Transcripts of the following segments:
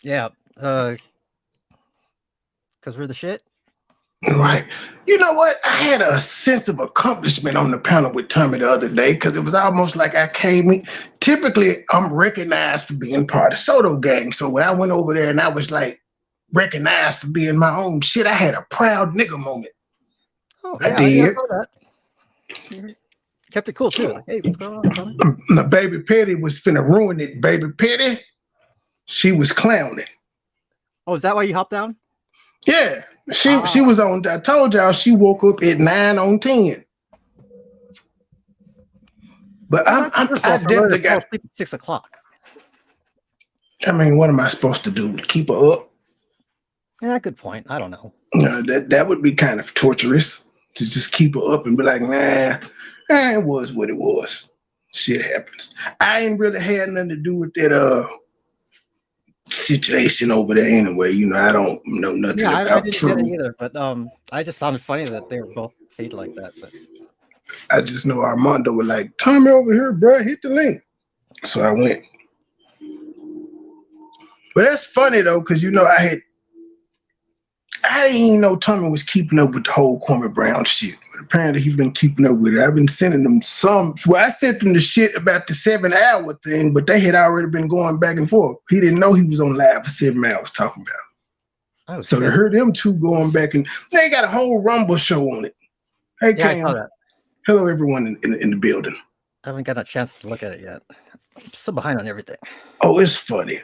Yeah. Because we're the shit. Right. You know what? I had a sense of accomplishment on the panel with Tommy the other day because it was almost like I came in. Typically, I'm recognized for being part of Soto Gang. So when I went over there and I was like recognized for being my own shit, I had a proud nigga moment. Oh I yeah, I did. saw that. You kept it cool too. Like, hey, what's going on, Tommy? The baby Petty was finna ruin it. Baby Petty, she was clowning. Oh, is that why you hopped down? Yeah, she Ah, was on. I told y'all she woke up at 9 on 10. But well, that's your I fault for letting definitely her fall got. asleep at 6 o'clock. I mean, what am I supposed to do? Keep her up? Yeah, good point. I don't know. That would be kind of torturous to just keep her up and be like, nah, it was what it was. Shit happens. I ain't really had nothing to do with that situation over there anyway. I don't know Yeah, nothing I about didn't True. either. But I just found it funny that they were both fade like that. But I just know Armando was like, Tommy over here, bro, hit the link. So I went. But that's funny though, because I didn't even know Tommy was keeping up with the whole Kwame Brown shit. But apparently he's been keeping up with it. I've been sending them some. Well, I sent them the shit about the 7 hour thing, but they had already been going back and forth. He didn't know he was on live for 7 hours talking about oh it. So to shit. hear them two going back and they got a whole Rumble show on it. Hey Yeah, I saw Cam, that. hello everyone in the building. I haven't got a chance to look at it yet. I'm so behind on everything. Oh, it's funny.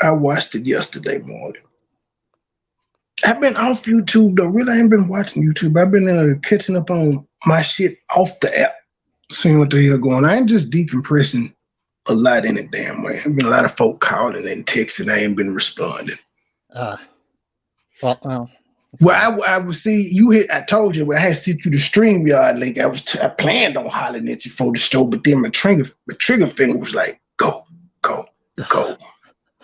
I watched it yesterday morning. I've been off YouTube though. Really, I ain't been watching YouTube. I've been catching up on my shit off the app, seeing what the hell going on. I ain't just decompressing a lot in a damn way. I've been a lot of folk calling and texting. I ain't been responding. Uh, well, Well, I would see you hit. I told you when I had sent you the StreamYard link. I planned on hollering at you for the show, but then my trigger finger was like, go, go, go.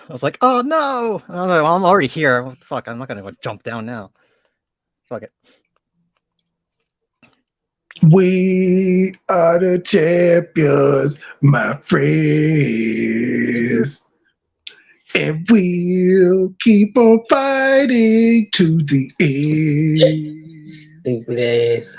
I was like, oh no! I was like, well, I'm already here. What the fuck? I'm not gonna go jump down now. Fuck it. We are the champions, my Thank you. friends. And we'll keep on fighting to the end. Stupid ass.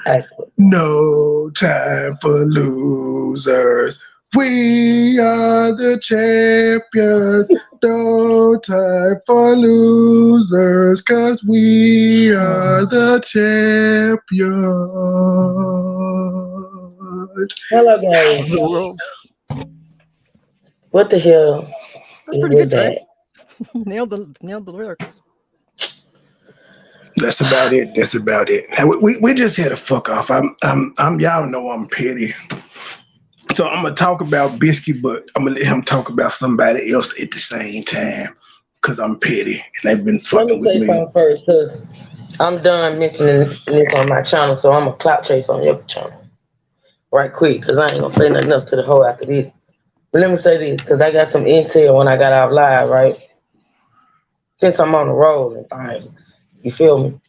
No time for losers. We are the champions. No time for losers, cause we are the champions. Hello, guys. The world. What the hell That's pretty was good, Trey. that? nailed the lyrics. That's about it. That's about it. Now, we just had a fuck off. I'm y'all know I'm petty. So I'm gonna talk about Biscuit, but I'm gonna let him talk about somebody else at the same time. Cause I'm petty and they've been Let me fucking with say me. something first, because I'm done mentioning this on my channel, so I'm a clout chase on your channel. Right quick, because I ain't gonna say nothing else to the whole after this. But let me say this, because I got some intel when I got out live, right? Since I'm on the road and things. You feel me?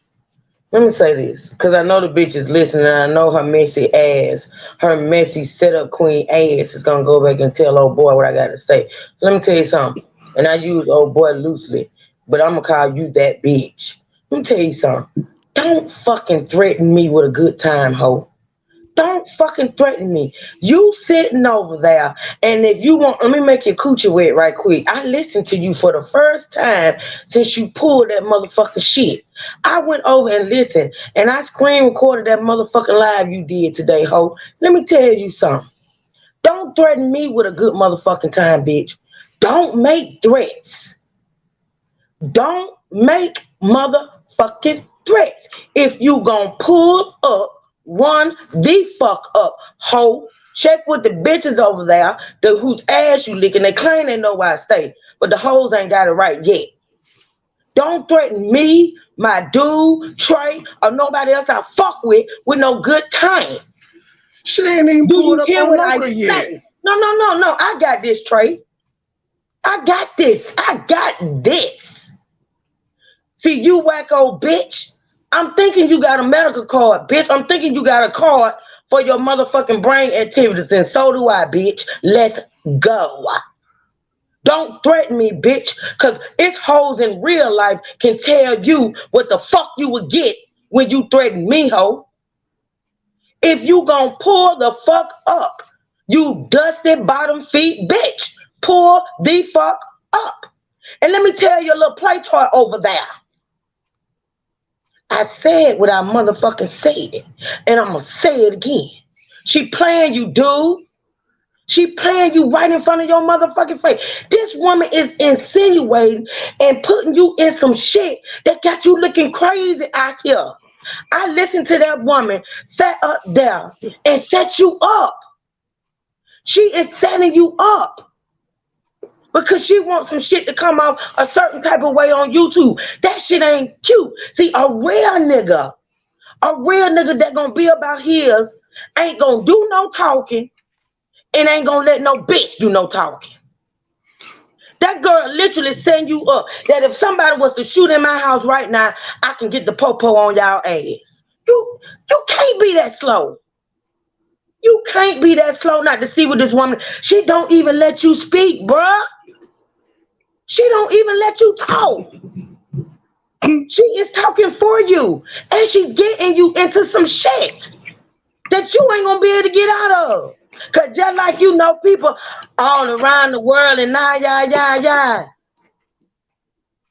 Let me say this, because I know the bitch is listening, and I know her messy ass, her messy setup queen ass is going to go back and tell old boy what I got to say. So let me tell you something, and I use old boy loosely, but I'm going to call you that bitch. Let me tell you something. Don't fucking threaten me with a good time, hoe. Don't fucking threaten me. You sitting over there, and if you want, let me make your coochie wet right quick. I listened to you for the first time since you pulled that motherfucking shit. I went over and listened, and I screen recorded that motherfucking live you did today, ho. Let me tell you something. Don't threaten me with a good motherfucking time, bitch. Don't make threats. Don't make motherfucking threats. If you gonna pull up, run the fuck up, hoe. Check with the bitches over there, whose ass you licking. They claim they know where I stay, but the hoes ain't got it right yet. Don't threaten me, my dude, Trey, or nobody else I fuck with no good time. She ain't even Do pulled you up hear on what I Loader yet. say? No. I got this, Trey. I got this. See, you wacko bitch. I'm thinking you got a medical card, bitch. I'm thinking you got a card for your motherfucking brain activities, and so do I, bitch. Let's go. Don't threaten me, bitch, because it's hoes in real life can tell you what the fuck you would get when you threaten me, hoe. If you gonna pull the fuck up, you dusty bottom feet bitch, pull the fuck up. And let me tell you a little play toy over there. I said what I motherfucking said, and I'm gonna say it again. She playing you, dude. She playing you right in front of your motherfucking face. This woman is insinuating and putting you in some shit that got you looking crazy out here. I listened to that woman sat up there and set you up. She is setting you up because she wants some shit to come off a certain type of way on YouTube. That shit ain't cute. See, a real nigga that gonna be about his ain't gonna do no talking and ain't gonna let no bitch do no talking. That girl literally setting you up that if somebody was to shoot in my house right now, I can get the popo on y'all ass. You can't be that slow. You can't be that slow not to see what this woman. She don't even let you speak, bruh. She don't even let you talk. She is talking for you, and she's getting you into some shit that you ain't gonna be able to get out of. Cause just like you know people all around the world and yeah.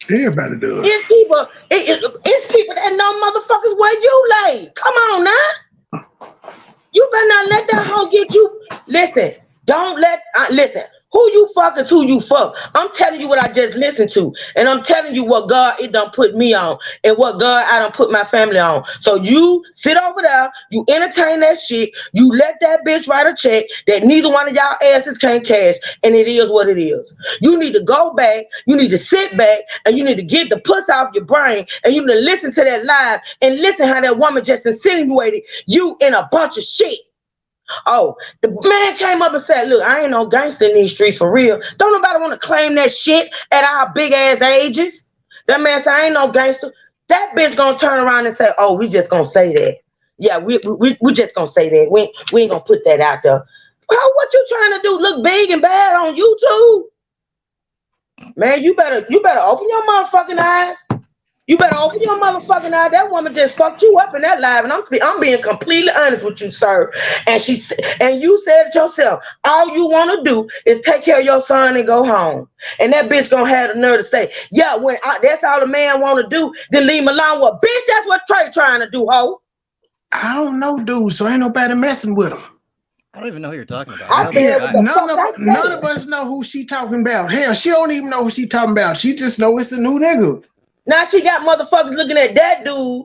Everybody does. It's people that know motherfuckers where you lay. Come on now. You better not let that hoe get you. Listen, don't let listen. Who you fuck is who you fuck. I'm telling you what I just listened to. And I'm telling you what God it done put me on. And what God I done put my family on. So you sit over there. You entertain that shit. You let that bitch write a check that neither one of y'all asses can't cash. And it is what it is. You need to go back. You need to sit back. And you need to get the puss off your brain. And you need to listen to that live. And listen how that woman just insinuated you in a bunch of shit. Oh, the man came up and said, look, I ain't no gangster in these streets for real. Don't nobody want to claim that shit at our big ass ages. That man said, I ain't no gangster. That bitch gonna turn around and say, oh, we just gonna say that. Yeah, we just gonna say that. We ain't gonna put that out there. Well, what you trying to do? Look big and bad on YouTube? Man, you better open your motherfucking eyes. You better open your motherfucking eye. That woman just fucked you up in that live, and I'm being completely honest with you, sir. And you said it yourself. All you want to do is take care of your son and go home. And that bitch gonna have the nerve to say, yeah, that's all the man want to do, then leave him alone. Well, bitch, that's what Trey trying to do, ho. I don't know, dude. So ain't nobody messing with him. I don't even know who you're talking about. None of us know who she talking about. Hell, she don't even know who she talking about. She just know it's a new nigga. Now she got motherfuckers looking at that dude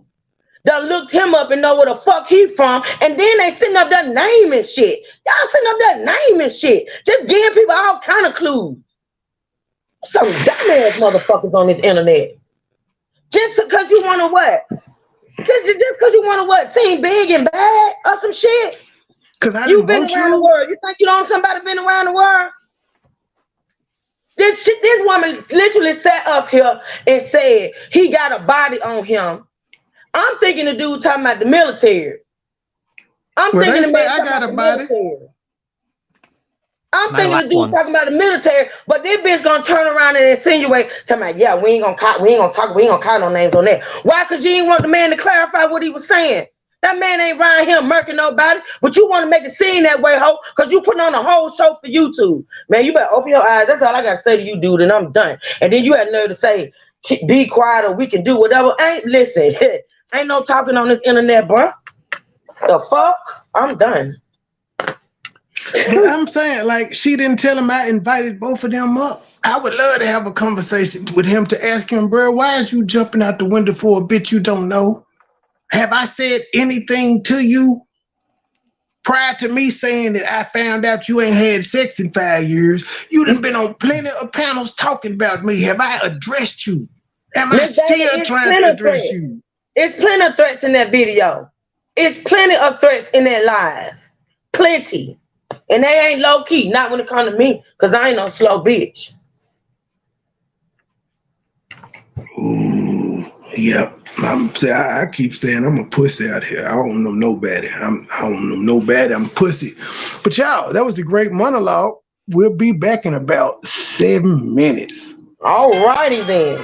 that looked him up and know where the fuck he from. And then they sitting up there naming shit. Y'all sitting up there naming shit. Just giving people all kind of clues. Some dumbass motherfuckers on this internet. Just because you want to what? Just because you want to what? Seem big and bad or some shit? Because You've been around the world. You think you know somebody been around the world? This woman literally sat up here and said he got a body on him. I'm thinking the dude talking about the military. I'm thinking the man talking about the military. I'm thinking the dude talking about the military, but this bitch gonna turn around and insinuate, talking about, yeah, we ain't gonna call no names on that. Why? Because you ain't want the man to clarify what he was saying. That man ain't around here murking nobody, but you want to make it seem that way, ho, because you putting on a whole show for YouTube. Man, you better open your eyes. That's all I got to say to you, dude, and I'm done. And then you had nerve to say, be quiet or we can do whatever. Listen, ain't no talking on this internet, bro. The fuck? I'm done. But I'm saying, like, she didn't tell him I invited both of them up. I would love to have a conversation with him to ask him, bro, why is you jumping out the window for a bitch you don't know? Have I said anything to you prior to me saying that I found out you ain't had sex in 5 years? You done been on plenty of panels talking about me. Have I addressed you? Am I still trying to address you? It's plenty of threats in that video. It's plenty of threats in that live. Plenty. And they ain't low key, not when it comes to me, because I ain't no slow bitch. Ooh, yep. I keep saying I'm a pussy out here. I don't know nobody. I don't know nobody. I'm a pussy. But y'all, that was a great monologue. We'll be back in about 7 minutes. All righty then.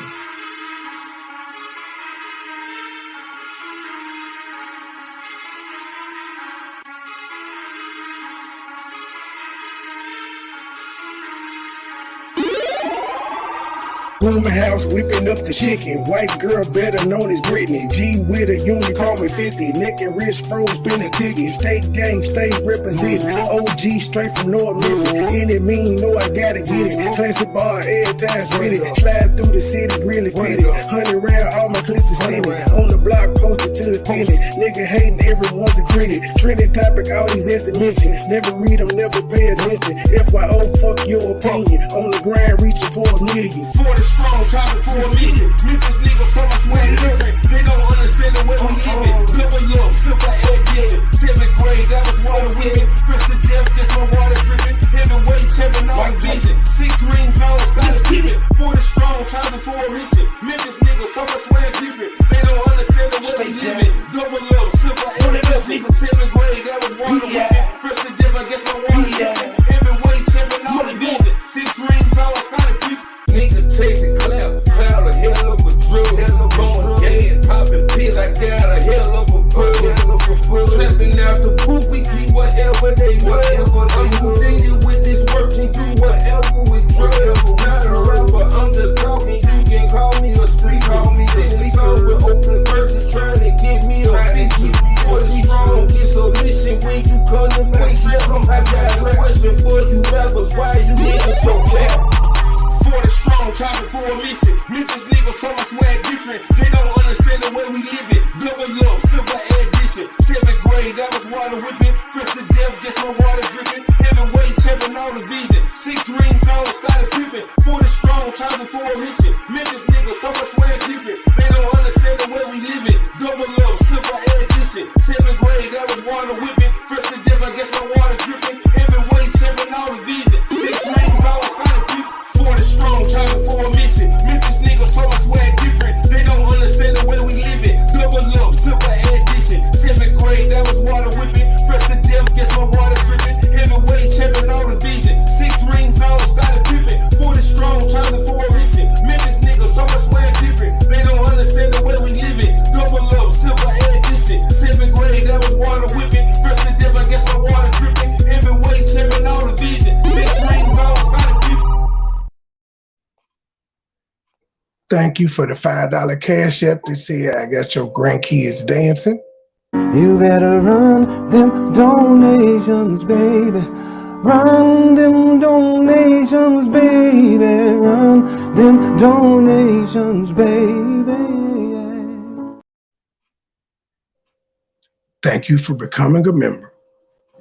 Rumor house whipping up the chicken. White girl better known as Britney. G with a union, call me 50. Neck and wrist froze, spin a ticket. State gang, state represented. OG straight from North Memphis. Any mean, know I gotta get it. Classic bar, every time spit it. Slide through the city, really fit it. 100 round, all my clips is in it. On the block, posted to the finish. Nigga hating, everyone's a critic. Trending topic, all these estimations. Never read them, never pay attention. FYO, fuck your opinion. On the grind, reaching for a million. Strong, talking for a million. Memphis niggas from us way different. They don't understand the way we live it. Double up, simple addition. 7th grade, that was water whipping. First to death, guess my water dripping. Heavyweight champion, all the vision. 6 rings, all gotta keep it. 40 strong, talking for a mission. Memphis niggas from us way different. They don't understand the way we live it. Double up, simple addition. 7th grade, that was water whipping. First to death, I guess my water dripping. Heavyweight champion, all the vision. 6 rings, all gotta keep it. Nigga chasing cloud a hell of a drug. Blowing gas, popping pills, I got a hell of a buzz. Trapping out the poop, we keep whatever they want. I'm continuing with this work and do whatever with drugs. Not a rapper, I'm just talking. You can call me a street, call me a song with open verses, trying to get me a bitch. For the strong, it's a mission when you come to my trip. I got a question for you rappers, why you niggas so bad? 40 strong, talking for a mission. Memphis niggas from us way different. They don't understand the way we live it. Double up, simple addition. 7th grade, that was water whipping. First to death, guess my water dripping. Heavyweight champion, all the vision. 6 rings, all started tripping. 40 strong, talking for a mission. Memphis niggas from us way different. They don't understand the way we live it. Double up, simple addition. 7th grade, that was water whipping. First to death, I guess my water dripping. Heavyweight champion, all the vision. 6 rings, all started tripping. 40 strong, talking for a mission. Memphis niggas from us way different. They don't understand the way we live it. Double up, simple addition. 7th grade, that was water whipping. First to death, guess my water dripping. Heavyweight champion, all the vision. 6 rings, all started tripping. 40 strong, talking for a mission. Memphis niggas from us way different. They don't understand the way we live it. Double up, simple addition. 7th grade, that was water whipping. First to death, I guess my water dripping. Heavyweight champion, all the vision. 6 rings, all started tripping. Thank you for the $5 cash app that said I got your grandkids dancing. You better run them donations, baby. Run them donations, baby. Run them donations, baby. Thank you for becoming a member.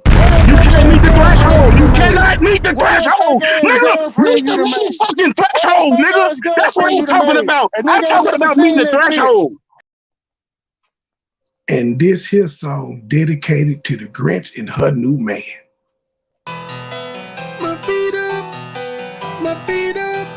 You can't meet the threshold. You cannot meet the threshold. Nigga, meet the motherfucking threshold, nigga. That's what I'm talking about. I'm talking about meeting the threshold. And this here song dedicated to the Grinch and her new man. My feet up, my feet up,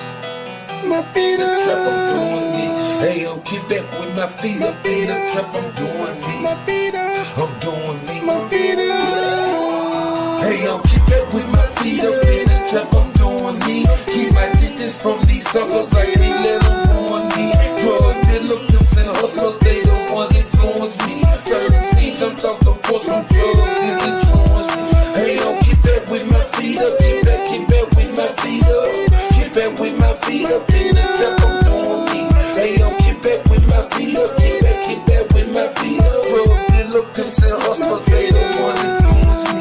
my feet The trap, I'm up. doing me. Hey yo, keep back with my feet up in the trap, I'm doing me. My feet up, I'm doing me. my feet up. Hey yo, keep back with my feet up in the trap, I'm doing me. Keep my distance from these suckers, I can't let them ruin me. Drug dealer, pimps and hustlers, they the ones influence me. Certain things I'm talking about, some drugs is influence me. Hey yo, keep back with my feet up, keep back with my feet up. Keep back with my feet up in the trap, I'm doing me. Hey yo, keep back with my feet up, keep back with my feet up. Drug dealer, pimps and hustlers, they the ones influence me.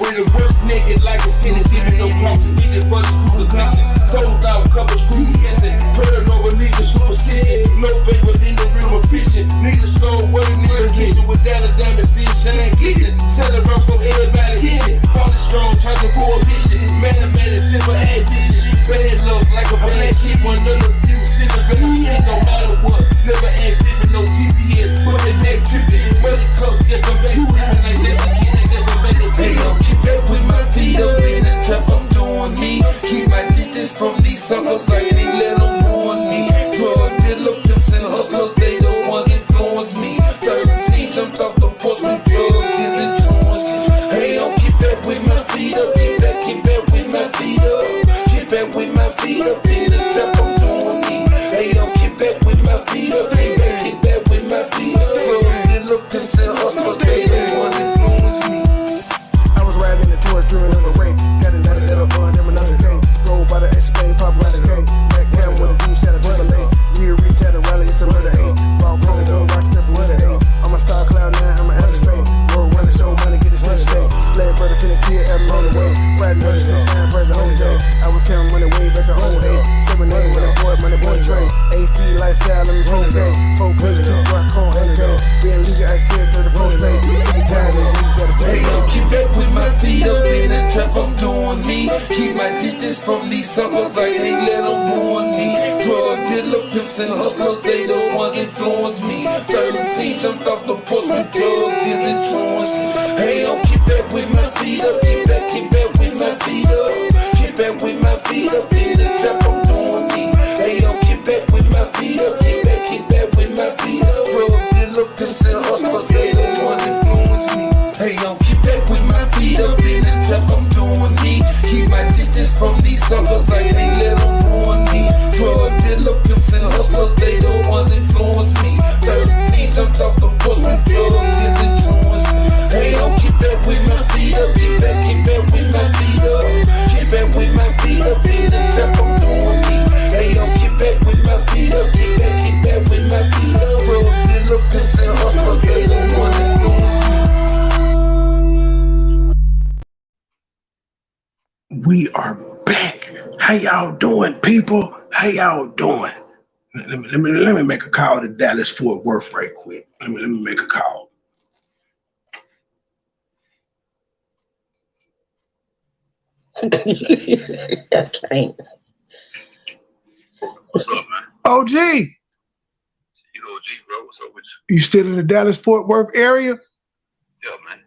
With a work naked like a skinny bitch, no profit needed for the school admission. Sold out, couple screws missing. Turn over, leave saying? Hustlers, they the ones influence me. 13 jumped off the porch with drugs, this insurance. Hey, I'm keep back with my feet up. Keep back with my feet up. Keep back with my feet up. In the trap, I'm doing me. Hey, I'm keep back with my feet up. Keep back with my feet up. Drug dealer, them saying hustlers, they the ones influence me. Hey, I'm keep back with my feet up. In the trap, I'm doing me. Keep my distance from these suckers, I can't let them ruin me. Drug dealer, them saying hustlers, they the ones influence me. 13 jumped off the porch with drugs, this insurance. Hey, I'm keep back with my feet up. Keep back with my feet up. Keep back with my feet up. In the trap, I'm doing me. Hey, I'm keep back with my feet up. Keep back with my feet up. Drug dealer, them saying hustlers, they the ones influence me. We are back. How y'all doing, people? How y'all doing? Let me make a call to Dallas Fort Worth right quick. Let me make a call. I can't. What's up, man? OG, You OG, bro. What's up with you still in the Dallas Fort Worth area? you? Yeah, man.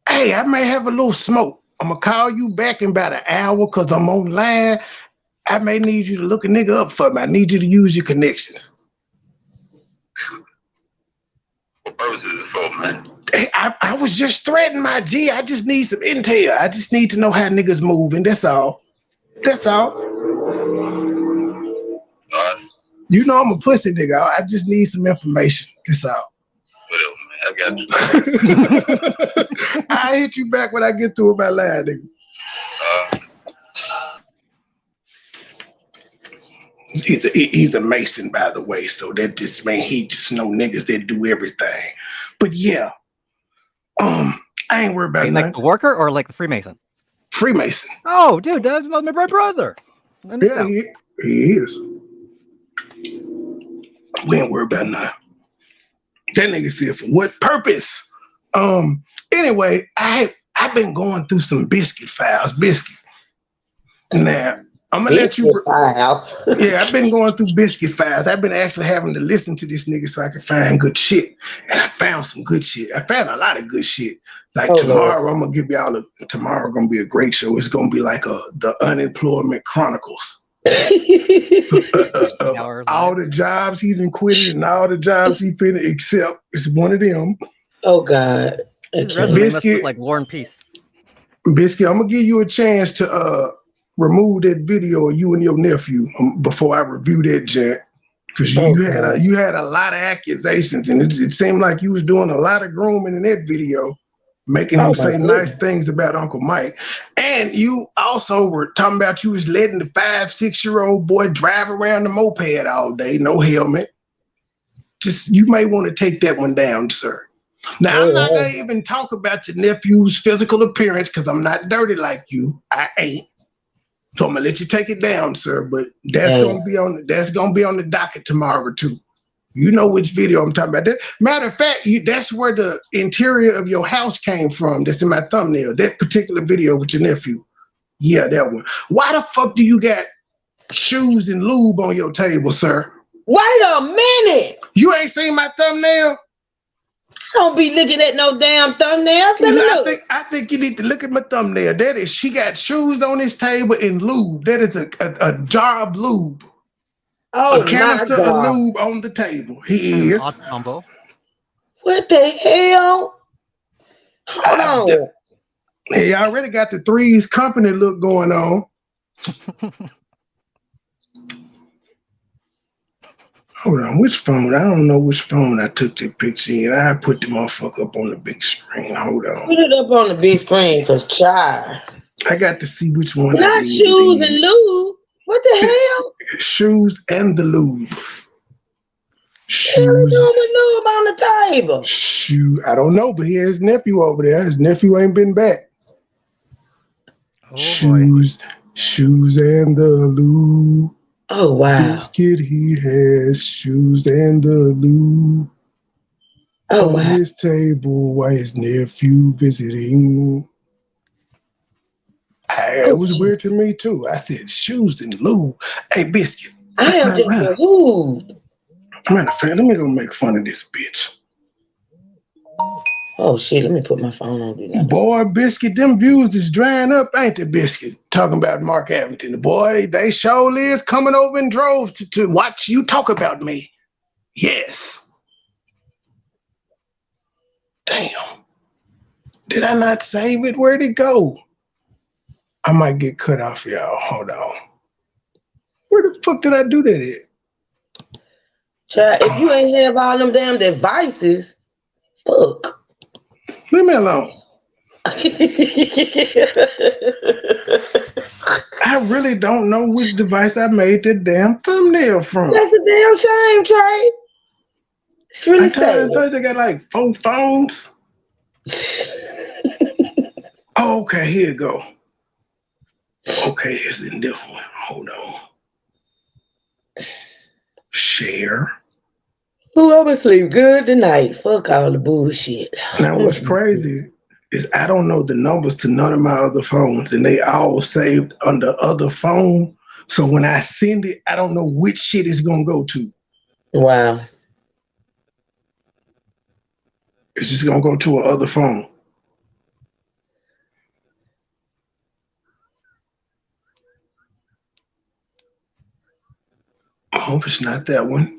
Hey, I may have a little smoke. I'm gonna call you back in about an hour because I'm online. I may need you to look a nigga up for me. I need you to use your connections. What purpose is it for, man? Hey, I was just threatening my G. I just need some intel. I just need to know how niggas moving. That's all. That's all. You know I'm a pussy nigga. I just need some information. That's all. Whatever, man. I got you. I'll hit you back when I get through with my line, nigga. He's a Mason, by the way, so that just mean he just know niggas that do everything. But yeah, I ain't worried about Like the worker or like the Freemason? Freemason. Oh, dude, that's my brother. Yeah, he is. We ain't worried about nothing. That nigga said for what purpose? Anyway, I've been going through some Biscuit files. Biscuit. Now, I'm gonna let you. Yeah, I've been going through Biscuit files. I've been actually having to listen to this nigga so I can find good shit. And I found some good shit. I found a lot of good shit. Like tomorrow, Lord. I'm gonna give y'all tomorrow gonna be a great show. It's gonna be like the Unemployment Chronicles. All the jobs he done quitted and all the jobs he finished, except it's one of them. Oh God. His resume must look like War and Peace. Biscuit, I'm gonna give you a chance to remove that video of you and your nephew before I review that, Jack, because you had a lot of accusations, and it seemed like you was doing a lot of grooming in that video, making him say nice things about Uncle Mike. And you also were talking about you was letting the 5-6-year-old boy drive around the moped all day, no helmet. Just you may want to take that one down, sir. Now, I'm not gonna even talk about your nephew's physical appearance because I'm not dirty like you. I ain't. So I'm gonna let you take it down, sir. But that's gonna be on the docket tomorrow too. You know which video I'm talking about. Matter of fact, that's where the interior of your house came from. That's in my thumbnail. That particular video with your nephew. Yeah, that one. Why the fuck do you got shoes and lube on your table, sir? Wait a minute. You ain't seen my thumbnail? Don't be looking at no damn thumbnails. I think you need to look at my thumbnail. That is, she got shoes on this table and lube. That is a jar of lube. Oh, a canister of lube on the table. He is. What the hell? Hold on. He already got the Threes Company look going on. Hold on, which phone? I don't know which phone I took the picture in. I put the motherfucker up on the big screen. Hold on. Put it up on the big screen, cause child. I got to see which one. Not shoes and lube. What the hell? Shoes and the lube. Shoes with lube on the table. I don't know, but he has his nephew over there. His nephew ain't been back. Oh, shoes and the lube. Oh wow. Biscuit, he has shoes and the lube on his table while his nephew visiting. It was weird to me too. I said shoes and lube. Hey, Biscuit. I am just behooved. Matter of fact, let me go make fun of this bitch. Oh shit, let me put my phone on. Boy, Biscuit, them views is drying up, ain't they, Biscuit? Talking about Mark Abington. The boy, they surely is coming over in droves to watch you talk about me. Yes. Damn. Did I not save it? Where'd it go? I might get cut off, y'all. Hold on. Where the fuck did I do that at? Child, if you ain't have all them damn devices, fuck. Leave me alone. I really don't know which device I made the damn thumbnail from. That's a damn shame, Trey. It's really sad. So they got like 4 phones. Oh, okay, here you go. Okay, it's in this one. Hold on. Share. Whoever sleep good tonight. Fuck all the bullshit. Now, what's crazy is I don't know the numbers to none of my other phones, and they all saved under other phone. So when I send it, I don't know which shit it's gonna go to. Wow. It's just gonna go to another phone. I hope it's not that one.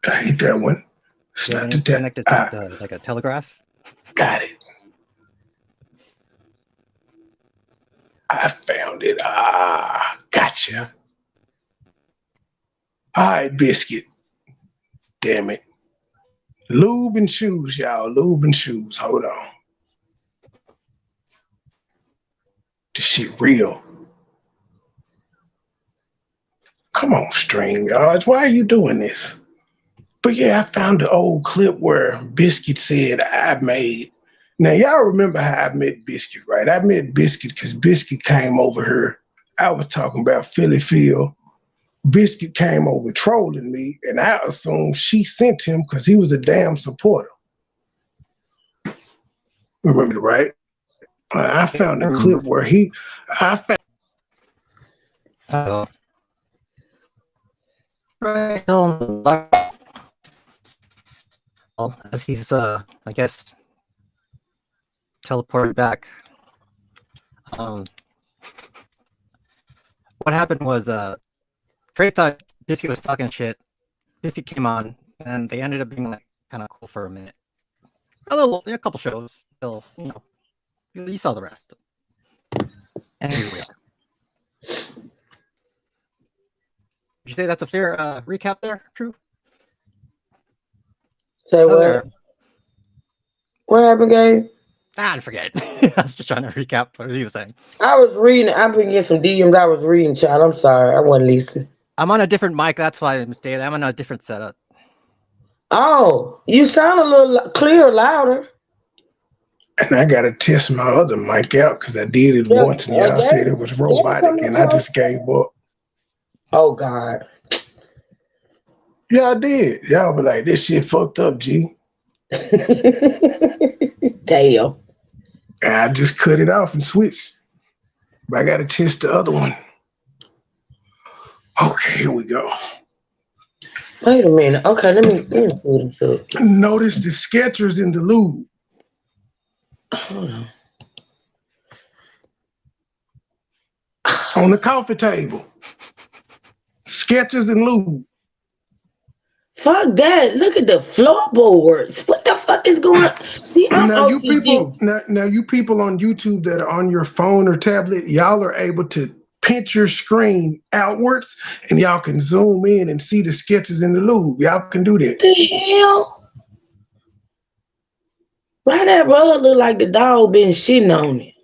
I hate that one. It's not the connected to like a telegraph. Got it. I found it. Gotcha. All right, Biscuit. Damn it. Lube and shoes, y'all. Lube and shoes. Hold on. This shit real. Come on, StreamYards. Why are you doing this? But yeah, I found the old clip where Biscuit said I made. Now, y'all remember how I met Biscuit, right? I met Biscuit because Biscuit came over here. I was talking about Philly Phil. Biscuit came over trolling me, and I assumed she sent him because he was a damn supporter. Remember, right? I found a clip where Right. As he's, I guess, teleported back. What happened was, Trey thought Biscuit was talking shit. Biscuit came on, and they ended up being like kind of cool for a minute. A couple shows. Still, you saw the rest. And here we are. Would you say that's a fair recap there, True? Say what? What happened, Gabe? I forget. I was just trying to recap what he was saying. I was reading. I've been getting some DMs. I was reading, child. I'm sorry. I wasn't listening. I'm on a different mic. That's why I'm staying. I'm on a different setup. Oh, you sound a little clearer, louder. And I got to test my other mic out because I did it once and y'all said it was robotic and I just gave up. Oh, God. Y'all did. Y'all be like, this shit fucked up, G. Damn. And I just cut it off and switched. But I got to test the other one. Okay, here we go. Wait a minute. Okay, let me pull this up. Notice the Skechers in the lube. Hold on. On the coffee table. Skechers and lube. Fuck that. Look at the floorboards. What the fuck is going on? See, now you people on YouTube that are on your phone or tablet, y'all are able to pinch your screen outwards and y'all can zoom in and see the Skechers in the lube. Y'all can do that. What the hell? Why that rug look like the dog been shitting on it?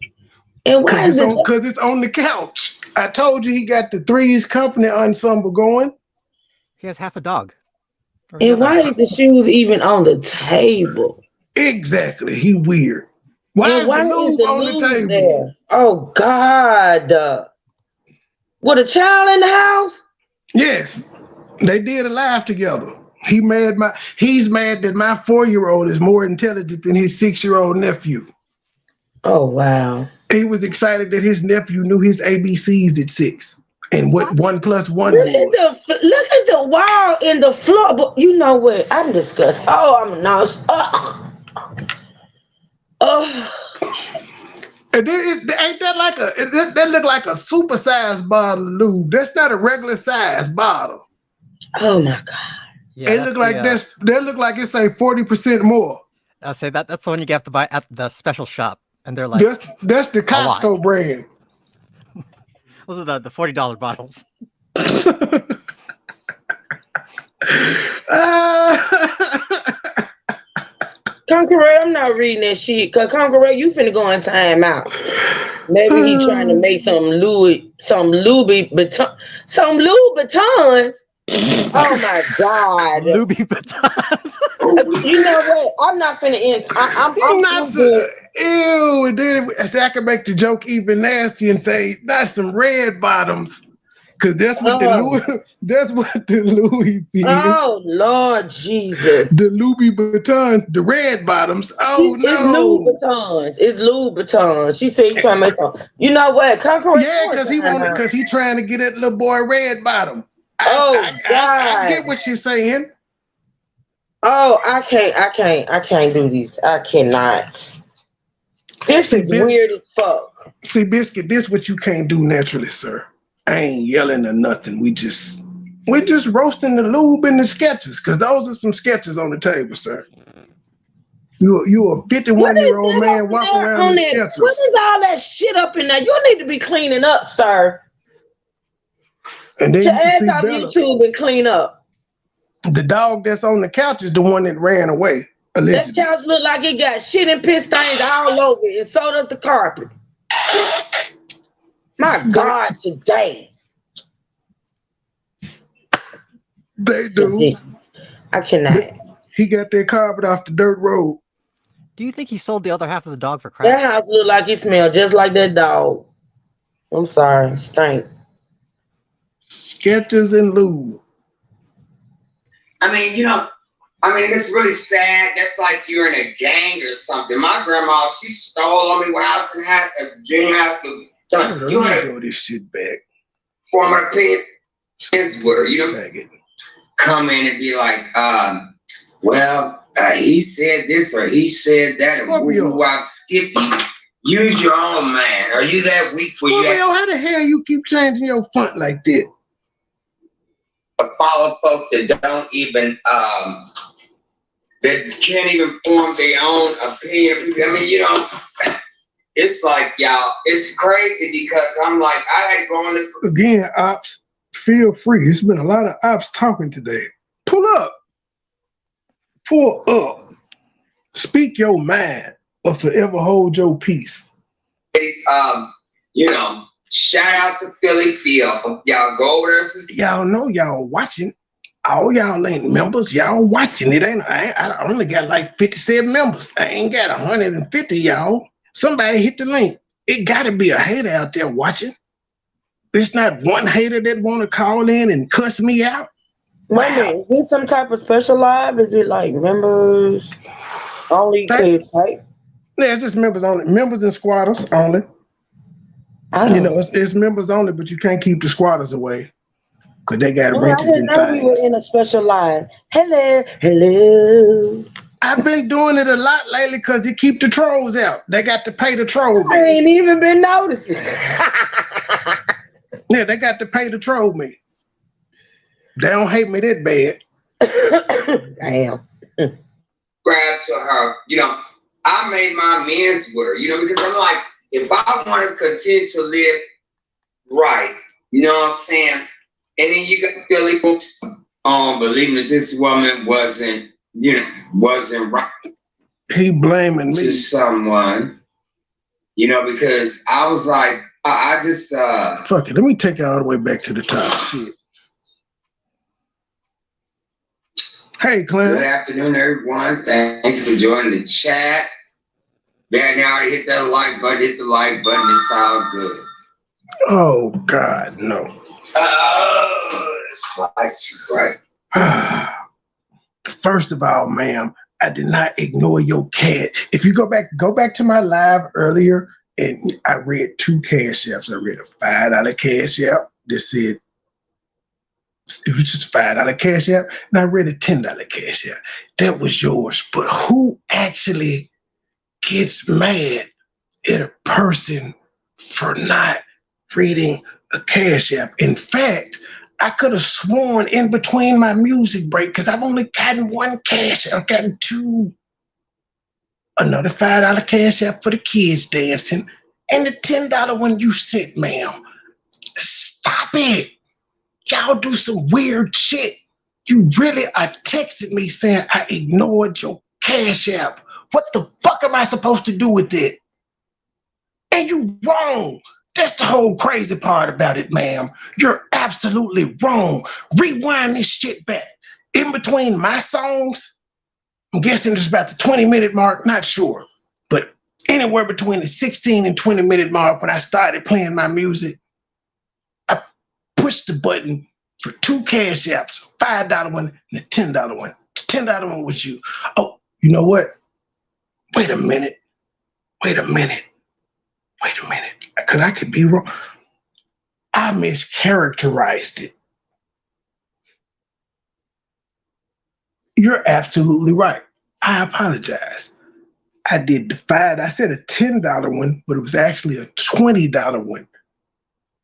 And why is it? Because it's on the couch. I told you he got the Three's Company ensemble going. He has half a dog. And why is the shoes even on the table? Exactly. He weird. Why is the lube on the table? There? Oh, God. With a child in the house? Yes. They did a live together. He's mad that my 4-year-old is more intelligent than his 6-year-old nephew. Oh wow. He was excited that his nephew knew his ABCs at 6 and what 1 + 1 Look was. at the wall in the floor. But you know what? I'm disgusted. Oh, I'm nauseous. Oh. And then ain't that like that look like a supersized bottle of lube? That's not a regular size bottle. Oh my God. Yeah, It look like that look like it's say 40% more. I'll say that's the one you have to buy at the special shop, and they're like That's the Costco brand. those are the $40 bottles. Conqueror, I'm not reading that shit. Cause Conqueror, you finna go in time out. Maybe he trying to make some Louis Vuitton. Oh my God. Louis Vuittons. You know what? I'm not finna end. I'm not. Ew. And then I can make the joke even nasty and say that's some red bottoms. Cause that's what the Louis is. Oh Lord Jesus. The Louis Vuitton, the red bottoms. Oh no. It's Louis Vuittons. She said he trying to make some. You know what? Conqueror. Yeah, because he trying to get that little boy red bottom. God. I get what she's saying. Oh, I can't do this. I cannot. This is weird as fuck. See, Biscuit, this what you can't do naturally, sir. I ain't yelling or nothing. We just roasting the lube and the sketches, because those are some sketches on the table, sir. You a 51-year-old man walking around with sketches. What is all that shit up in there? You need to be cleaning up, sir. And then your ass off YouTube and clean up. The dog that's on the couch is the one that ran away. Allegedly. That couch look like it got shit and piss stains all over it, and so does the carpet. My God, today. They do. I cannot. He got that carpet off the dirt road. Do you think he sold the other half of the dog for crack? That house look like it smelled just like that dog. I'm sorry, stink. Sketches and lube. I mean, it's really sad. That's like you're in a gang or something. My grandma, she stole on me when I was in junior high school. So you want to throw this shit back. Former kids were, come in and be like, he said this or he said that, and I'll skip you. Use your own man. Are you that weak for you? How the hell you keep changing your font like that? Follow folks that don't even that can't even form their own opinion. I mean, it's like y'all, it's crazy because I'm like, I had to go on this again. Ops, feel free. There's been a lot of ops talking today. Pull up, speak your mind, or forever hold your peace. Shout out to Philly Phil. Y'all go over there. Y'all know y'all watching. All y'all ain't members. Y'all watching. I only got like 57 members. I ain't got 150 y'all. Somebody hit the link. It gotta be a hater out there watching. There's not one hater that want to call in and cuss me out. Wait a minute. Is this some type of special live? Is it like members only? Type? Yeah, it's just members only. Members and squatters only. It's members only, but you can't keep the squatters away because they got renters and things. We were in a special line. Hello. I've been doing it a lot lately because they keep the trolls out. They got to pay the troll. I ain't even been noticing. Yeah, they got to pay the troll me. They don't hate me that bad. Damn. Grab to her. I made my amends with her. Because I'm like, if I want to continue to live right, you know what I'm saying? And then you got Philly folks believing that this woman wasn't right. He blaming me to someone, because I was like, I just fuck it. Let me take you all the way back to the top. Shit. Hey, Clint. Good afternoon, everyone. Thank you for joining the chat. Now hit that like button, hit the like button, it's all good. Oh God, no. It's right. First of all, ma'am, I did not ignore your cat. If you go back to my live earlier, and I read 2 cash apps. I read a $5 cash app that said it was just $5 cash app, and I read a $10 cash app. That was yours. But who actually gets mad at a person for not reading a cash app? In fact, I could have sworn in between my music break, because I've only gotten 1 cash app. I've gotten 2. Another $5 cash app for the kids dancing, and the $10 one you sent, ma'am. Stop it. Y'all do some weird shit. You really are texting me saying I ignored your cash app. What the fuck am I supposed to do with it? And you wrong. That's the whole crazy part about it, ma'am. You're absolutely wrong. Rewind this shit back. In between my songs, I'm guessing it's about the 20-minute mark, not sure. But anywhere between the 16 and 20-minute mark when I started playing my music, I pushed the button for 2 cash apps, a $5 one and a $10 one. The $10 one was you. Oh, you know what? Wait a minute. Because I could be wrong. I mischaracterized it. You're absolutely right. I apologize. I did the $5. I said a $10 one, but it was actually a $20 one.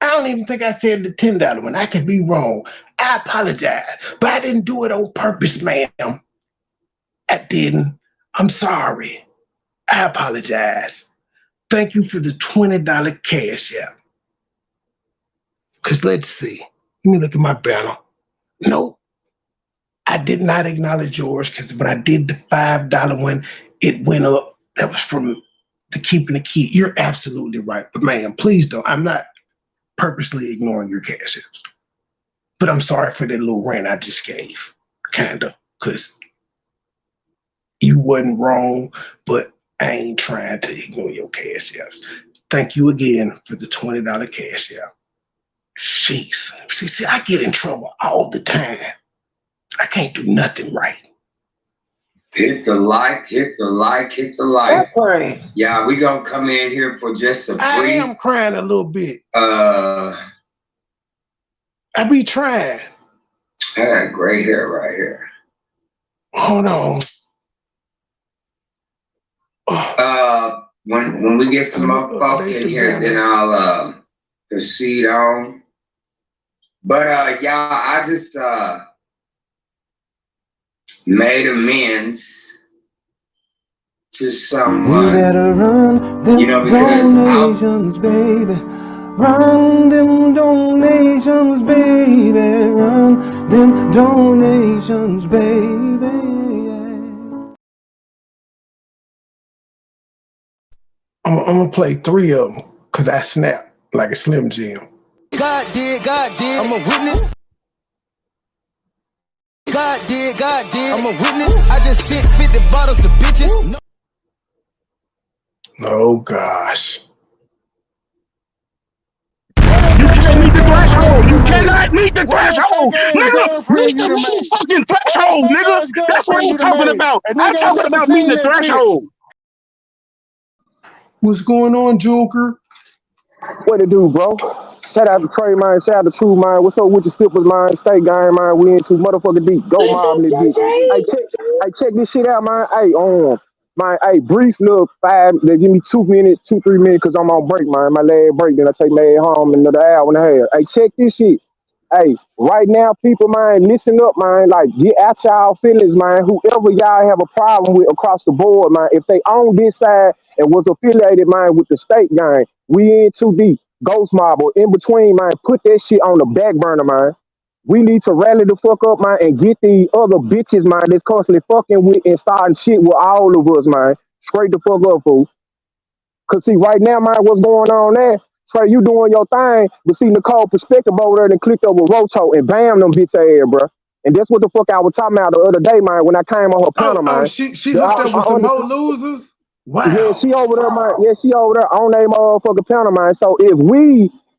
I don't even think I said the $10 one. I could be wrong. I apologize, but I didn't do it on purpose, ma'am. I didn't. I'm sorry. I apologize. Thank you for the $20 cash app. Because let's see. Let me look at my banner. Nope. I did not acknowledge yours, because when I did the $5 one, it went up. That was from the Keeping the Key. You're absolutely right. But ma'am, please don't. I'm not purposely ignoring your cash apps. But I'm sorry for that little rant I just gave. Kinda. Because you wasn't wrong, but I ain't trying to ignore your cash apps. Thank you again for the $20 cash app. Jeez. See, I get in trouble all the time. I can't do nothing right. Hit the like. Yeah, we gonna come in here for just a brief. I am crying a little bit. I be trying. I got gray hair right here. Hold on. When we get some more folk in here, then I'll proceed on. But y'all, I just made amends to someone. You better run them donations, baby. Run them donations, baby. Run them donations, baby. I'm gonna play 3 of them because I snapped like a Slim Jim. God did, I'm a witness. God did, I'm a witness. I just sent 50 bottles to bitches. Oh gosh. You can't meet the threshold. You cannot meet the threshold. Nigga, meet the motherfucking threshold, nigga. That's what I'm talking about. I'm talking about meeting the threshold. What's going on, Joker? What it do, bro? Shout out to Trey, man. Shout out to True, man. What's up with the Slippers, man? State gang, man. We into motherfucking deep. Go mob this bitch. Hey, check this shit out, man. Hey, brief little 5. They give me 2 minutes, 2-3 minutes, because I'm on break, man. My last break. Then I take my ass home another hour and a half. Hey, check this shit. Hey, right now, people, man, listen up, man. Like, get out y'all feelings, man. Whoever y'all have a problem with across the board, man. If they on this side and was affiliated, man, with the state gang, we in too deep. Ghost mob or in between, man. Put that shit on the back burner, man. We need to rally the fuck up, man, and get the other bitches, man, that's constantly fucking with and starting shit with all of us, man. Straight the fuck up, fool. Cause see, right now, man, what's going on there? Trey, you doing your thing, but see Nicole Perspective over there and clicked over Roto and bam them bitch ass, bro. And that's what the fuck I was talking about the other day, man, when I came on her panel, man. She hooked up with some more losers? Wow. Yeah, she over there, man. Yeah, she over there on that motherfucking panel, man. So if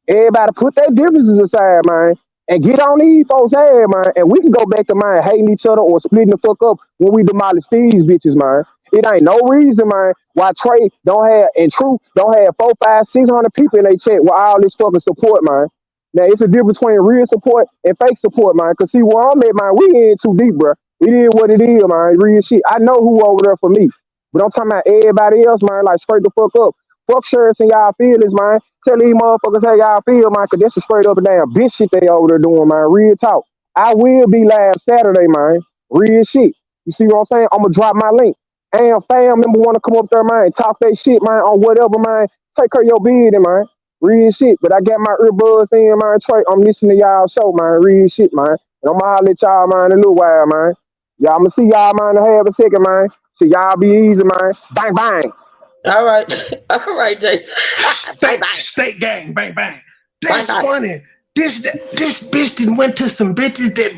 everybody put their differences aside, man, and get on these folks' head, man. And we can go back to, man, hating each other or splitting the fuck up when we demolish these bitches, man. It ain't no reason, man, why Trey don't have, and Truth don't have 400, 500, 600 people in their chat with all this fucking support, man. Now, it's a difference between real support and fake support, man. Because, see, where I'm at, man, we in too deep, bro. It is what it is, man. Real shit. I know who over there for me. But I'm talking about everybody else, man, like, straight the fuck up. Fuck shirts and y'all feelings, man. Tell these motherfuckers how y'all feel, man, because that's a straight up and down bitch shit they over there doing, man. Real talk. I will be live Saturday, man. Real shit. You see what I'm saying? I'm going to drop my link. And fam member want to come up there, man, talk that shit, man, on whatever, man. Take care of your business, man. Real shit. But I got my earbuds in, man. Trey, I'm listening to y'all show, man. Real shit, man. And I'm going to holler at y'all, man, in a little while, man. Y'all, I'm going to see y'all, man, in half a second, man. So y'all be easy, man. Bang, bang. All right. All right, Jay. State gang, bang, bang. That's funny. This bitch done went to some bitches that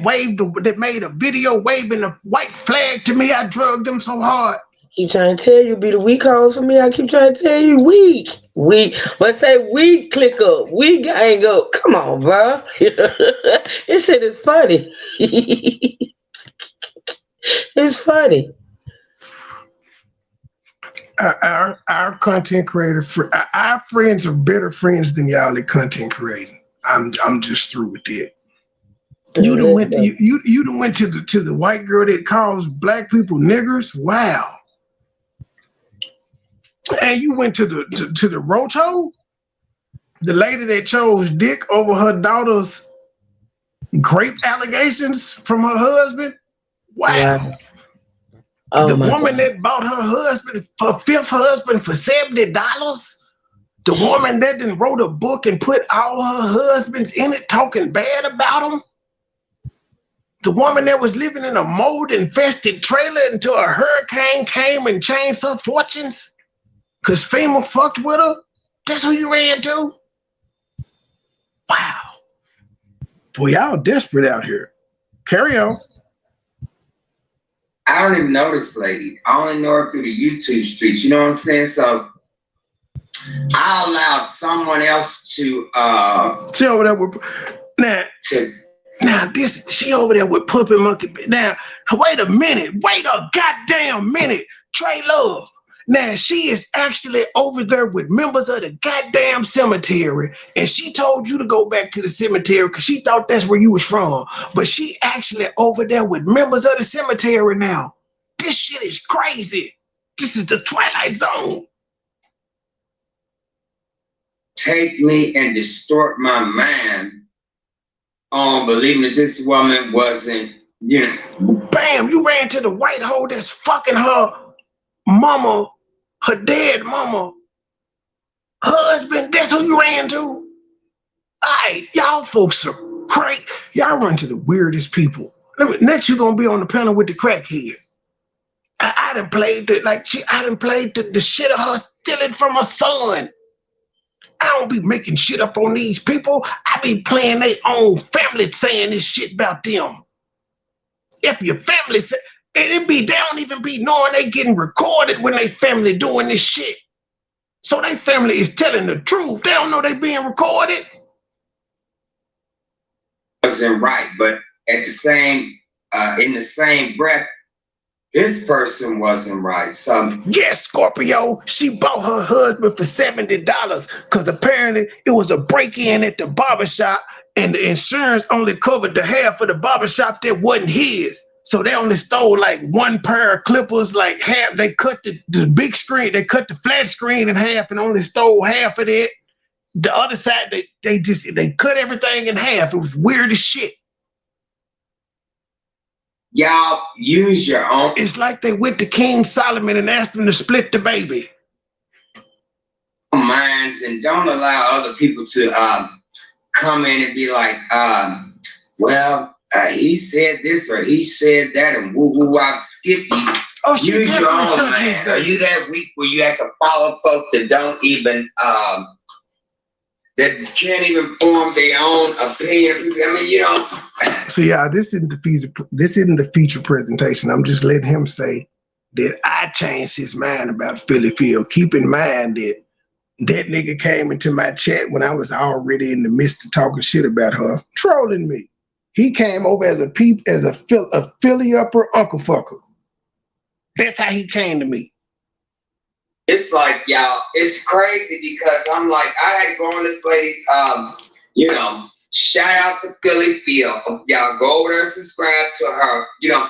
made a video waving a white flag to me. I drugged them so hard. He trying to tell you be the weak hoes for me. I keep trying to tell you weak. But say we click up. We gang up. Come on, bro. This shit is funny. It's funny. Our content creator, our friends are better friends than y'all at content creating. I'm just through with it. You done went to the white girl that calls black people niggers. Wow. And you went to the Rocho, the lady that chose dick over her daughter's grape allegations from her husband. Wow. Yeah. Oh, the woman that bought her fifth husband for $70. The woman that then wrote a book and put all her husbands in it talking bad about them. The woman that was living in a mold-infested trailer until a hurricane came and changed her fortunes because FEMA fucked with her. That's who you ran to? Wow. Boy, y'all desperate out here. Carry on. I don't even know this lady. I only know her through the YouTube streets. You know what I'm saying? So I allowed someone else to she over there with she over there with Puppet Monkey. Now, wait a goddamn minute. Trey Love. Now she is actually over there with members of the goddamn cemetery, and she told you to go back to the cemetery because she thought that's where you was from. But she actually over there with members of the cemetery now. This shit is crazy. This is the Twilight Zone. Take me and distort my mind on believing that this woman wasn't, Bam, you ran to the white hole that's fucking her mama, her dead mama, husband. That's who you ran to? All right, y'all folks are crazy. Y'all run to the weirdest people. Next, you're gonna be on the panel with the crackhead. I done played the shit of her stealing from her son. I don't be making shit up on these people. I be playing their own family saying this shit about them. If your family say, they don't even be knowing they getting recorded when they family doing this shit. So they family is telling the truth. They don't know they being recorded. Wasn't right, but at the same, in the same breath, this person wasn't right. So yes, Scorpio, she bought her husband for $70 because apparently it was a break-in at the barbershop and the insurance only covered the half of the barbershop that wasn't his. So they only stole like one pair of clippers, like half. They cut the big screen, they cut the flat screen in half and only stole half of it. The other side, they cut everything in half. It was weird as shit. Y'all use your own. It's like they went to King Solomon and asked him to split the baby. Minds, and don't allow other people to come in and be like, he said this or he said that, and woo, I've skipped you. Oh, use your own mind. Are you that weak where you have to follow folks that don't even that can't even form their own opinion? I mean, So yeah, this isn't the feature presentation. I'm just letting him say that I changed his mind about Philly Field. Keep in mind that That nigga came into my chat when I was already in the midst of talking shit about her, trolling me. He came over as a Philly upper uncle fucker. That's how he came to me. It's like, y'all, it's crazy because I'm like, I had to go on this lady's, you know, shout out to Philly Phil. Y'all go over there and subscribe to her. You know,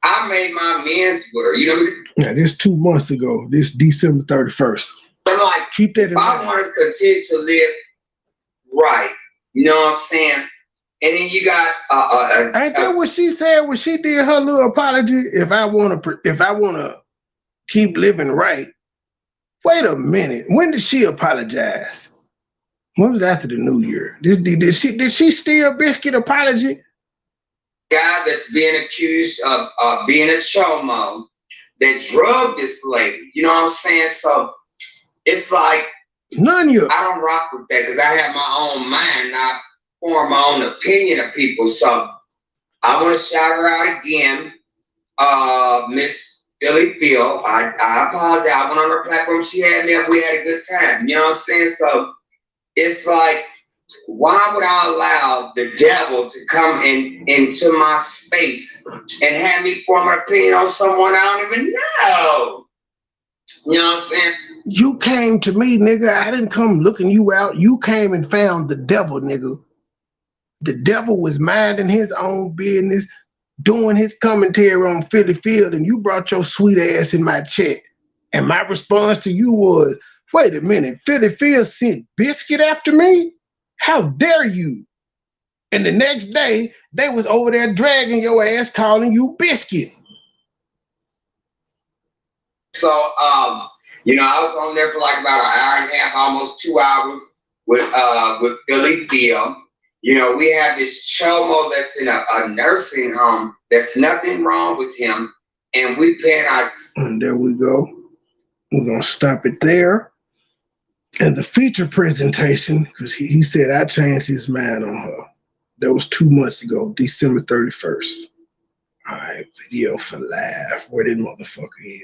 I made my amends with her. You know, yeah, this 2 months ago, this December 31st. I'm like, keep that in mind. I want to continue to live right. You know what I'm saying? And then you got ain't that what she said when she did her little apology? If I wanna keep living right. Wait a minute. When did she apologize? When was after the New Year? Did she steal Biscuit apology? Guy that's being accused of being a chomo that drugged this lady. You know what I'm saying? So it's like none of you. I don't rock with that because I have my own mind, not form my own opinion of people. So I want to shout her out again, Miss Philly Phil. I apologize. I went on her platform. She had me up. We had a good time. You know what I'm saying? So it's like, why would I allow the devil to come into my space and have me form an opinion on someone I don't even know? You know what I'm saying? You came to me, nigga. I didn't come looking you out. You came and found the devil, nigga. The devil was minding his own business, doing his commentary on Philly Field, and you brought your sweet ass in my chat. And my response to you was, wait a minute, Philly Field sent Biscuit after me? How dare you? And the next day, they was over there dragging your ass, calling you Biscuit. So, you know, I was on there for like about an hour and a half, almost 2 hours with Philly Field. You know, we have this chomo that's in a nursing home. There's nothing wrong with him. And we paying our... And there we go. We're going to stop it there. And the feature presentation, because he said I changed his mind on her. That was 2 months ago, December 31st. All right, video for live. Where did motherfucker hit?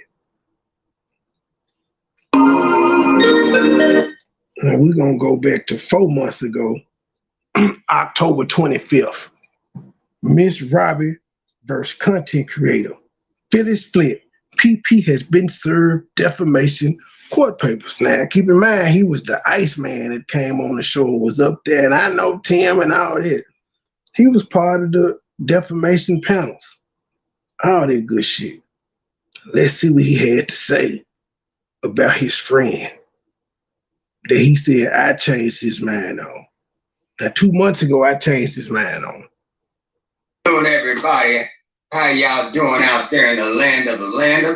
Now we're going to go back to 4 months ago, October 25th. Miss Robbie versus content creator. Philly split. PP has been served defamation court papers. Now, keep in mind, he was the Iceman that came on the show and was up there, and I know Tim and all that. He was part of the defamation panels. All that good shit. Let's see what he had to say about his friend that he said I changed his mind on. Now, 2 months ago, I changed his mind on. Doing everybody, how y'all doing out there in the land of the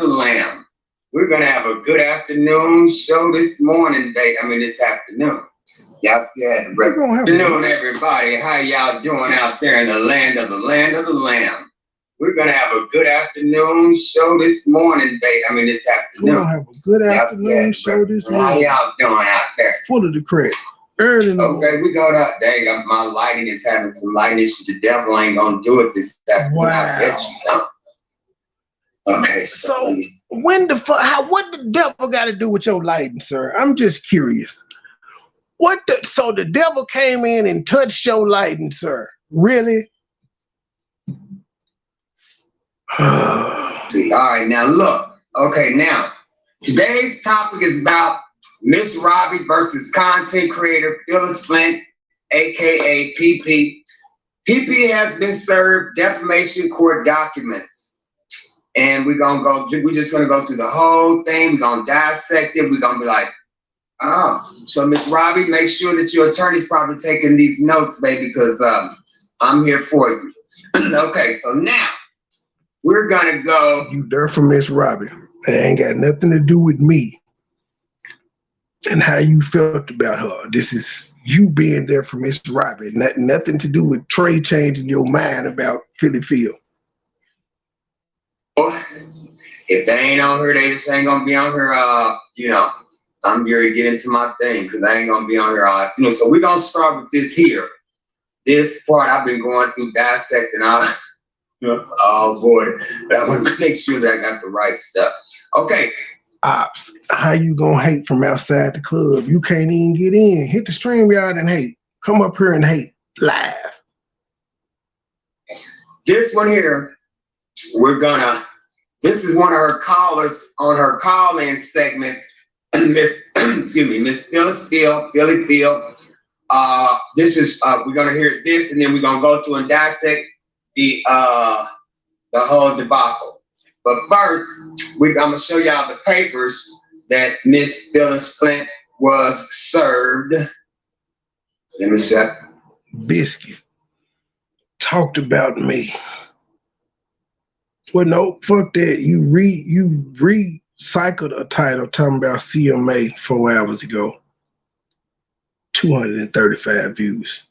lamb? We're gonna have a good afternoon show this afternoon. Y'all said, good afternoon, everybody. How y'all doing out there in the land of the lamb? We're gonna have a good afternoon show this morning, this afternoon. We're gonna have a good afternoon show this morning. How y'all doing out there? Full of the credit. Early in the morning. We go to dang, my lighting is having some lighting issues. The devil ain't gonna do it this afternoon. I bet you don't. Okay, so when the fuck? What the devil got to do with your lighting, sir? I'm just curious. So the devil came in and touched your lighting, sir? Really? See, all right, now look. Okay, now today's topic is about Miss Robbie versus content creator Phyllis Flint, aka PP. PP has been served defamation court documents. And we're just gonna go through the whole thing. We're gonna dissect it. We're gonna be like, oh. So Miss Robbie, make sure that your attorney's probably taking these notes, baby, because I'm here for you. Okay, so now we're gonna go. You there for Miss Robbie. It ain't got nothing to do with me and how you felt about her. This is you being there for Miss Robbie. Nothing to do with Trey changing your mind about Philly Field. If they ain't on her, they just ain't gonna be on her. I'm here to get into my thing because I ain't gonna be on her. So we're gonna start with this here. This part I've been going through dissecting all. Oh boy, but I want to make sure that I got the right stuff. Okay, Ops, how you gonna hate from outside the club? You can't even get in. Hit the StreamYard and hate. Come up here and hate live. This one here, this is one of her callers on her call-in segment, Miss Phyllis Philly Phil. This is we're gonna hear this, and then we're gonna go through and dissect the whole debacle. But first, I'm gonna show y'all the papers that Miss Phyllis Flint was served. Let me see. Biscuit talked about me. Well, no, fuck that. You recycled a title talking about CMA 4 hours ago. 235 views.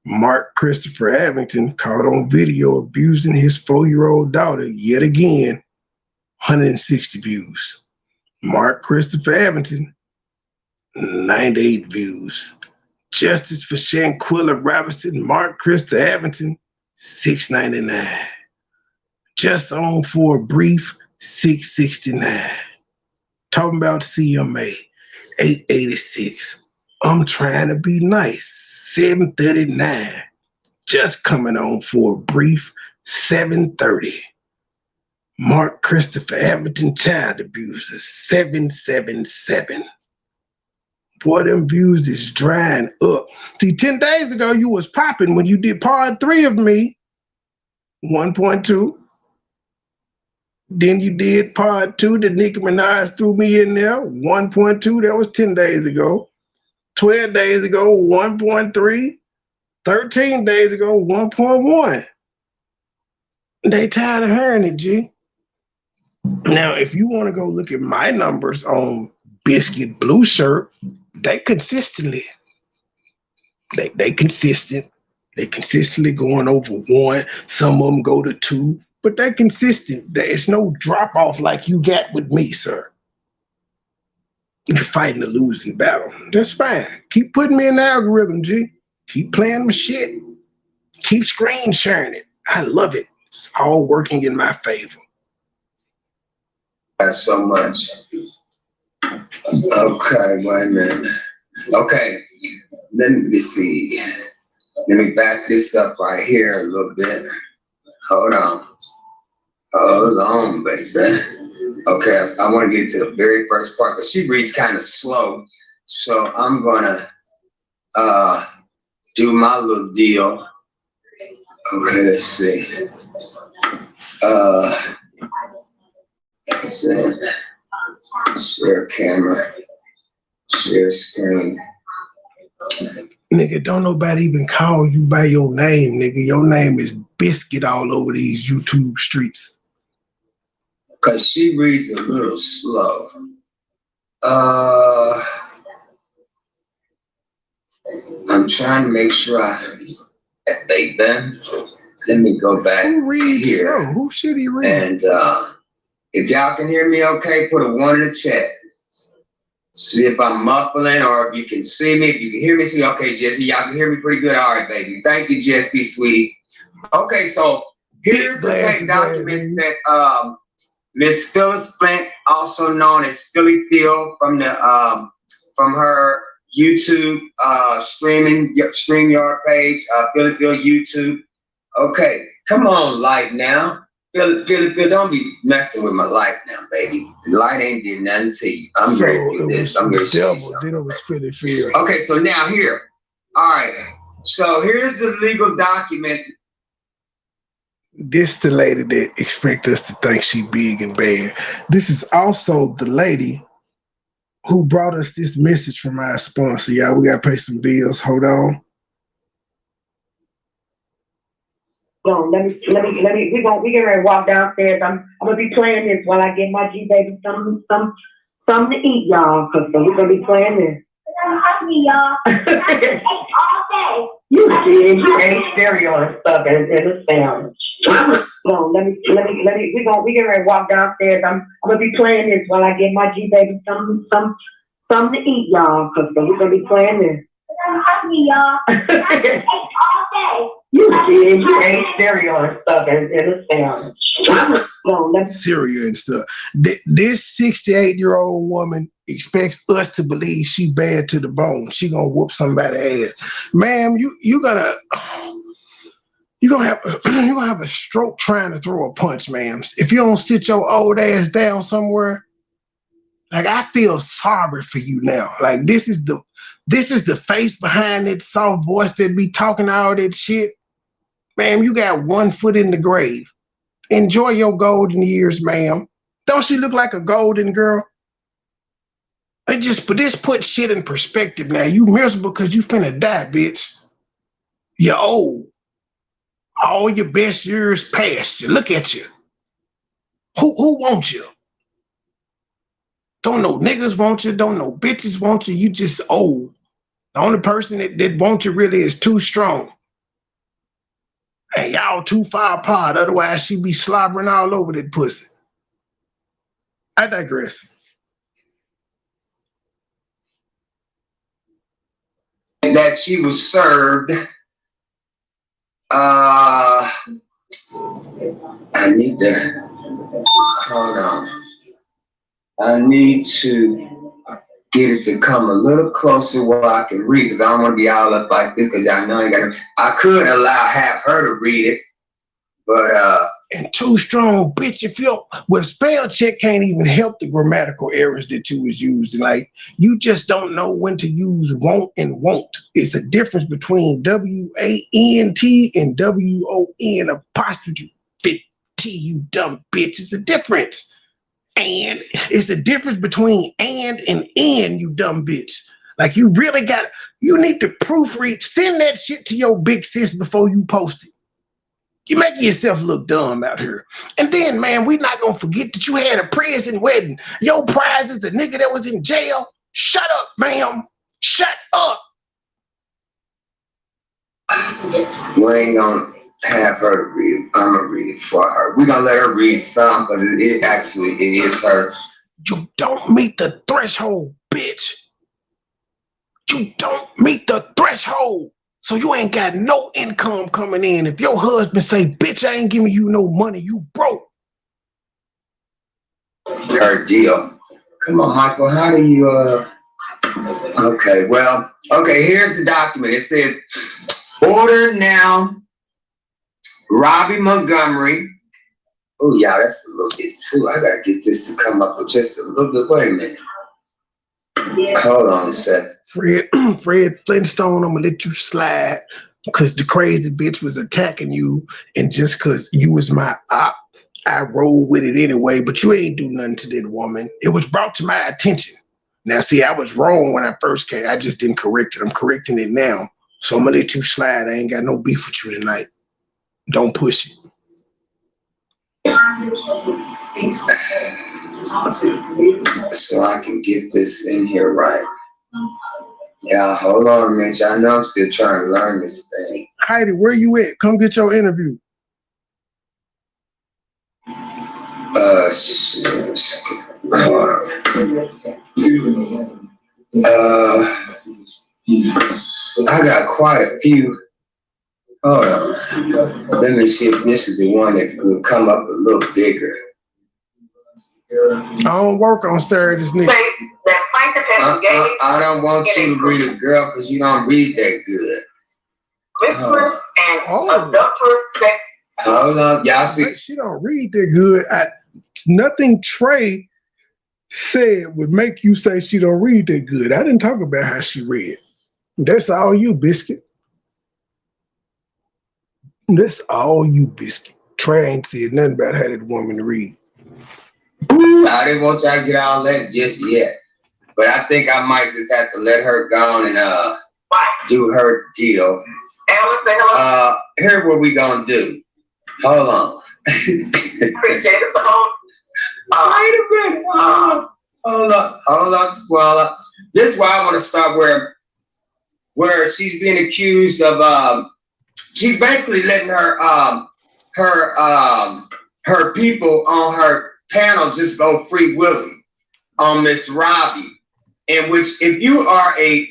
Mark Christopher Abington caught on video abusing his 4-year-old daughter yet again. 160 views. Mark Christopher Abington, 98 views. Justice for Shanquilla Robinson, Mark Christopher Abington, 699. Just on for a brief, 669. Talking about CMA, 886. I'm trying to be nice, 739. Just coming on for a brief, 730. Mark Christopher Abington child abuser, 777. Boy, them views is drying up. See, 10 days ago, you was popping when you did part 3 of me, 1.2. Then you did part 2 that Nicki Minaj threw me in there, 1.2. That was 10 days ago. 12 days ago, 1.3. 13 days ago, 1.1. They tired of hearing it, G. Now, if you want to go look at my numbers on Biscuit Blue Shirt, they consistently, they consistent. They consistently going over 1. Some of them go to 2, but they're consistent. There's no drop off like you got with me, sir. You're fighting a losing battle. That's fine. Keep putting me in the algorithm, G. Keep playing my shit. Keep screen sharing it. I love it. It's all working in my favor. That's so much. Okay, wait a minute. Okay, let me see. Let me back this up right here a little bit. Hold on, baby. Okay, I want to get to the very first part, but she reads kind of slow, so I'm gonna do my little deal. Okay, let's see. Share camera, share screen. Nigga, don't nobody even call you by your name, nigga. Your name is Biscuit all over these YouTube streets. Cause she reads a little slow. I'm trying to make sure they done. Let me go back. Who reads here. slow? Who should he read? And if y'all can hear me okay, put a 1 in the chat. See if I'm muffling or if you can see me. If you can hear me, see, okay, Jess, y'all can hear me pretty good. All right, baby. Thank you, Jess, be sweetie. Okay, so here's the fake documents that Miss Phyllis Flint, also known as Philly Phil, from her YouTube StreamYard page, Philly Phil YouTube. Okay, come on, light now. Phil, don't be messing with my life now, baby. The light ain't did nothing to you. I'm ready to do this. I'm ready to show you something. Then it was Philly Phil. Okay, so now here. All right. So here's the legal document. This the lady that expect us to think she big and bad. This is also the lady who brought us this message from our sponsor. Y'all, we gotta pay some bills. Hold on. So let me. We get ready to walk downstairs. I'm gonna be playing this while I get my G baby something to eat, y'all. Cause we're gonna be playing this. Hungry, y'all. I ate all day. You did. You ate cereal and stuff and a sandwich. So let me. We get ready to walk downstairs. I'm gonna be playing this while I get my G baby something to eat, y'all. Cause we're gonna be playing this. I'm hungry, y'all. I ate all day. You did. You ate cereal and stuff and a sandwich. cereal and stuff. This 68-year-old woman expects us to believe she bad to the bone. She gonna whoop somebody's ass. Ma'am, you're gonna have a stroke trying to throw a punch, ma'am. If you don't sit your old ass down somewhere, like I feel sorry for you now. Like this is the face behind that soft voice that be talking all that shit. Ma'am, you got 1 foot in the grave. Enjoy your golden years, ma'am. Don't she look like a golden girl? This put shit in perspective now. You miserable because you finna die, bitch. You're old. All your best years past you. Look at you. Who wants you? Don't no niggas want you. Don't no bitches want you. You just old. The only person that wants you really is Too Strong. And y'all too far apart. Otherwise, she be slobbering all over that pussy. I digress. That she was served. I need to hold on. I need to get it to come a little closer where I can read, because I don't want to be all up like this, because y'all know I could have her to read it, but and Too Strong, bitch, spell check can't even help the grammatical errors that you was using. Like, you just don't know when to use won't and won't. It's a difference between W-A-N-T and W-O-N apostrophe T, you dumb bitch. It's a difference. And it's the difference between and N, you dumb bitch. Like, you need to proofread. Send that shit to your big sis before you post it. You making yourself look dumb out here. And then, man, we not gonna forget that you had a prison wedding. Your prize is a nigga that was in jail. Shut up, ma'am. Shut up. You ain't gonna have her read it. I'm gonna read it for her. We're gonna let her read some, because it is her. You don't meet the threshold, bitch. You don't meet the threshold. So you ain't got no income coming in. If your husband say, bitch, I ain't giving you no money, you broke. Her deal. Come on, Michael, how do you, okay, here's the document. It says, order now, Robbie Montgomery. Oh, yeah, that's a little bit too. I gotta get this to come up with just a little bit. Wait a minute. Hold on a sec. Fred Flintstone, I'm gonna let you slide because the crazy bitch was attacking you, and just because you was my op, I rolled with it anyway, but you ain't do nothing to that woman. It was brought to my attention. Now, see, I was wrong when I first came. I just didn't correct it. I'm correcting it now. So I'm gonna let you slide. I ain't got no beef with you tonight. Don't push it. So I can get this in here right. Yeah, hold on, Mitch. I know I'm still trying to learn this thing. Heidi, where you at? Come get your interview. I got quite a few. Hold on. Let me see if this is the one that will come up a little bigger. I don't work on Saturdays, nigga. I don't want you to read it, girl, because you don't read that good. Whisperers and adulterous sex. Hold on, y'all see. She don't read that good. Nothing Trey said would make you say she don't read that good. I didn't talk about how she read. That's all you, Biscuit. That's all you, Biscuit. Trey ain't said nothing about how that woman read. I didn't want y'all to get all that just yet. But I think I might just have to let her go on and do her deal. Here's what we gonna do. Hold on. Appreciate it, Simone. Wait a minute. Hold on, Swallow. This is why I want to start where she's being accused of she's basically letting her people on her panel just go free willy on Miss Robbie. In which, if you are a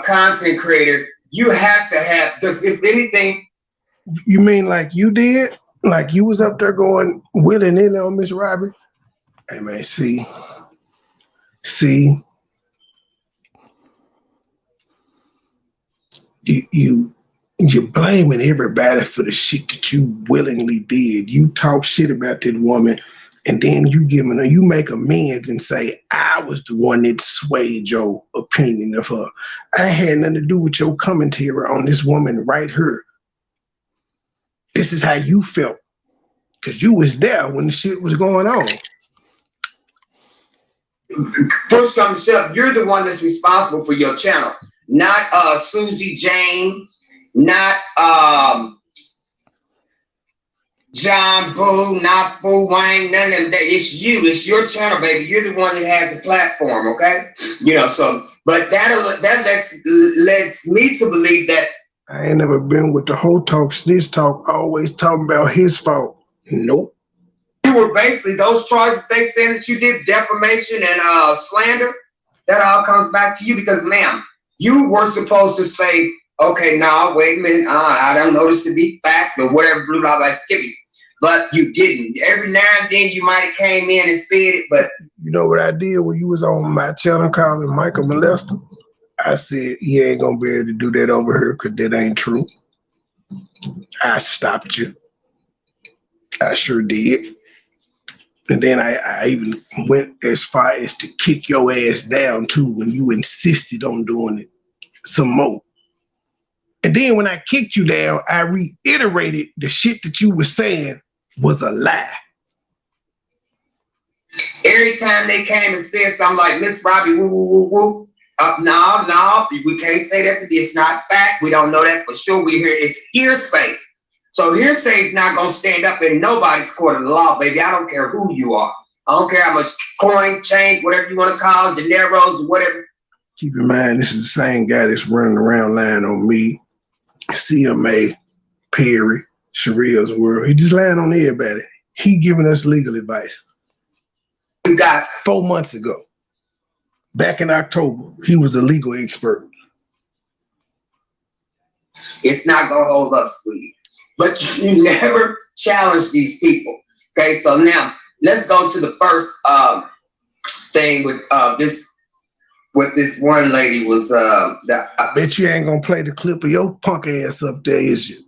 content creator, you have to have, because if anything. You mean like you did? Like you was up there going willy-nilly on Miss Robbie. Hey man, see, you're blaming everybody for the shit that you willingly did. You talk shit about that woman, and then you make amends and say, I was the one that swayed your opinion of her. I had nothing to do with your commentary on this woman right here. This is how you felt. Because you was there when the shit was going on. Push come to shove, you're the one that's responsible for your channel. Not Susie Jane, not John Boo, not Boo Wayne, none of that. It's you. It's your channel, baby. You're the one that has the platform, okay? You know, so, but that lets me to believe that I ain't never been with the whole talk, snitch talk, always talking about his fault. Nope. You were basically, those charges they said that you did, defamation and slander, that all comes back to you because, ma'am, you were supposed to say, okay, nah, wait a minute, I don't know this to be fact or whatever, blah, blah, blah, skippy. But you didn't. Every now and then you might have came in and said it, but. You know what I did when you was on my channel calling Michael Molester? I said, he ain't gonna be able to do that over here because that ain't true. I stopped you. I sure did. And then I even went as far as to kick your ass down too when you insisted on doing it some more. And then when I kicked you down, I reiterated the shit that you were saying was a lie. Every time they came and said something like, Miss Robbie, woo, woo, woo, woo. No, we can't say that. It's not fact. We don't know that for sure. We hear it's hearsay. So hearsay is not going to stand up in nobody's court of the law, baby. I don't care who you are. I don't care how much coin, change, whatever you want to call it, dineros, whatever. Keep in mind, this is the same guy that's running around lying on me, CMA, Perry, Sharia's World. He just lying on everybody. He giving us legal advice. You got 4 months ago. Back in October, he was a legal expert. It's not going to hold up, sweetie. But you never challenge these people. Okay, so now let's go to the first thing with this one lady was I bet you ain't gonna play the clip of your punk ass up there, is you?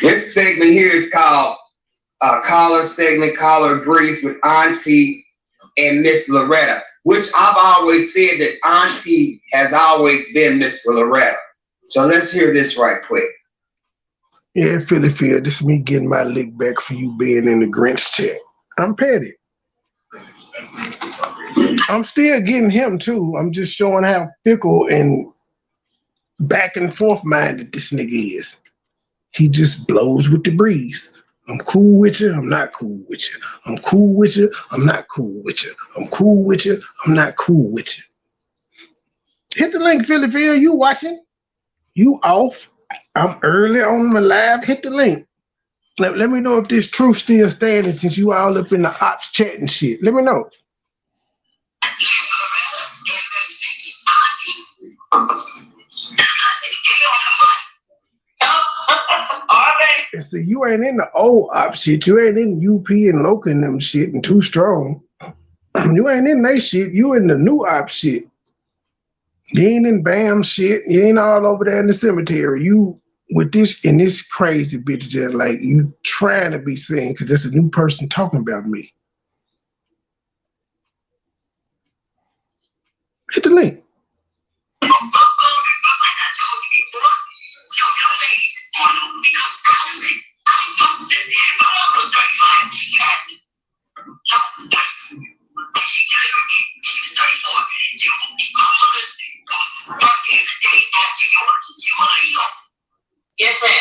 This segment here is called Caller Segment, Caller Agrees with Auntie and Miss Loretta, which I've always said that Auntie has always been Miss Loretta. So let's hear this right quick. Yeah, Philly Phil, this is me getting my lick back for you being in the Grinch chat. I'm petty. I'm still getting him too. I'm just showing how fickle and back and forth minded this nigga is. He just blows with the breeze. I'm cool with you, I'm not cool with you. I'm cool with you, I'm not cool with you. I'm cool with you, I'm not cool with you. Hit the link, Philly Phil. You watching? You off? I'm early on my live. Hit the link. Let me know if this truth still standing since you all up in the ops chat and shit. Let me know. And see, you ain't in the old ops shit. You ain't in UP and Local and them shit and Too Strong. You ain't in they shit. You in the new ops shit. You ain't in BAM shit. You ain't all over there in the cemetery. You with this and this crazy bitch just like you trying to be seen because there's a new person talking about me. Hit the link. Yes, ma'am.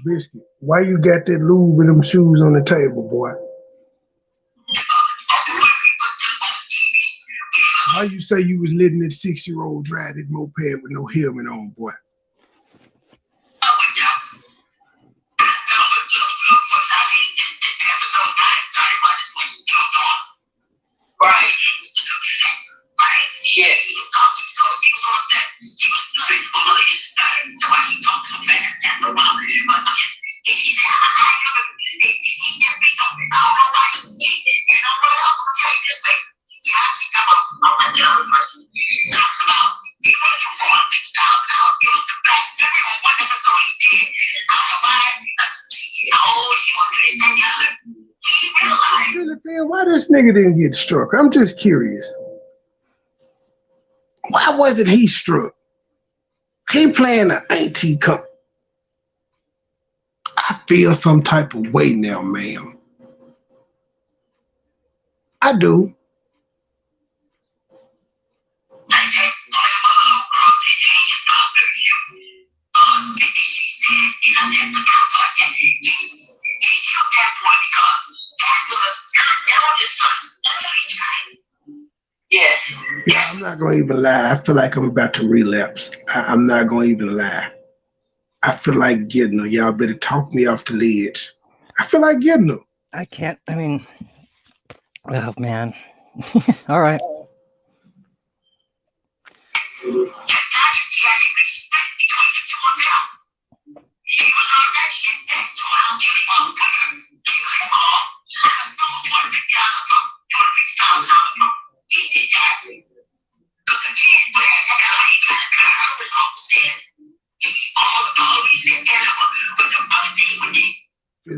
Biscuit, why you got that lube and them shoes on the table, boy? Why you say you was letting that 6-year-old drive that moped with no helmet on, boy? nigga didn't get struck? I'm just curious. Why wasn't he struck? He playing the auntie cup. I feel some type of way now, ma'am. I do. Yes. Yeah, I'm not gonna even lie. I feel like I'm about to relapse. I'm not gonna even lie. I feel like getting her. Y'all better talk me off the ledge. I feel like getting her. I can't. I mean, oh man. All right.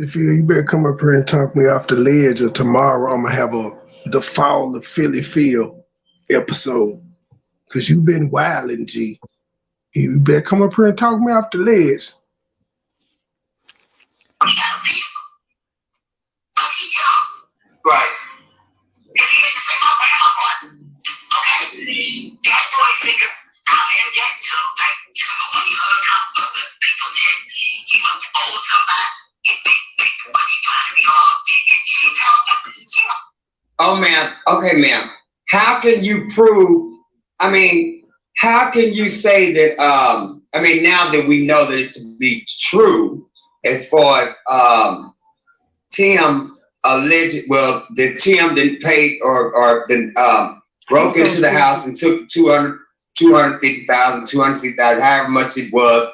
Philly, you better come up here and talk me off the ledge, or tomorrow I'm gonna have the fall of Philly Phil episode. Cause you been wildin', G. You better come up here and talk me off the ledge. Right. Oh man, okay, ma'am. How can you prove? I mean, how can you say that? I mean, now that we know that it to be true, as far as Tim alleged, well, that Tim didn't pay or been broke into the house and took 250,000, 260,000, however much it was.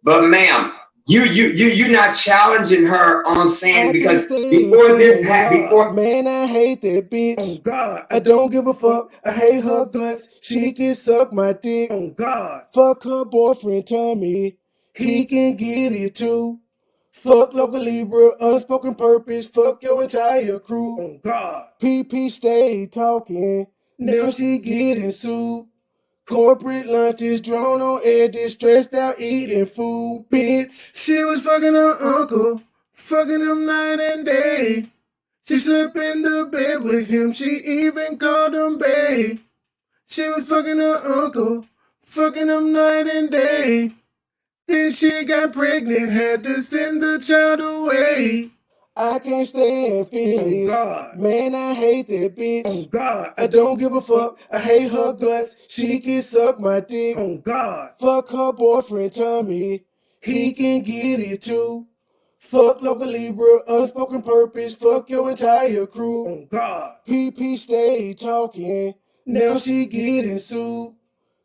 But ma'am, you're not challenging her on saying, because before this happened, Man, I hate that bitch. Oh God, I don't give a fuck. I hate her guts. She can suck my dick. Oh God, fuck her boyfriend Tommy. He can get it too. Fuck local Libra, unspoken purpose. Fuck your entire crew. Oh God, PP stay talking. Now she getting sued. Corporate lunches, drone on edges, stressed out eating food, bitch. She was fucking her uncle, fucking him night and day. She slept in the bed with him, she even called him babe. She was fucking her uncle, fucking him night and day. Then she got pregnant, had to send the child away. I can't stand feelings. Oh God. Man, I hate that bitch. Oh God. I don't give a fuck. I hate her guts. She can suck my dick. Oh God. Fuck her boyfriend Tommy. He can get it too. Fuck local Libra, unspoken purpose. Fuck your entire crew. Oh God. PP stay talking. Now she getting sued.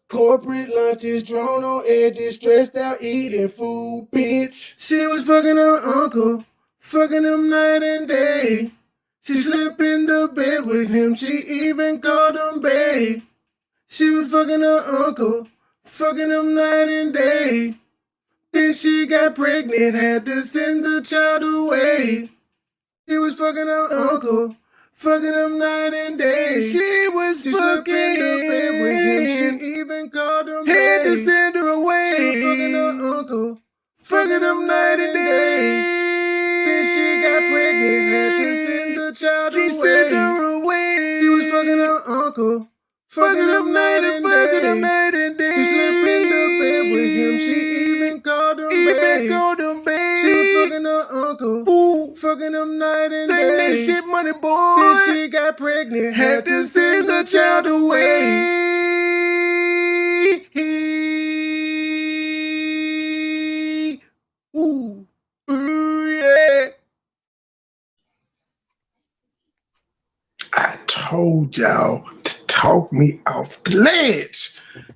Corporate lunches, drone on edges, stressed out eating food, bitch. She was fucking her uncle, fucking him night and day. She slept in the bed with him, she even called him babe. She was fucking her uncle, fucking him night and day. Then she got pregnant, had to send the child away. She was fucking her uncle, fucking him night and day. She slept in the bed with him, she even called him babe. Had to send her away. She was fucking her uncle, fucking him night and day. Then she got pregnant, had to send the child away. She sent her away. She was fucking her uncle, fucking him night and day. She slept in the bed with him, she even called him babe. She was fucking her uncle, fucking him night and day. That shit, money boy. Then she got pregnant, had to send the child away. Ooh, yeah. I told y'all to talk me off the ledge.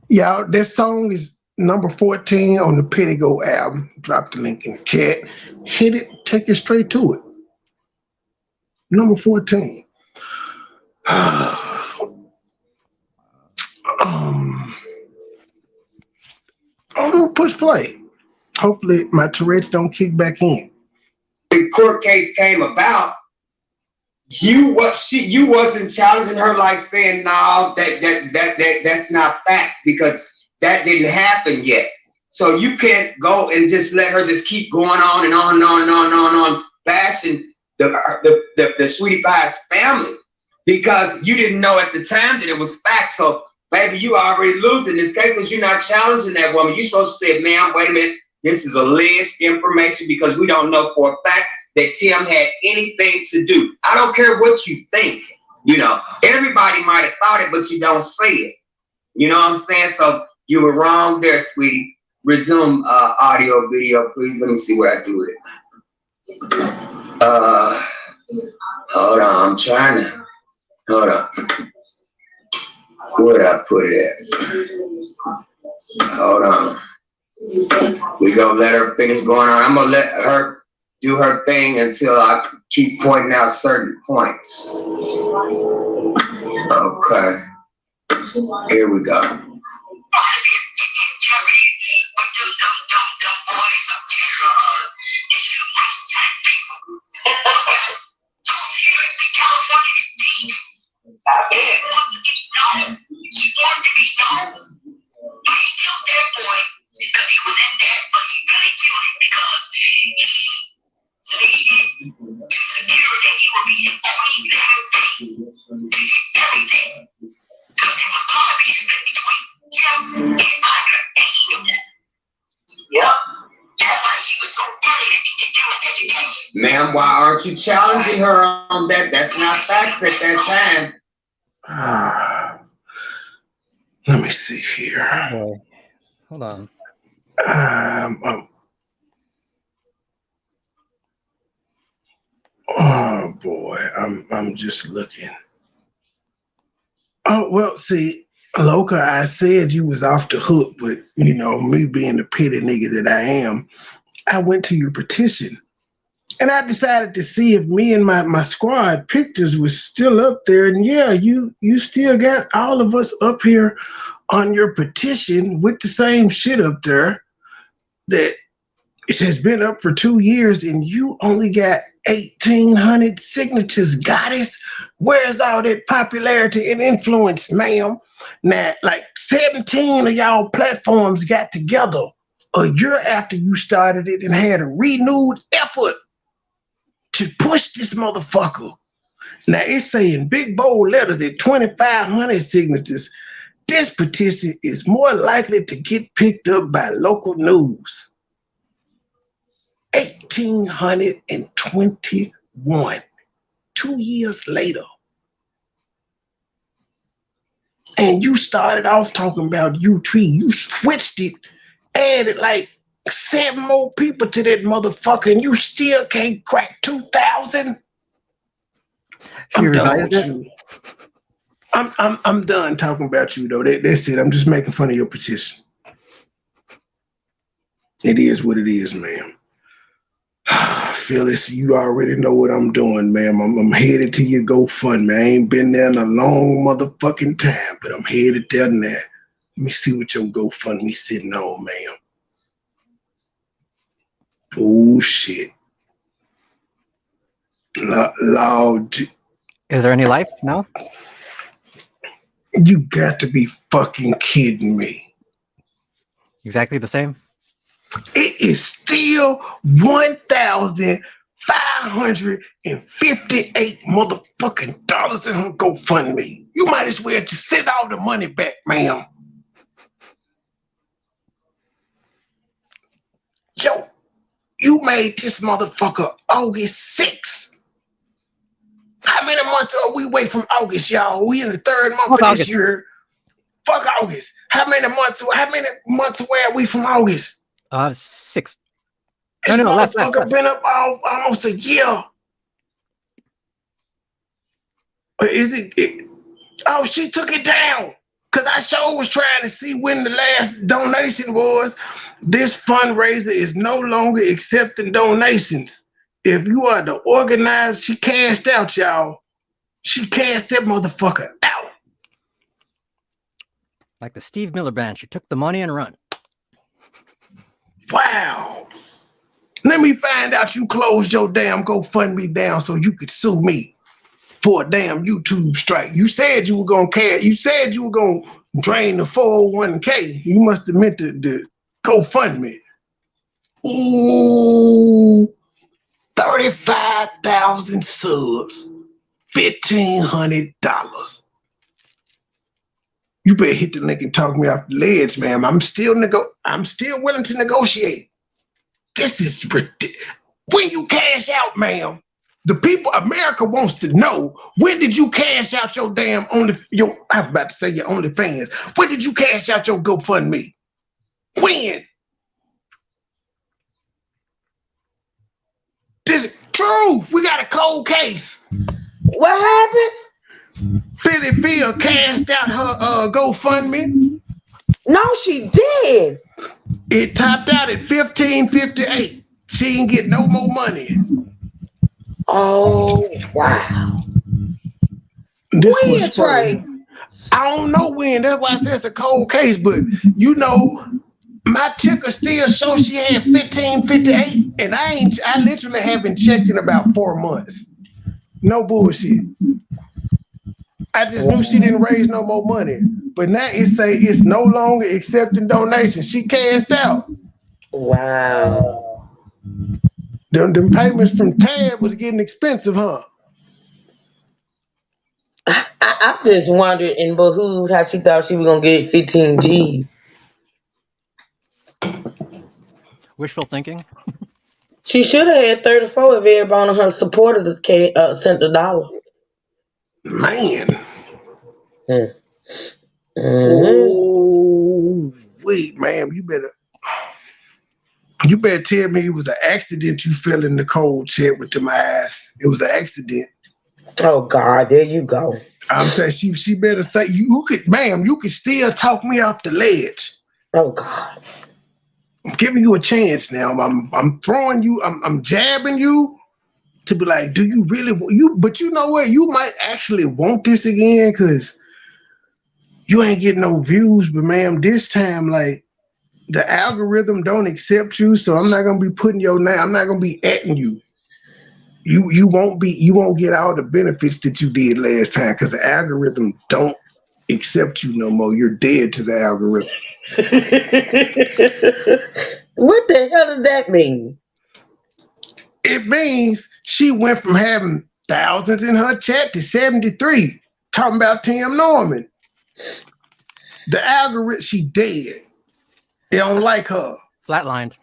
Y'all, that song is number 14 on the Pettigo album. Drop the link in the chat. Hit it, take it straight to it. Number 14. I'm gonna push play. Hopefully my Tourette's don't kick back in. the court case came about, you wasn't challenging her like saying no, that's not facts because that didn't happen yet. So you can't go and just let her just keep going on and on and on and on and on and on bashing the Sweetie Pie's family because you didn't know at the time that it was facts. So baby, you already losing this case because you're not challenging that woman. You're supposed to say, ma'am, wait a minute, this is alleged information because we don't know for a fact that Tim had anything to do. I don't care what you think. You know, everybody might have thought it, but you don't say it. You know what I'm saying? So you were wrong there, sweetie. Resume audio, video, please. Let me see what I do with it. Hold on. I'm trying to. Hold on. Where'd I put it at? Hold on. We gonna let her finish going on. I'm gonna let her do her thing until I keep pointing out certain points. Okay. Here we go. Ma'am, why aren't you challenging her on that? That's not facts at that time. Let me see here. Boy. Hold on. Oh boy, I'm just looking. Oh well, see, Loca, I said you was off the hook, but you know, me being the petty nigga that I am, I went to your petition. And I decided to see if me and my squad pictures was still up there. And yeah, you still got all of us up here on your petition with the same shit up there that it has been up for 2 years and you only got 1,800 signatures, goddess. Where's all that popularity and influence, ma'am? Now, like 17 of y'all platforms got together a year after you started it and had a renewed effort to push this motherfucker. Now it's saying big bold letters at 2,500 signatures. This petition is more likely to get picked up by local news. 1,821, 2 years later. And you started off talking about UT. You switched it, added like 7 more people to that motherfucker, and you still can't crack 2,000. I'm done with you. I'm done talking about you though. That's it. I'm just making fun of your petition. It is what it is, ma'am. Phyllis, you already know what I'm doing, ma'am. I'm headed to your GoFundMe. I ain't been there in a long motherfucking time, but I'm headed there now. Let me see what your GoFundMe sitting on, ma'am. Oh shit. Lord. Is there any life now? You got to be fucking kidding me. Exactly the same? It is still 1,558 motherfucking dollars in her GoFundMe. You might as well just send all the money back, ma'am. Yo, you made this motherfucker August 6th. How many months are we away from August, y'all? We in the 3rd month of this year. Fuck August. How many months away are we from August? 6. This motherfucker been up almost a year. Or is it? Oh, she took it down. Because I sure was trying to see when the last donation was. This fundraiser is no longer accepting donations. If you are the organizer, she cashed out, y'all. She cashed that motherfucker out. Like the Steve Miller Band, she took the money and run. Wow. Let me find out you closed your damn GoFundMe down so you could sue me. for a damn YouTube strike. You said you were gonna cash. You said you were gonna drain the 401k. You must have meant the GoFundMe. Ooh, 35,000 subs, $1,500. You better hit the link and talk me off the ledge, ma'am. I'm still willing to negotiate. This is ridiculous. When you cash out, ma'am, the people, America wants to know, when did you cash out your damn I was about to say your OnlyFans. When did you cash out your GoFundMe? When? This is true. We got a cold case. What happened? Philly Phil cashed out her GoFundMe. No, she did. It topped out at $1,558. She didn't get no more money. Oh wow. This when, was Trey? I don't know when. That's why I said it's a cold case. But you know, my ticker still shows she had $1,558, and I literally haven't checked in about 4 months. No bullshit. I just knew she didn't raise no more money. But now it's no longer accepting donations. She cashed out. Wow. Them payments from Tab was getting expensive, huh? I'm just wondering and behooved how she thought she was gonna get 15 G. Wishful thinking. She should have had 34 if every one of her supporters sent $1. Man. Mm-hmm. Oh, wait, ma'am, you better tell me it was an accident you fell in the cold chair with them eyes. It was an accident. Oh God, there you go. I'm saying she better say you could still talk me off the ledge. Oh God. I'm giving you a chance now. I'm throwing you, I'm jabbing you to be like, do you really but you know what? You might actually want this again because you ain't getting no views, but ma'am, this time, like, the algorithm don't accept you, so I'm not gonna be putting your name. I'm not gonna be atting you. You won't get all the benefits that you did last time because the algorithm don't accept you no more. You're dead to the algorithm. What the hell does that mean? It means she went from having thousands in her chat to 73, talking about Tim Norman. The algorithm, she dead. They don't like her. Flatlined.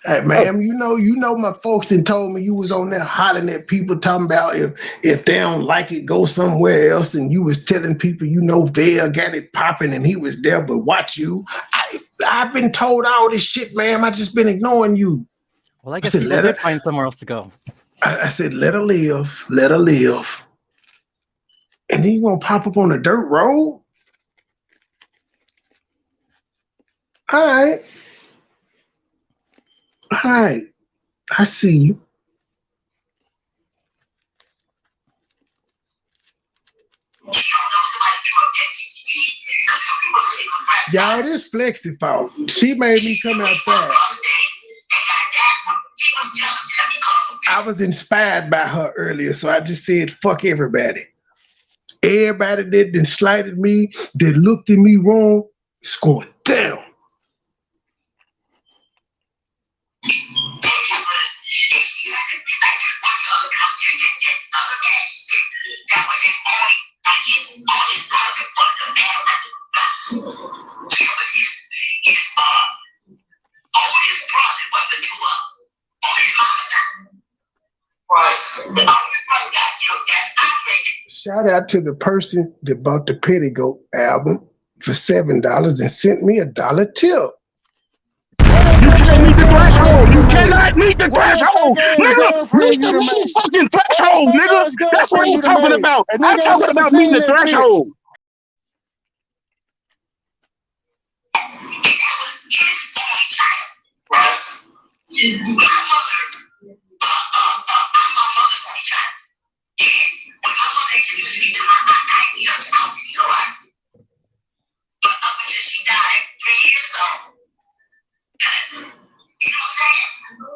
Hey, ma'am, you know my folks done told me you was on there hollering at people talking about if they don't like it, go somewhere else, and you was telling people Vail got it popping and he was there, but watch you. I've been told all this shit, ma'am. I just been ignoring you. Well, I guess people did find somewhere else to go. I said, let her live. Let her live. And then you gonna pop up on a dirt road? All right. Hi, I see you. Y'all, this Flexi fault. She made me come outside. I was inspired by her earlier, so I just said, fuck everybody. Everybody that slighted me, that looked at me wrong, it's going down. Shout out to the person that bought the Pettigoat album for $7 and sent me $1 tip. You can't meet the threshold. You cannot meet the threshold. Nigga, meet the motherfucking threshold, nigga. That's what I'm talking about. I'm talking about meeting the threshold.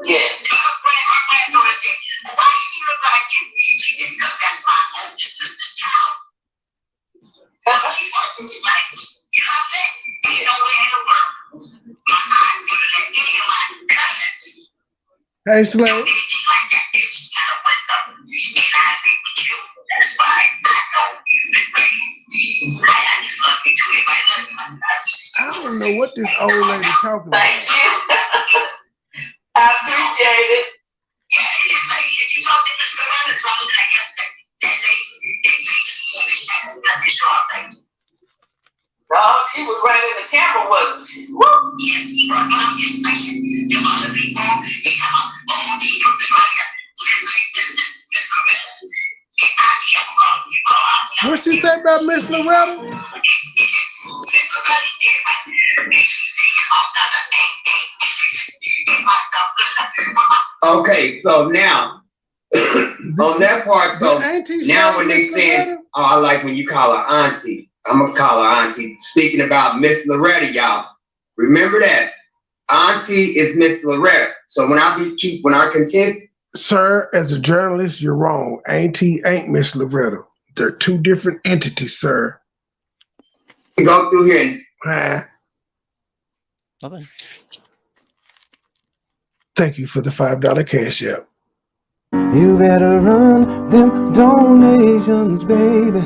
Yes. Why she look like you? She said, because that's my Hey, Slay. I don't know what this old lady talking about. Thank you. I appreciate it. Oh, she was right in the camera, wasn't she? Woo! What she say about Miss Loretta? Okay, so now on that part, so now when they saying, oh, I like when you call her auntie. I'm gonna call her auntie. Speaking about Miss Loretta, y'all, remember that auntie is Miss Loretta. So when I contest, sir, as a journalist, you're wrong. Auntie ain't Miss Loretta. They're two different entities, sir. Go through here and Nothing. Thank you for the $5 cash app. You better run them donations, baby.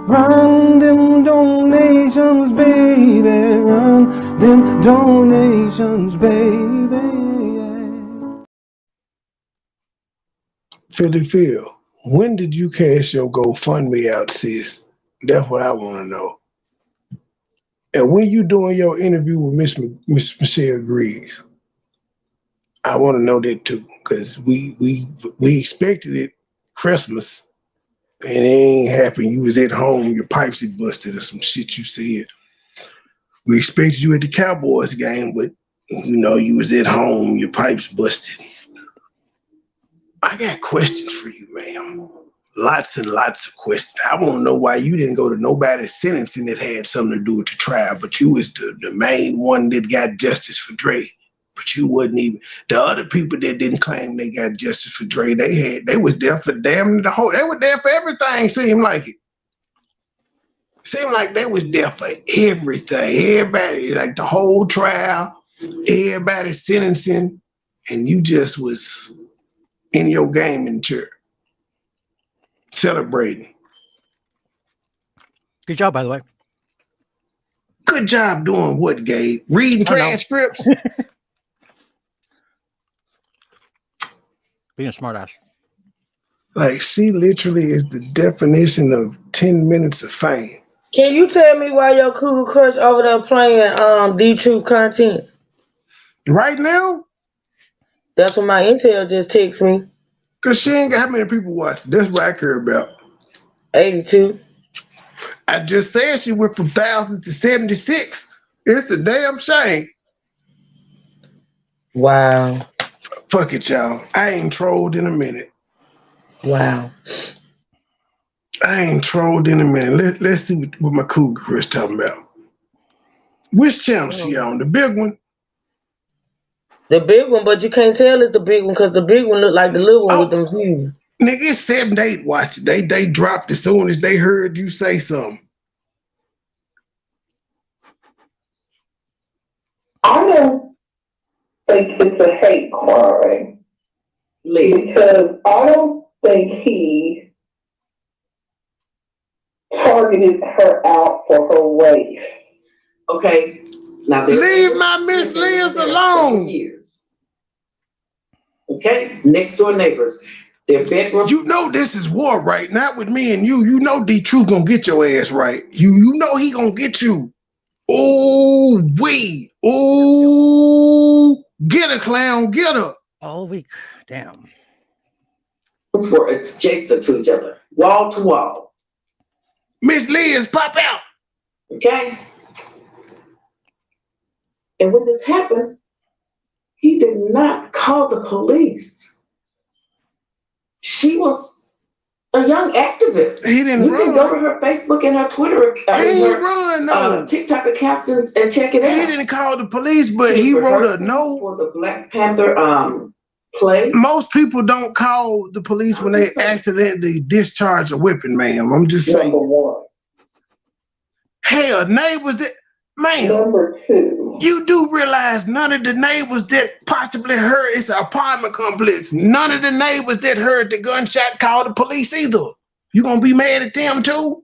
Run them donations, baby. Run them donations, baby. Philly Phil, when did you cash your GoFundMe out, sis? That's what I want to know. And when you doing your interview with Miss Michelle Griggs, I want to know that too, because we expected it Christmas, and it ain't happened. You was at home, your pipes had busted or some shit you said. We expected you at the Cowboys game, but you know you was at home, your pipes busted. I got questions for you, ma'am. Lots and lots of questions. I want to know why you didn't go to nobody's sentencing that had something to do with the trial, but you was the main one that got justice for Dre. But you wasn't even. The other people that didn't claim they got justice for Dre, they was there for damn the whole. They were there for everything. Seemed like it. Seemed like they was there for everything. Everybody, like the whole trial, everybody sentencing, and you just was in your game in church. Celebrating. Good job, by the way. Good job doing what, Gabe? Reading transcripts? Being a smartass. Like, she literally is the definition of 10 minutes of fame. Can you tell me why your cougar crush over there playing D-Truth content? Right now? That's what my intel just texted me. Because she ain't got how many people watching. That's what I care about. 82. I just said she went from 1,000 to 76. It's a damn shame. Wow. Fuck it, y'all. I ain't trolled in a minute. Wow. I ain't trolled in a minute. Let's see what my cougar crush talking about. Which channel she on? The big one? The big one, but you can't tell it's the big one because the big one look like the little one with them views. Nigga, it's 7 to 8 watching. They dropped as soon as they heard you say something. I don't think it's a hate crime. Because I don't think he targeted her out for her race. Okay. Now leave my Miss Liz alone. Years. Okay, next door neighbors. Their bedroom. You know this is war, right? Not with me and you. You know D-Truth gonna get your ass right. You know he gonna get you. Oh, wait. Oh, get her, clown, get her. All week. Damn. Were adjacent to each other, wall to wall. Miss Liz, pop out. Okay. And when this happened, he did not call the police. She was a young activist. He didn't you run. can go to her Facebook and her Twitter, TikTok accounts and check it out. He didn't call the police, but he wrote a note for the Black Panther play. Most people don't call the police when they accidentally discharge a weapon, ma'am. I'm just saying. Number one. Hell, neighbors that Man, Number two. you do realize none of the neighbors that possibly heard, it's an apartment complex, none of the neighbors that heard the gunshot called the police either. You gonna be mad at them too?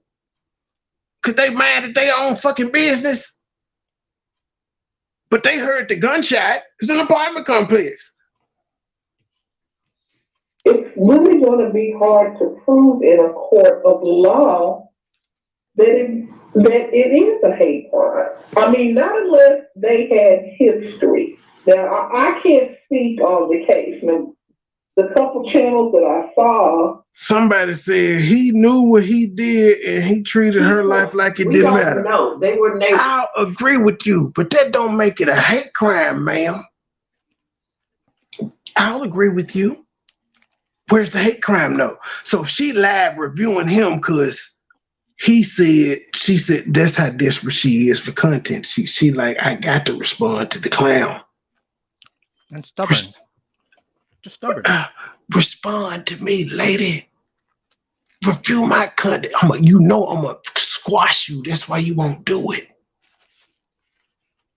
Cause they mad at their own fucking business? But they heard the gunshot. It's an apartment complex. It's really going to be hard to prove in a court of law that it is a hate crime. I mean, not unless they had history. Now, I can't speak on the case. Now, the couple channels that I saw. Somebody said he knew what he did and he treated her life like it didn't matter. No, they were neighbors. I'll agree with you, but that don't make it a hate crime, ma'am. I'll agree with you. Where's the hate crime though? So she live reviewing him because she said that's how desperate she is for content. She like, I got to respond to the clown. And stubborn. Just stubborn. Respond to me, lady. Review my content. I'm gonna squash you. That's why you won't do it.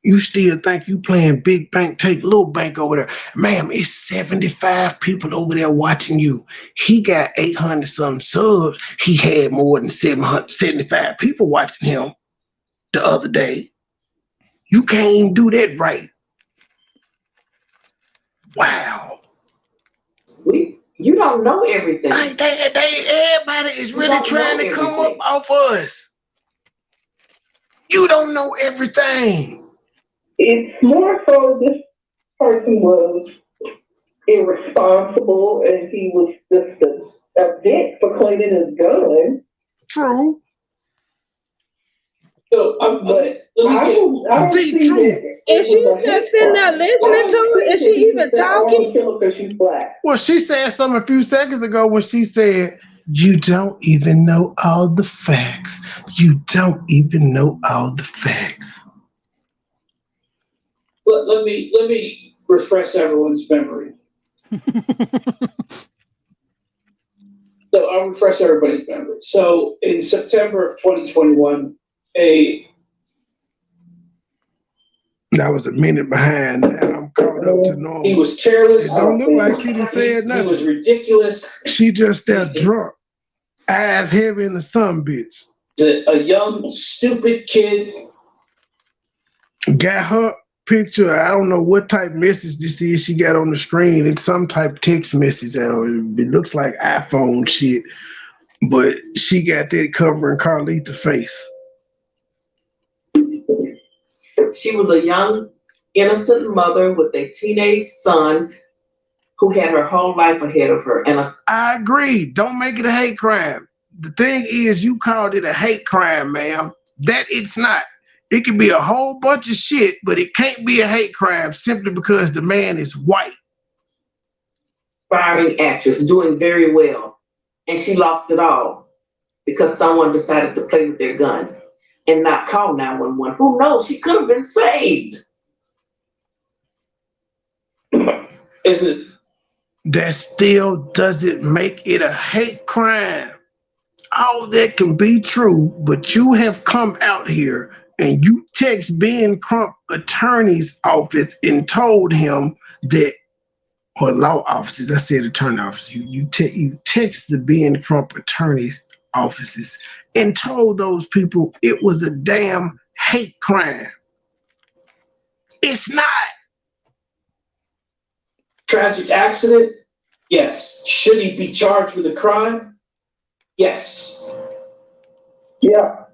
You still think you playing big bank, take little bank over there. Ma'am, it's 75 people over there watching you. He got 800 some subs. He had more than 775 people watching him the other day. You can't even do that right. Wow. You don't know everything. Everybody is really trying to come up off us. You don't know everything. It's more so this person was irresponsible and he was just a dick for cleaning his gun. True. So, but I don't see that. Is she just sitting there listening to it? Is she even talking? Well, she said something a few seconds ago when she said, you don't even know all the facts. You don't even know all the facts. Let me refresh everyone's memory. So I'll refresh everybody's memory. So in September of 2021, that was a minute behind, and I'm caught up to normal. He was careless. It don't look like she done said nothing. He was ridiculous. She just that drunk, eyes heavy in the sun, bitch. A young, stupid kid. Got her picture. I don't know what type of message this is she got on the screen. It's some type of text message. It looks like iPhone shit, but she got that covering Carlita's face. She was a young, innocent mother with a teenage son who had her whole life ahead of her. And I agree. Don't make it a hate crime. The thing is, you called it a hate crime, ma'am. That it's not. It can be a whole bunch of shit, but it can't be a hate crime simply because the man is white. Aspiring actress, doing very well. And she lost it all because someone decided to play with their gun and not call 911. Who knows? She could have been saved. Is it? That still doesn't make it a hate crime. All that can be true, but you have come out here and you text Ben Crump attorney's office and told him that, or law offices, I said attorney office, you text the Ben Crump attorney's offices and told those people it was a damn hate crime. It's not. Tragic accident? Yes. Should he be charged with a crime? Yes. Yeah.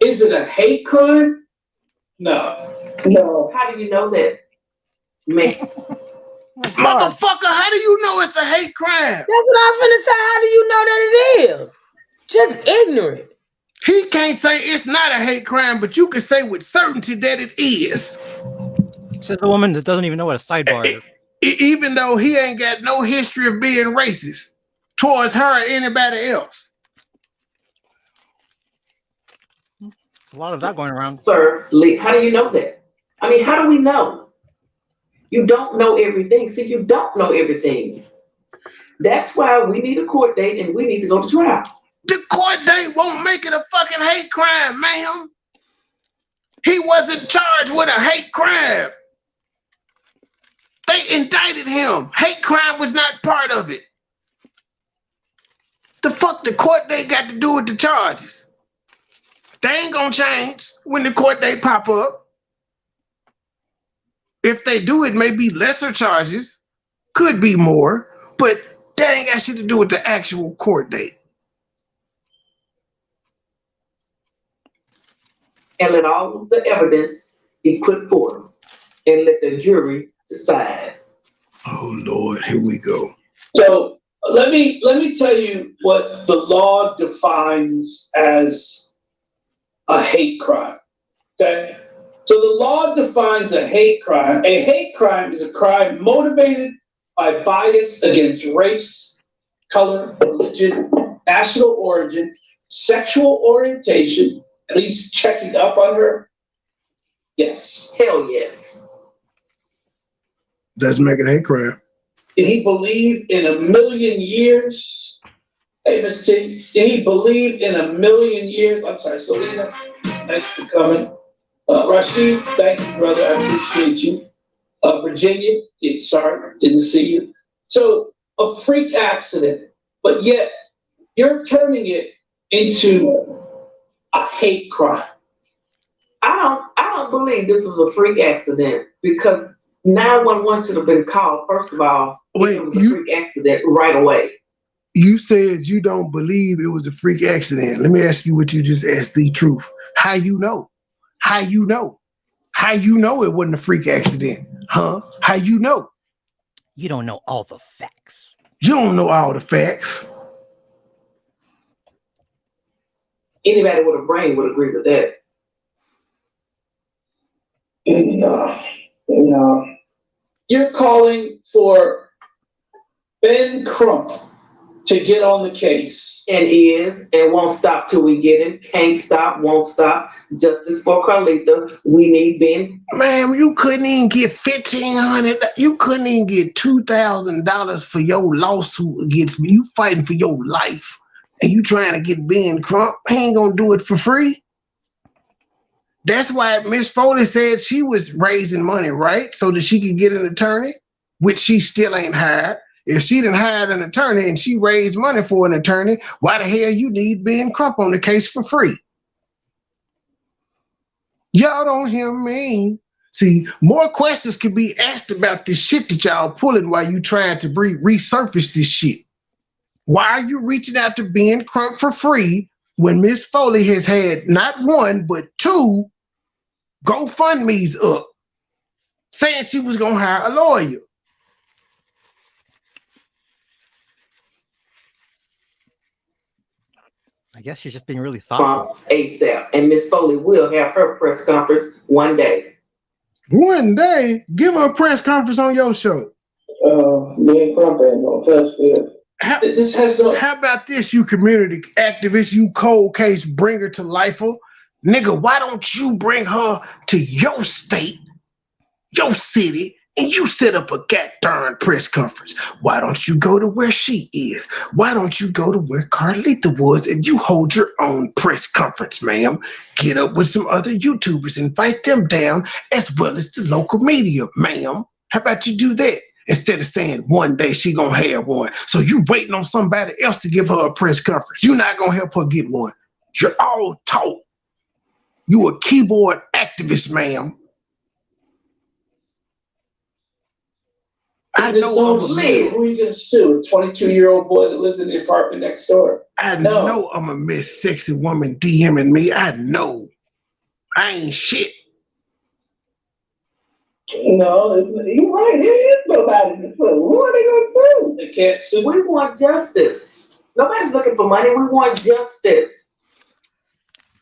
Is it a hate crime? No. No. How do you know that? Man. Motherfucker, how do you know it's a hate crime? That's what I was finna say. How do you know that it is? Just ignorant. He can't say it's not a hate crime, but you can say with certainty that it is. Says the woman that doesn't even know what a sidebar is. Even though he ain't got no history of being racist towards her or anybody else. A lot of that going around. Sir, Lee, how do you know that? I mean, how do we know? You don't know everything. See, you don't know everything. That's why we need a court date and we need to go to trial. The court date won't make it a fucking hate crime, ma'am. He wasn't charged with a hate crime. They indicted him. Hate crime was not part of it. The fuck the court date got to do with the charges? They ain't gonna change when the court date pop up. If they do, it may be lesser charges, could be more, but that ain't got shit to do with the actual court date. And let all of the evidence be put forth and let the jury decide. Oh Lord, here we go. So let me tell you what the law defines as a hate crime. Okay? So the law defines a hate crime. A hate crime is a crime motivated by bias against race, color, religion, national origin, sexual orientation. At least checking up on her? Yes. Hell yes. Doesn't make it a hate crime. Did he believe in 1,000,000 years? Hey, Mr. T, did he believe in 1,000,000 years? I'm sorry, Selena, thanks for coming. Rashid, thank you, brother. I appreciate you. Virginia, sorry, didn't see you. So, a freak accident, but yet you're turning it into a hate crime. I don't believe this was a freak accident because 911 should have been called, first of all, if it was a freak accident right away. You said you don't believe it was a freak accident. Let me ask you what you just asked, the truth. How you know? How you know? How you know it wasn't a freak accident? Huh? How you know? You don't know all the facts. You don't know all the facts. Anybody with a brain would agree with that. No. You're calling for Ben Crump to get on the case. And is, and won't stop till we get him. Can't stop, won't stop. Justice for Carlita. We need Ben. Ma'am, you couldn't even get $1,500. You couldn't even get $2,000 for your lawsuit against me. You fighting for your life. And you trying to get Ben Crump. He ain't gonna do it for free. That's why Miss Foley said she was raising money, right? So that she could get an attorney, which she still ain't hired. If she didn't hire an attorney and she raised money for an attorney, why the hell you need Ben Crump on the case for free? Y'all don't hear me. See, more questions can be asked about this shit that y'all pulling while you trying to resurface this shit. Why are you reaching out to Ben Crump for free when Miss Foley has had not one, but 2 GoFundMe's up saying she was going to hire a lawyer? I guess she's just being really thoughtful. ASAP. And Miss Foley will have her press conference one day. One day? Give her a press conference on your show. Ben Crump ain't gonna touch this. How about this, you community activist, you cold case bringer to lifer? Nigga, why don't you bring her to your state, your city, and you set up a goddamn press conference? Why don't you go to where she is? Why don't you go to where Carlita was and you hold your own press conference, ma'am? Get up with some other YouTubers, invite them down, as well as the local media, ma'am. How about you do that? Instead of saying one day she gonna have one. So you waiting on somebody else to give her a press conference. You're not gonna help her get one. You're all taught. You a keyboard activist, ma'am. I know I'm a miss. Who are you gonna sue? A 22-year-old boy that lives in the apartment next door? I know I'm a miss sexy woman DMing me. I know. I ain't shit. No, you're right. There is nobody to sue. Who are they gonna sue? They can't sue. We want justice. Nobody's looking for money. We want justice.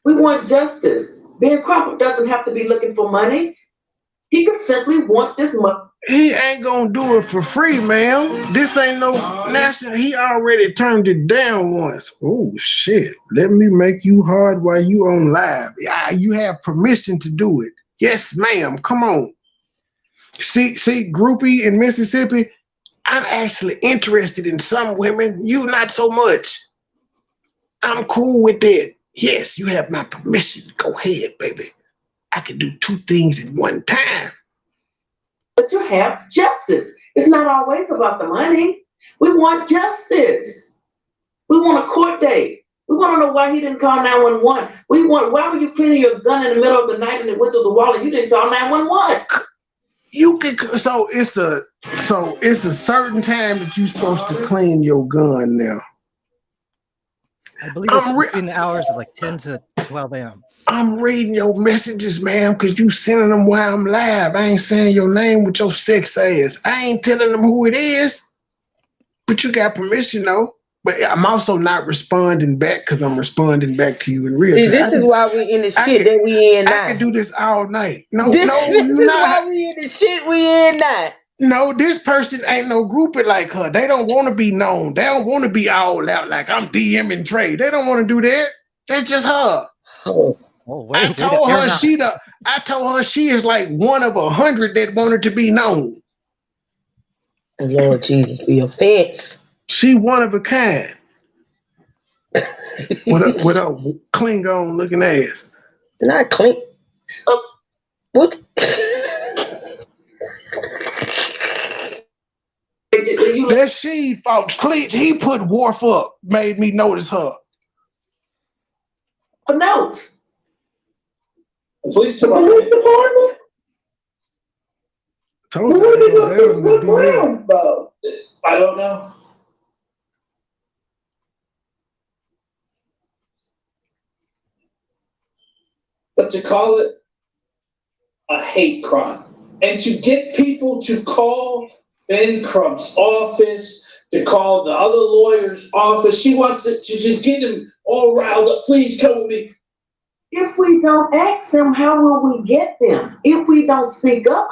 We want justice. Ben Crump doesn't have to be looking for money. He could simply want this money. He ain't gonna do it for free, ma'am. This ain't no national. He already turned it down once. Oh shit! Let me make you hard while you on live. Yeah, you have permission to do it. Yes, ma'am. Come on. See, groupie in Mississippi. I'm actually interested in some women. You not so much. I'm cool with that. Yes, you have my permission. Go ahead, baby. I can do two things at one time. But you have justice. It's not always about the money. We want justice. We want a court date. We want to know why he didn't call 911. Why were you cleaning your gun in the middle of the night and it went through the wall and you didn't call 911? You can, so it's a certain time that you're supposed to clean your gun now. I believe it's between the hours of like 10 to 12 a.m. I'm reading your messages, ma'am, because you sending them while I'm live. I ain't saying your name with your sex ass. I ain't telling them who it is, but you got permission, though. But I'm also not responding back because I'm responding back to you in real time. See, this is why we in the shit that we in now. I can do this all night. No, this is not. why we in the shit we in now. No, this person ain't no groupie like her. They don't want to be known. They don't want to be all out like I'm DMing Trey. They don't want to do that. That's just her. Oh, wait, I told her she is like one of 100 that wanted to be known. Lord Jesus, be offense. She one of a kind. with a Klingon looking ass. Not clean. What? That she fought Cleach. He put Worf up, made me notice her. A note. Police department. Told you. I don't know. But to call it a hate crime and to get people to call Ben Crump's office, to call the other lawyer's office, she wants to just get him all riled up. Please come with me. If we don't ask them, how will we get them? If we don't speak up,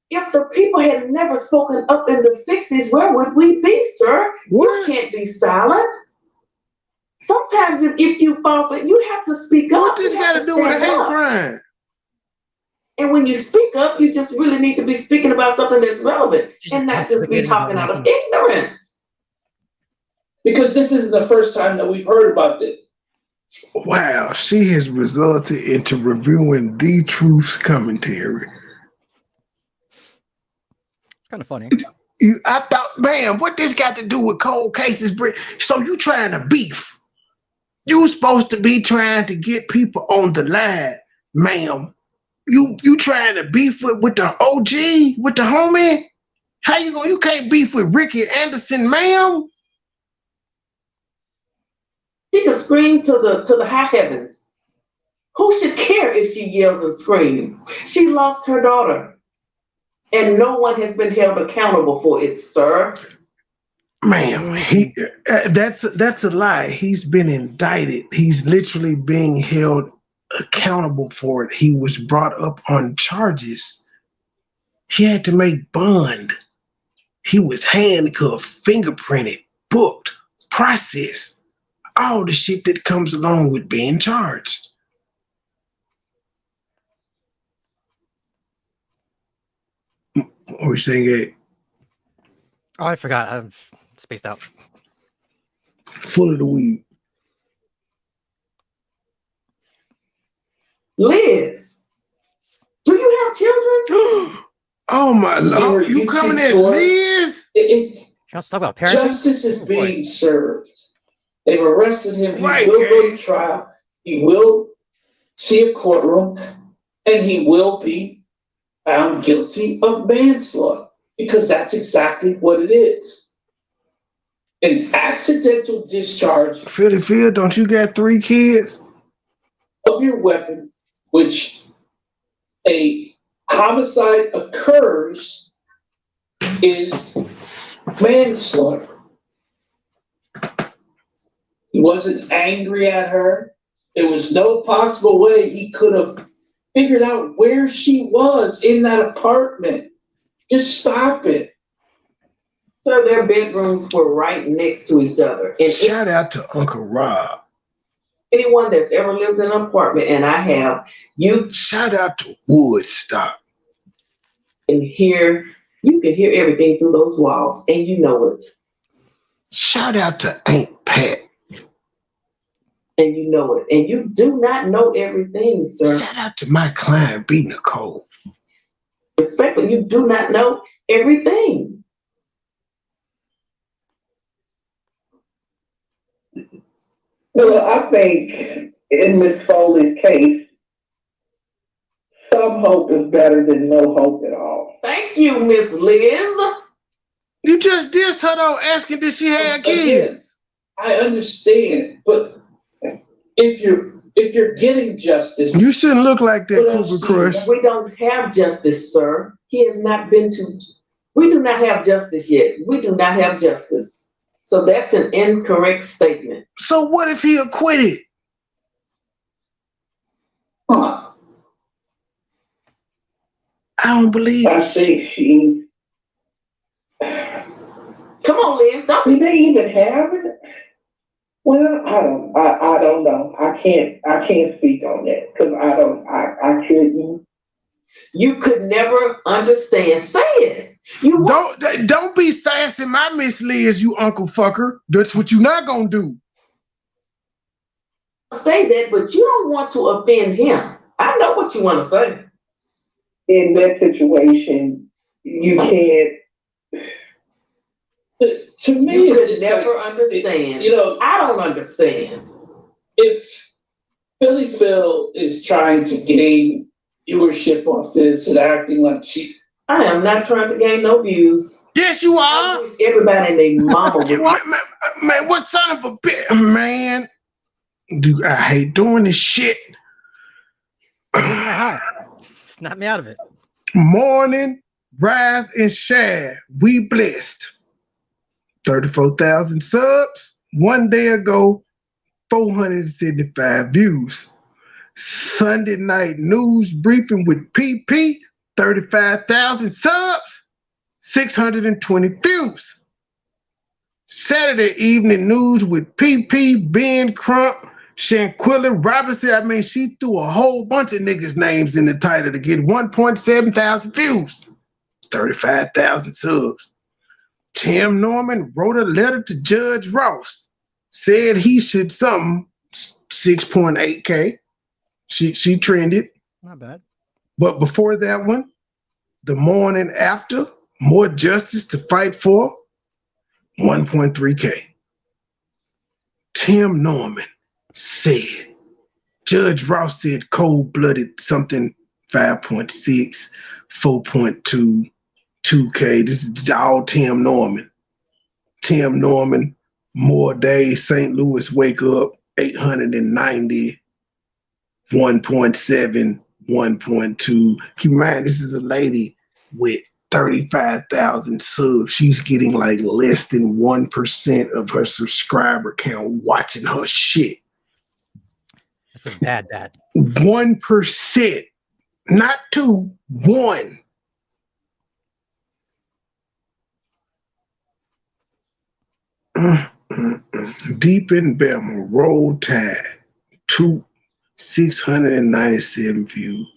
if the people had never spoken up in the 60s, where would we be, sir? What? You can't be silent. Sometimes if you fall for it, you have to speak up. What this got to do with a hate crime? And when you speak up, you just really need to be speaking about something that's relevant and not just be talking out of ignorance. Because this isn't the first time that we've heard about this. Wow, she has resulted into reviewing The Truth's commentary. It's kind of funny. I thought, man, what this got to do with cold cases? So you trying to beef? You supposed to be trying to get people on the line, ma'am. You trying to beef with the OG, with the homie? How you going? You can't beef with Ricky Anderson, ma'am. She can scream to the high heavens. Who should care if she yells and screams? She lost her daughter, and no one has been held accountable for it, sir. Ma'am, that's a lie. He's been indicted. He's literally being held accountable for it. He was brought up on charges. He had to make bond. He was handcuffed, fingerprinted, booked, processed. All the shit that comes along with being charged. What were you saying, Gabe? Oh, I forgot. I've spaced out. Full of the weed. Liz, do you have children? Oh my Lord, you coming at Liz? Let's talk about parenting. Justice is being served. They've arrested him. He will go to trial. He will see a courtroom, and he will be found guilty of manslaughter because that's exactly what it is. An accidental discharge. Phil, don't you got 3 kids? Of your weapon, which a homicide occurs, is manslaughter. He wasn't angry at her. There was no possible way he could have figured out where she was in that apartment. Just stop it. So their bedrooms were right next to each other. And shout out to Uncle Rob. Anyone that's ever lived in an apartment, and I have, you shout out to Woodstock. And you can hear everything through those walls, and you know it. Shout out to Aunt Pat. And you know it. And you do not know everything, sir. Shout out to my client, B. Nicole. Respectfully, you do not know everything. Well, I think in Miss Foley's case, some hope is better than no hope at all. Thank you, Miss Liz. You just dissed her though, asking did she have kids. I understand, but if you're getting justice, You shouldn't look like that, Cooper Crush. We don't have justice, sir. He has not been to. We do not have justice yet. We do not have justice. So that's an incorrect statement. So what if he acquitted? Huh. I don't believe I think she. Come on, Liz. Do they even have it? Well, I don't know. I can't speak on that because I couldn't. You could never understand. Say it. Don't be sassing my Miss Liz, you uncle fucker. That's what you not gonna do. Say that, but you don't want to offend him. I know what you want to say. In that situation, you can't. To me, you could it's never like, understand. You know, I don't understand. If Philly Phil is trying to gain viewership off this and acting like she. I am not trying to gain no views. Yes, you are. I wish everybody and their mama would. Man, what son of a bitch, man? Dude, I hate doing this shit. Snap me out of it. Morning, rise and share. We blessed. 34,000 subs. 1 day ago, 475 views. Sunday night news briefing with PP. 35,000 subs. 620 views. Saturday evening news with PP, Ben Crump, Shanquilla Robinson. I mean, she threw a whole bunch of niggas' names in the title to get 1.7 thousand views. 35,000 subs. Tim Norman wrote a letter to Judge Ross. Said he should something 6.8K. She trended. Not bad. But before that one, the morning after, more justice to fight for, 1.3K. Tim Norman said, Judge Ross said cold-blooded something 5.6, 4.2, 2K. This is all Tim Norman. Tim Norman, more days, St. Louis wake up, 890, 1.7, 1.2. Keep in mind, this is a lady with 35,000 subs. She's getting like less than 1% of her subscriber count watching her shit. That's a bad. 1%, not 2, 1. Deep in Bama, Roll Tide, 697 views.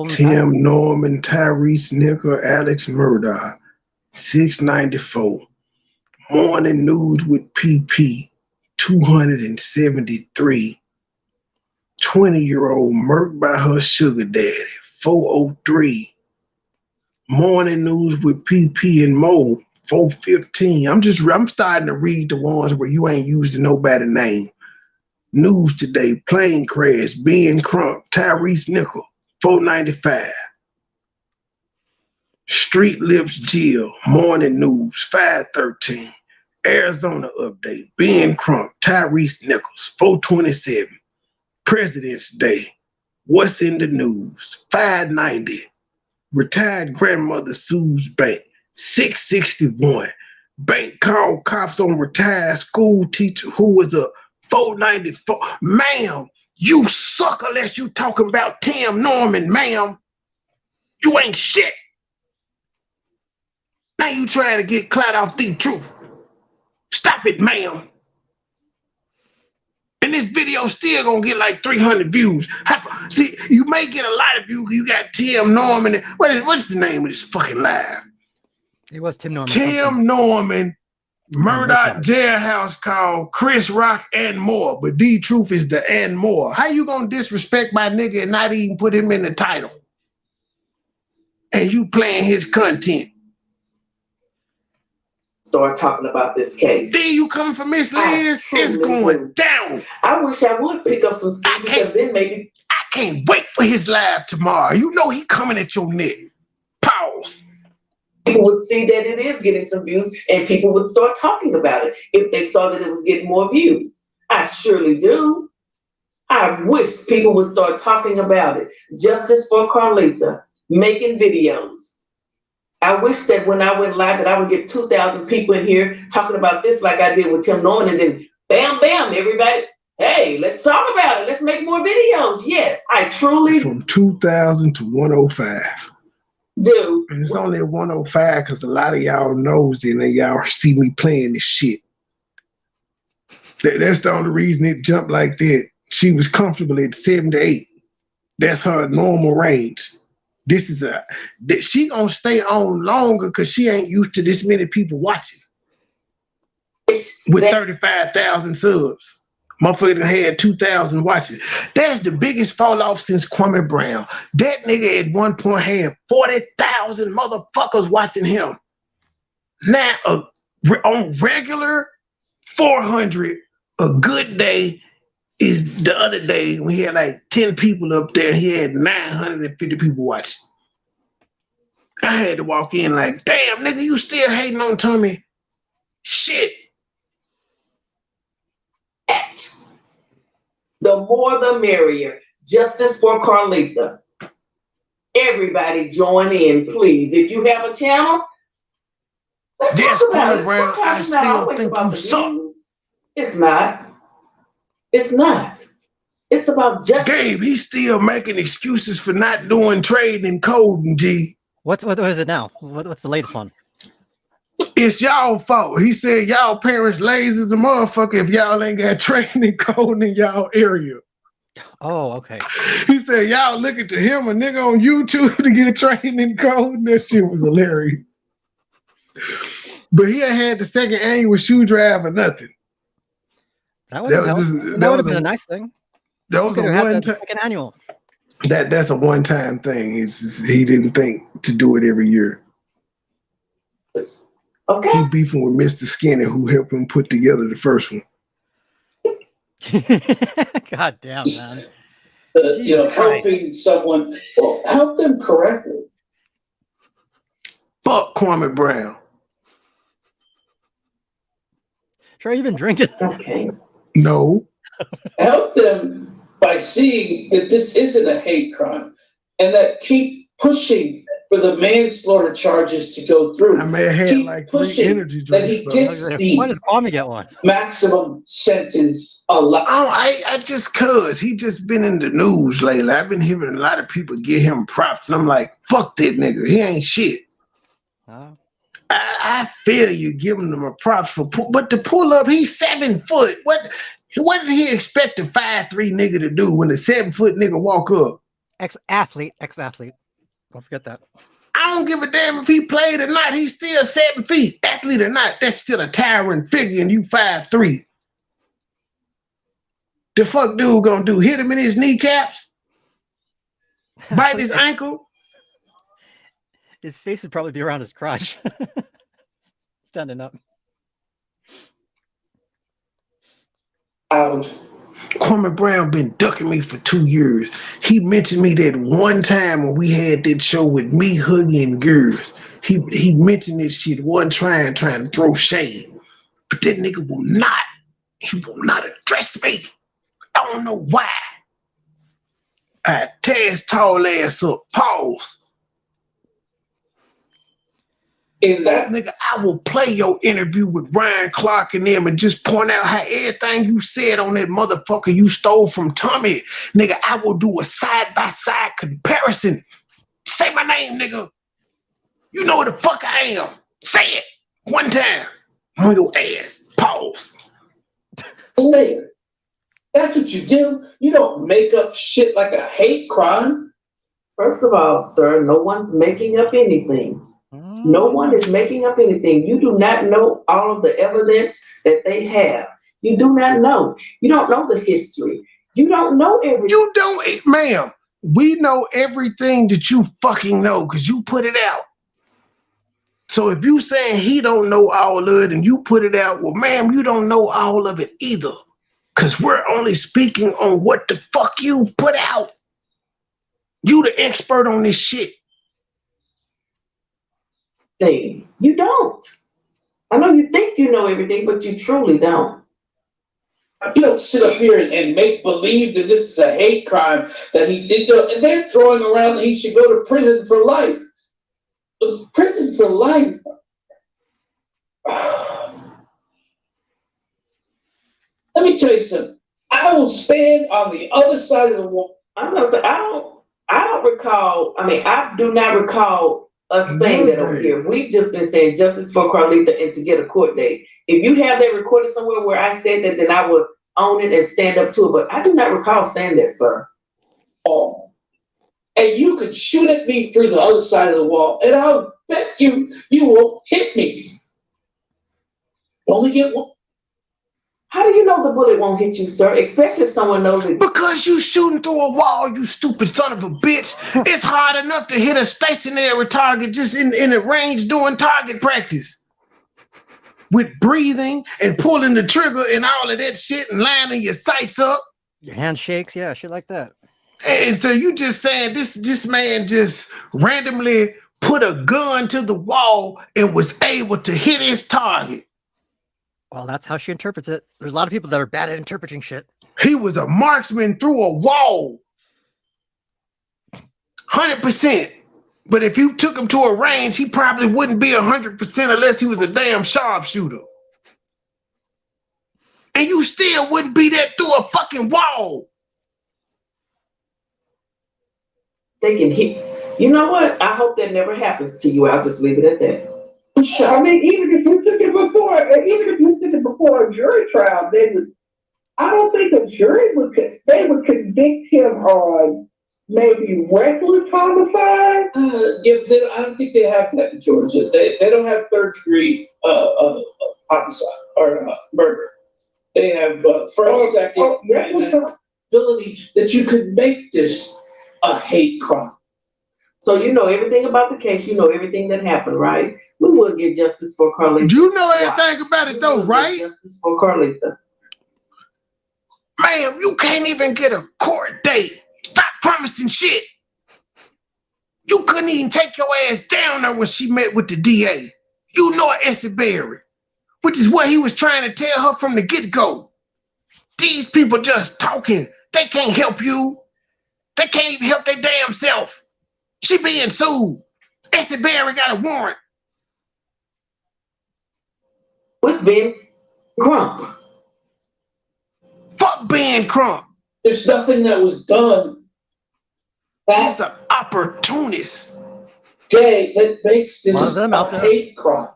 Tim Norman, Tyrese Nicker, Alex Murdoch, 694. Morning News with PP, 273. 20-year-old murked by her sugar daddy, 403. Morning News with PP and Mo, 415. I'm starting to read the ones where you ain't using nobody's name. News Today, plane crash, Ben Crump, Tyrese Nicker, 495. Street Lips Jill, Morning News, 513. Arizona Update, Ben Crump, Tyrese Nichols, 427. President's Day, What's in the News, 590. Retired grandmother sues bank, 661. Bank called cops on retired school teacher who was a 494. Ma'am, you suck unless you talking about Tim Norman, ma'am. You ain't shit. Now you trying to get clout off the truth. Stop it, ma'am. And this video still gonna get like 300 views. See, you may get a lot of views. You got Tim Norman. What's the name of this fucking live? It was Tim Norman. Tim Norman Murdoch jailhouse called Chris Rock and more, but D Truth is the and more. How you gonna disrespect my nigga and not even put him in the title? And you playing his content. Start talking about this case. See you coming for Miss Liz? It's going down. I wish I would pick up some steam because then maybe I can't wait for his live tomorrow. You know he coming at your neck. Pause. people would see that it is getting some views and people would start talking about it if they saw that it was getting more views. I surely do. I wish people would start talking about it. Justice for Carlitha, making videos. I wish that when I went live that I would get 2,000 people in here talking about this like I did with Tim Norman, and then bam, bam, everybody, hey, let's talk about it. Let's make more videos. Yes, I truly from 2,000 to 105. Do. And it's only 105 because a lot of y'all knows it and y'all see me playing this shit. That's the only reason it jumped like that. She was comfortable at 7 to 8. That's her normal range. This is she gonna stay on longer because she ain't used to this many people watching. With 35,000 subs. Motherfucker had 2,000 watching. That's the biggest fall off since Kwame Brown. That nigga at one point had 40,000 motherfuckers watching him. Now, on regular 400, a good day is the other day when he had like 10 people up there. He had 950 people watching. I had to walk in like, damn, nigga, you still hating on Tommy? Shit. The more the merrier. Justice for Carlitha. Everybody join in, please. If you have a channel, let's talk about it. Brown, I still think you suck. It's not. It's not. It's about justice. Gabe, he's still making excuses for not doing trading and coding, G. What is it now? What's the latest one? It's y'all fault. He said y'all parents lazy as a motherfucker if y'all ain't got trading and coding in y'all area. Oh, okay. He said y'all looking to him, a nigga on YouTube, to get trading and coding. That shit was hilarious. But he ain't had the second annual shoe drive or nothing. That would have been a nice thing. That was a one-time second annual. That's a one-time thing. He didn't think to do it every year. Okay. He beefing with Mr. Skinny, who helped him put together the first one. God damn, man. Helping someone, well, help them correctly. Fuck Kwame Brown. Sure, you've been drinking. Okay. No. Help them by seeing that this isn't a hate crime and that keep pushing for the manslaughter charges to go through. I may have had keep like pushing 3 energy drinks. that he gets Why does Kwame get one? maximum sentence allowed. I just cause he just been in the news lately. I've been hearing a lot of people give him props, and I'm like, fuck that nigga. He ain't shit. Oh. I feel you giving him a props for, but to pull up, he's 7 foot. What did he expect a 5'3" nigga to do when a 7 foot nigga walk up? Ex-athlete. Don't forget that. I don't give a damn if he played or not. He's still 7 feet. Athlete or not, that's still a towering figure, and you 5'3". The fuck dude gonna do? Hit him in his kneecaps? Bite his ankle? His face would probably be around his crotch. Standing up. Kwame Brown been ducking me for 2 years. He mentioned me that one time when we had that show with me, Huggy, and Girls. He mentioned this shit one trying to throw shade. But that nigga will not address me. I don't know why. I tear his tall ass up. Pause. In that nigga, I will play your interview with Ryan Clark and them and just point out how everything you said on that motherfucker you stole from Tommy. Nigga, I will do a side-by-side comparison. Say my name, nigga. You know what the fuck I am. Say it one time. On your ass. Pause. That's what you do. You don't make up shit like a hate crime. First of all, sir, no one's making up anything. No one is making up anything. You do not know all of the evidence that they have. You do not know. You don't know the history. You don't know everything. You don't, ma'am. We know everything that you fucking know because you put it out. So if you saying he don't know all of it and you put it out, well, ma'am, you don't know all of it either. Because we're only speaking on what the fuck you've put out. You the expert on this shit. Thing. You don't. I know you think you know everything, but you truly don't. You don't sit up here and make believe that this is a hate crime that he did. And they're throwing around that he should go to prison for life. Prison for life. Let me tell you something. I will stand on the other side of the wall. I'm gonna say I don't recall. I mean, I do not recall us saying that over here. We've just been saying justice for Carlita and to get a court date. If you have that recorded somewhere where I said that, then I would own it and stand up to it. But I do not recall saying that, sir. Oh. And you could shoot at me through the other side of the wall, and I'll bet you won't hit me. Only get one. How do you know the bullet won't hit you, sir? Especially if someone knows it. Because you shooting through a wall, you stupid son of a bitch. It's hard enough to hit a stationary target just in the range doing target practice. With breathing and pulling the trigger and all of that shit and lining your sights up. Your hand shakes, yeah, shit like that. And so you just saying this man just randomly put a gun to the wall and was able to hit his target. Well, that's how she interprets it. There's a lot of people that are bad at interpreting shit. He was a marksman through a wall. 100%. But if you took him to a range, he probably wouldn't be 100% unless he was a damn sharpshooter. And you still wouldn't be that through a fucking wall. They can hit. You know what? I hope that never happens to you. I'll just leave it at that. I mean, even if you took it before a jury trial, I don't think a jury would convict him on maybe reckless homicide. I don't think they have that in Georgia. They don't have third degree homicide or murder. They have first, second, and ability that you could make this a hate crime. So you know everything about the case. You know everything that happened, right? We will get justice for Carlita. You know everything about it though, right? Justice for Carlita. Ma'am, you can't even get a court date. Stop promising shit. You couldn't even take your ass down there when she met with the DA. You know Essie Berry, which is what he was trying to tell her from the get-go. These people just talking. They can't help you. They can't even help their damn self. She being sued. Essie Berry got a warrant. With Ben Crump. Fuck Ben Crump. There's nothing that was done. That's an opportunist. Jay, that makes this a hate crime.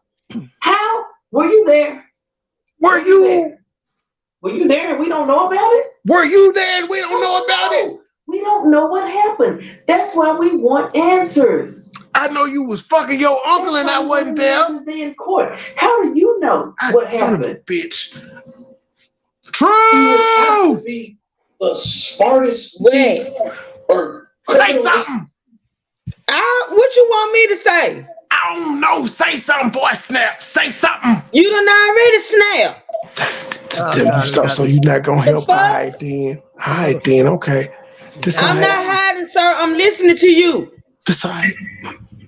How? Were you there? Were you? Were you there and we don't know about it? Were you there and we don't know about it? We don't know what happened. That's why we want answers. I know you was fucking your uncle and I wasn't there. In court. How do you know what happened? Son of a bitch. True. You have to be the smartest way. Or say something. What you want me to say? I don't know. Say something before I snap. Say something. You done already snap. So you're not gonna help? All right then. Okay. I'm not hiding, sir. I'm listening to you. That's all right.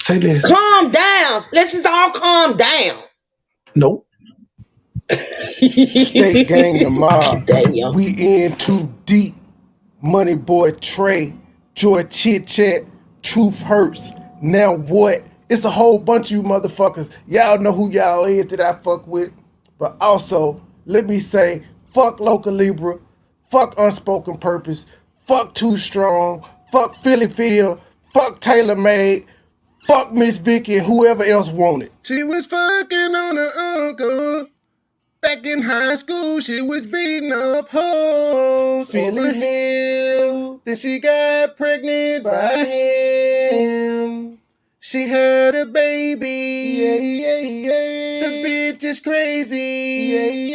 Say this. Calm down. Let's just all calm down. Nope. State gang the mob. We in too deep. MoneyBoy Trey, Joy Chit Chat, Truth Hurts. Now what? It's a whole bunch of you motherfuckers. Y'all know who y'all is that I fuck with. But also, let me say, fuck Local Libra, fuck Unspoken Purpose, fuck Too Strong, fuck Philly Phil, fuck Taylor Made, fuck Miss Vicky and whoever else wanted. She was fucking on her uncle. Back in high school, she was beating up hoes. Philly Phil. Then she got pregnant by him. She had a baby. The bitch is crazy.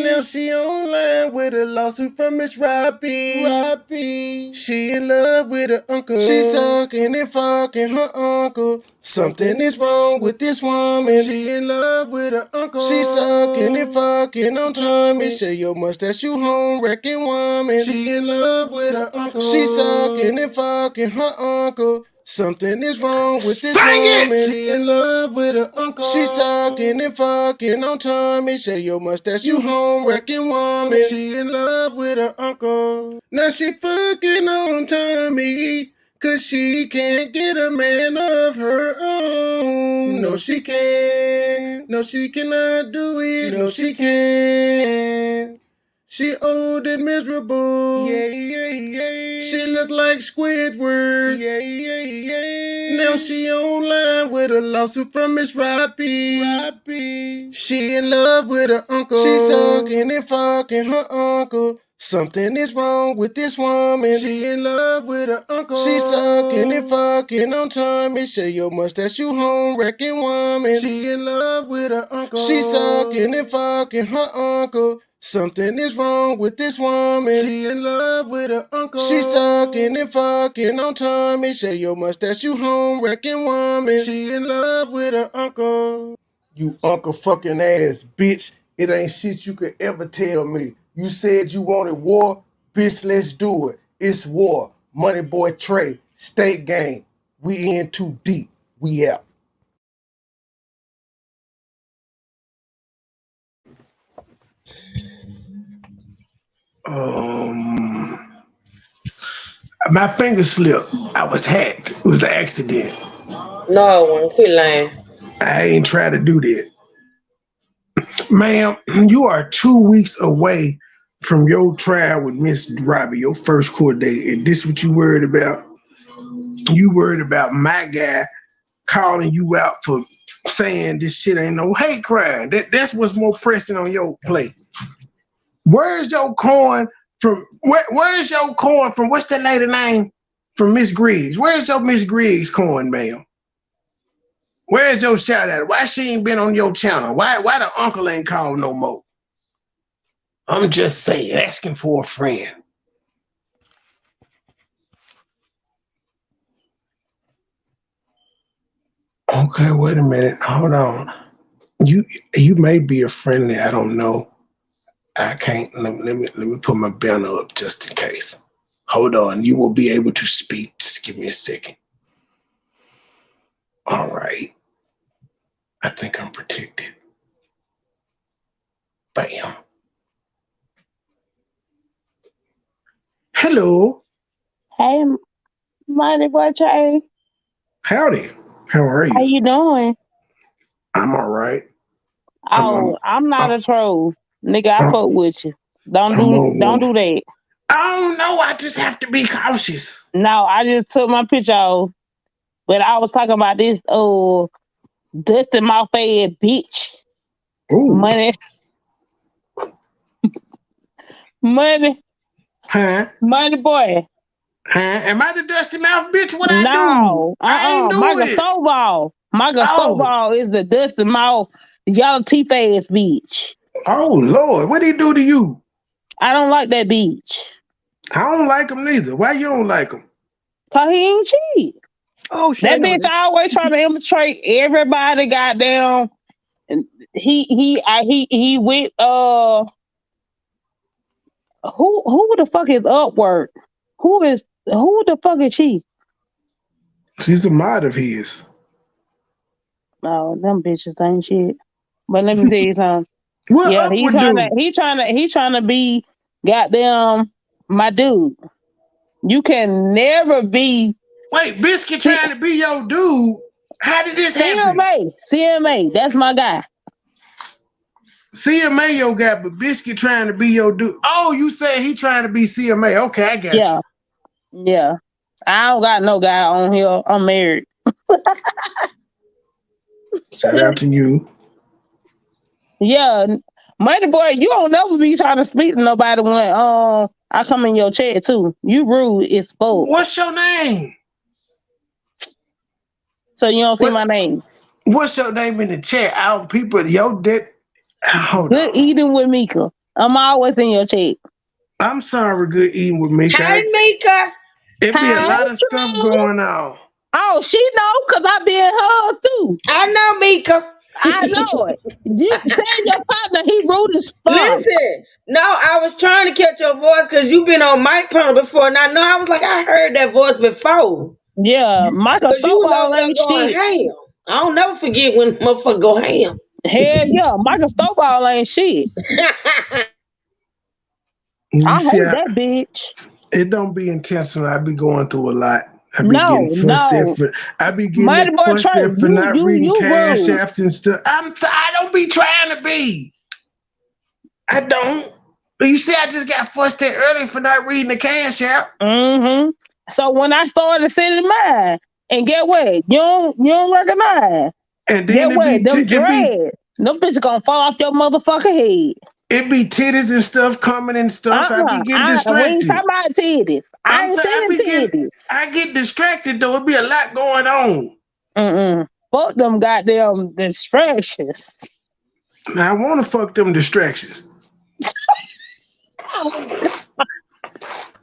Now she online with a lawsuit from Miss Robbie. She in love with her uncle. She sucking and fucking her uncle. Something is wrong with this woman. She in love with her uncle. She sucking and fucking on Tommy. Show your mustache, you home wrecking woman. She in love with her uncle. She sucking and fucking her uncle. Something is wrong with this woman. She in love with her uncle. She sucking and fucking on Tommy. Show your mustache, you home wrecking woman. She in love with her uncle. Now she fucking on Tommy. Cause she can't get a man of her own. No, she can't. No, she cannot do it. No, she can't. She old and miserable. She look like Squidward. Now she online with a lawsuit from Miss Robbie. She in love with her uncle. She sucking and fucking her uncle. Something is wrong with this woman. She in love with her uncle. She sucking and fucking on Tommy. Show your mustache, you home wrecking woman. She in love with her uncle. She sucking and fucking her uncle. Something is wrong with this woman. She in love with her uncle. She sucking and fucking on Tommy. Show your mustache, you home wrecking woman. She in love with her uncle. You uncle fucking ass bitch. It ain't shit you could ever tell me. You said you wanted war? Bitch, let's do it. It's war. MoneyBoy Trey. State game. We in too deep. We out. My finger slipped. I was hacked. It was an accident. No, one quit lying. I ain't trying to do that. Ma'am, you are 2 weeks away from your trial with Miss Robbie, your first court date. And this what you worried about? You worried about my guy calling you out for saying this shit ain't no hate crime. That's what's more pressing on your plate. Where's your coin from? Where's your coin from? What's that lady name? From Miss Griggs. Where's your Miss Griggs coin, ma'am? Where's your shout out? Why she ain't been on your channel? Why the uncle ain't called no more? I'm just saying, asking for a friend. Okay, wait a minute. Hold on. You may be a friendly. I don't know. I can't. Let me put my banner up just in case. Hold on. You will be able to speak. Just give me a second. All right. I think I'm protected. Bam. Hello. Hey, MoneyBoy Trey. Howdy. How are you? How you doing? I'm all right. Oh, I'm not a troll. Nigga, I fuck with you. Don't do that. I don't know. I just have to be cautious. No, I just took my picture off. But I was talking about this dusty mouth ass bitch. Ooh. Money. Huh? MoneyBoy. Huh? Am I the dusty mouth bitch? What I do? No. I ain't do Michael it. Stovall. Michael Stovall is the dusty mouth yellow teeth ass bitch. Oh Lord, what did he do to you? I don't like that bitch. I don't like him neither. Why you don't like him? Cause he ain't cheat. Oh shit! That bitch always trying to imitate everybody. Goddamn, he went. Who the fuck is Upward? Who the fuck is she? She's a mod of his. Oh, them bitches ain't shit. But let me tell you something. What yeah, Upward he trying to be goddamn my dude. You can never be. Wait, Biscuit trying to be your dude. How did this happen? CMA, that's my guy. CMA your guy, but Biscuit trying to be your dude. Oh, you said he trying to be CMA. Okay, I got you. Yeah. I don't got no guy on here. I'm married. Shout out to you. Yeah. MoneyBoy, you don't never be trying to speak to nobody when I come in your chat too. You rude as fuck. What's your name? So you don't see my name. What's your name in the chat? Out people, hold Good on. eating with Mika. I'm always in your chat. I'm sorry, good eating with Mika. Hey, Mika. It be a Hey, lot of stuff going on. Oh, she know because I be in hers too. I know, Mika. I know it. You tell your partner he rude as fuck. Listen, no, I was trying to catch your voice because you've been on mic panel before, and I know I was like, I heard that voice before. Yeah, Michael Because you was Stovall over there ain't going shit. ham. I'll never forget when motherfucker go ham. Hell yeah, Michael Stovall ain't shit. I hate that bitch. It don't be intentional. I be going through a lot. I be No, getting fussed at for. I be getting MoneyBoy fussed Trey, at for not reading cash rude. apps and stuff. I don't be trying to be. I don't. But you see, I just got fussed at earlier for not reading the cash app. Mm-hmm. So when I started sending mine, and get what? You don't recognize. And then get it what? be Them dreads. Them bitches gonna fall off your motherfucking head. It be titties and stuff coming and stuff. I be getting We distracted. ain't talking about titties. I ain't saying titties. I get distracted though. It be a lot going on. Fuck them goddamn distractions. Now I want to fuck them distractions.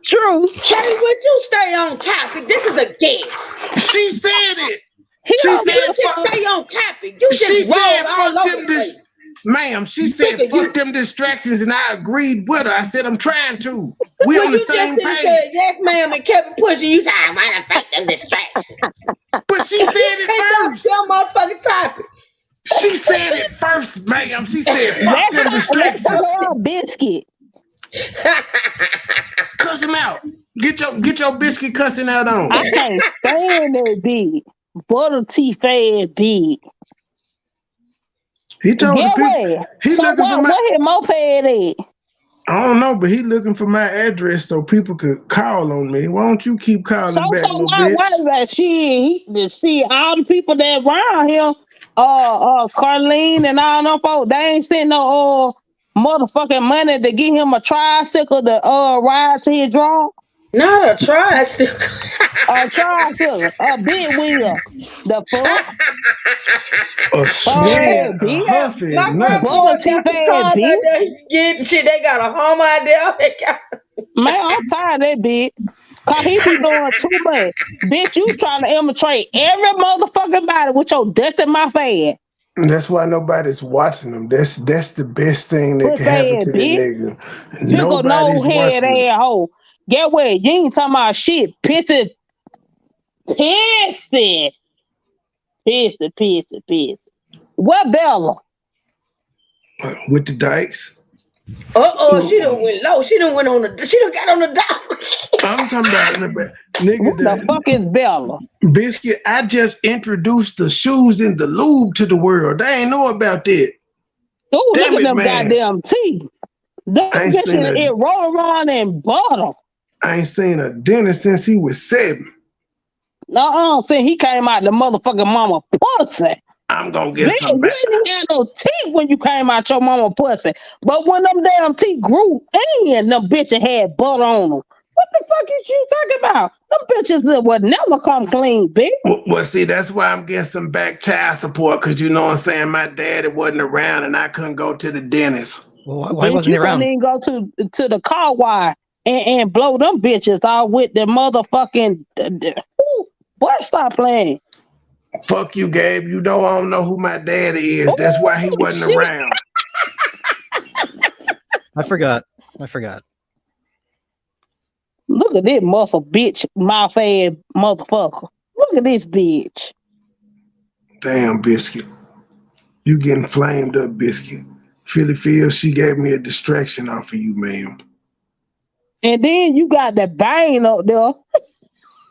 True. Jay, would you stay on topic? This is a guest. She said it. She said stay on topic. You she just said rolled all fuck over them the place. Ma'am, she said fuck them distractions, and I agreed with her. I said I'm trying to. We Well, on the you same just page. said yes, ma'am, and kept pushing. You said I might have fucked them distractions. But she said it first. Your motherfucking topic. She said it first, ma'am. She said fuck them distractions. That's Biscuit. Cuss him out. Get your biscuit cussing out on. I can't stand that big. Butter teeth ass big. He told the people. He's So looking for my. what his moped at? I don't know, but he looking for my address so people could call on me. Why don't you keep calling back, little bitch? Why is that? See all the people that around him, Carlene and all them folks, they ain't sent no motherfucking money to get him a tricycle to ride to his drum. Not a tricycle. A tricycle, a big wheel. The fuck? A swing, a huffy, My grandpa got some cars out there getting shit. They got a home out there. Man, I'm tired of that bitch. Cause he be doing too much. Bitch, you trying to imitate every motherfucking body with your dusty mouth ass. That's why nobody's watching them. That's the best thing that can happen to the nigga. Nobody's watching him. Hoe. Get what? You ain't talking about shit. Pissy. What Bella? With the dikes. She done went low. She done got on the dock. I'm talking about nigga. What the fuck is Bella? Biscuit, I just introduced the shoes and the lube to the world. They ain't know about that. Oh, look at them goddamn teeth. Them bitches, it roll around in butter. I ain't seen a dentist since he was 7. Since he came out the motherfucking mama pussy. I'm gonna get some back. You didn't have no teeth when you came out your mama pussy. But when them damn teeth grew in, them bitches had butter on them. What the fuck is you talking about? Them bitches that would never come clean, bitch. Well, see, that's why I'm getting some back child support, because you know what I'm saying? My daddy wasn't around and I couldn't go to the dentist. Well, why wasn't he around? You couldn't even go to the car wash and blow them bitches out with the motherfucking... Boy, stop playing. Fuck you, Gabe. You know I don't know who my daddy is. That's why he wasn't around. I forgot. Look at this muscle bitch, mouth ass motherfucker. Look at this bitch. Damn, Biscuit. You getting flamed up, Biscuit. Philly feels she gave me a distraction off of you, ma'am. And then you got the bang up there.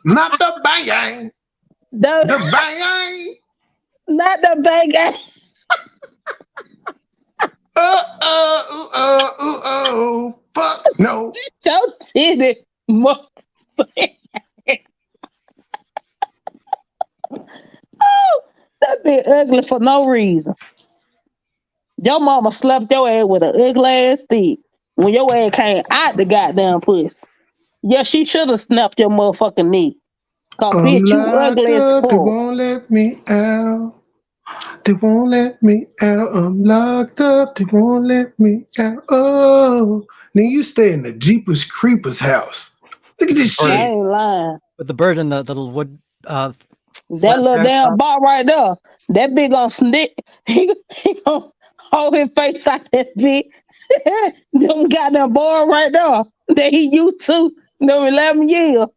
Not the bang. The bang. Not the bang. Fuck no. Your titty, motherfucker. That bitch ugly for no reason. Your mama slapped your ass with an ugly ass stick when your ass came out the goddamn pussy. Yeah, she should have snapped your motherfucking knee. Cause I'm bitch, you locked ugly as up. They fuck. won't let me out. They won't let me out. I'm locked up. They won't let me out. Oh, now you stay in the Jeepers Creepers house. Look at this I shit. ain't lying. With the bird and the little wood That slab little back damn top. ball right there. That big on snick. He gonna hold his face like that big. Them goddamn ball right there that he used to them 11 years.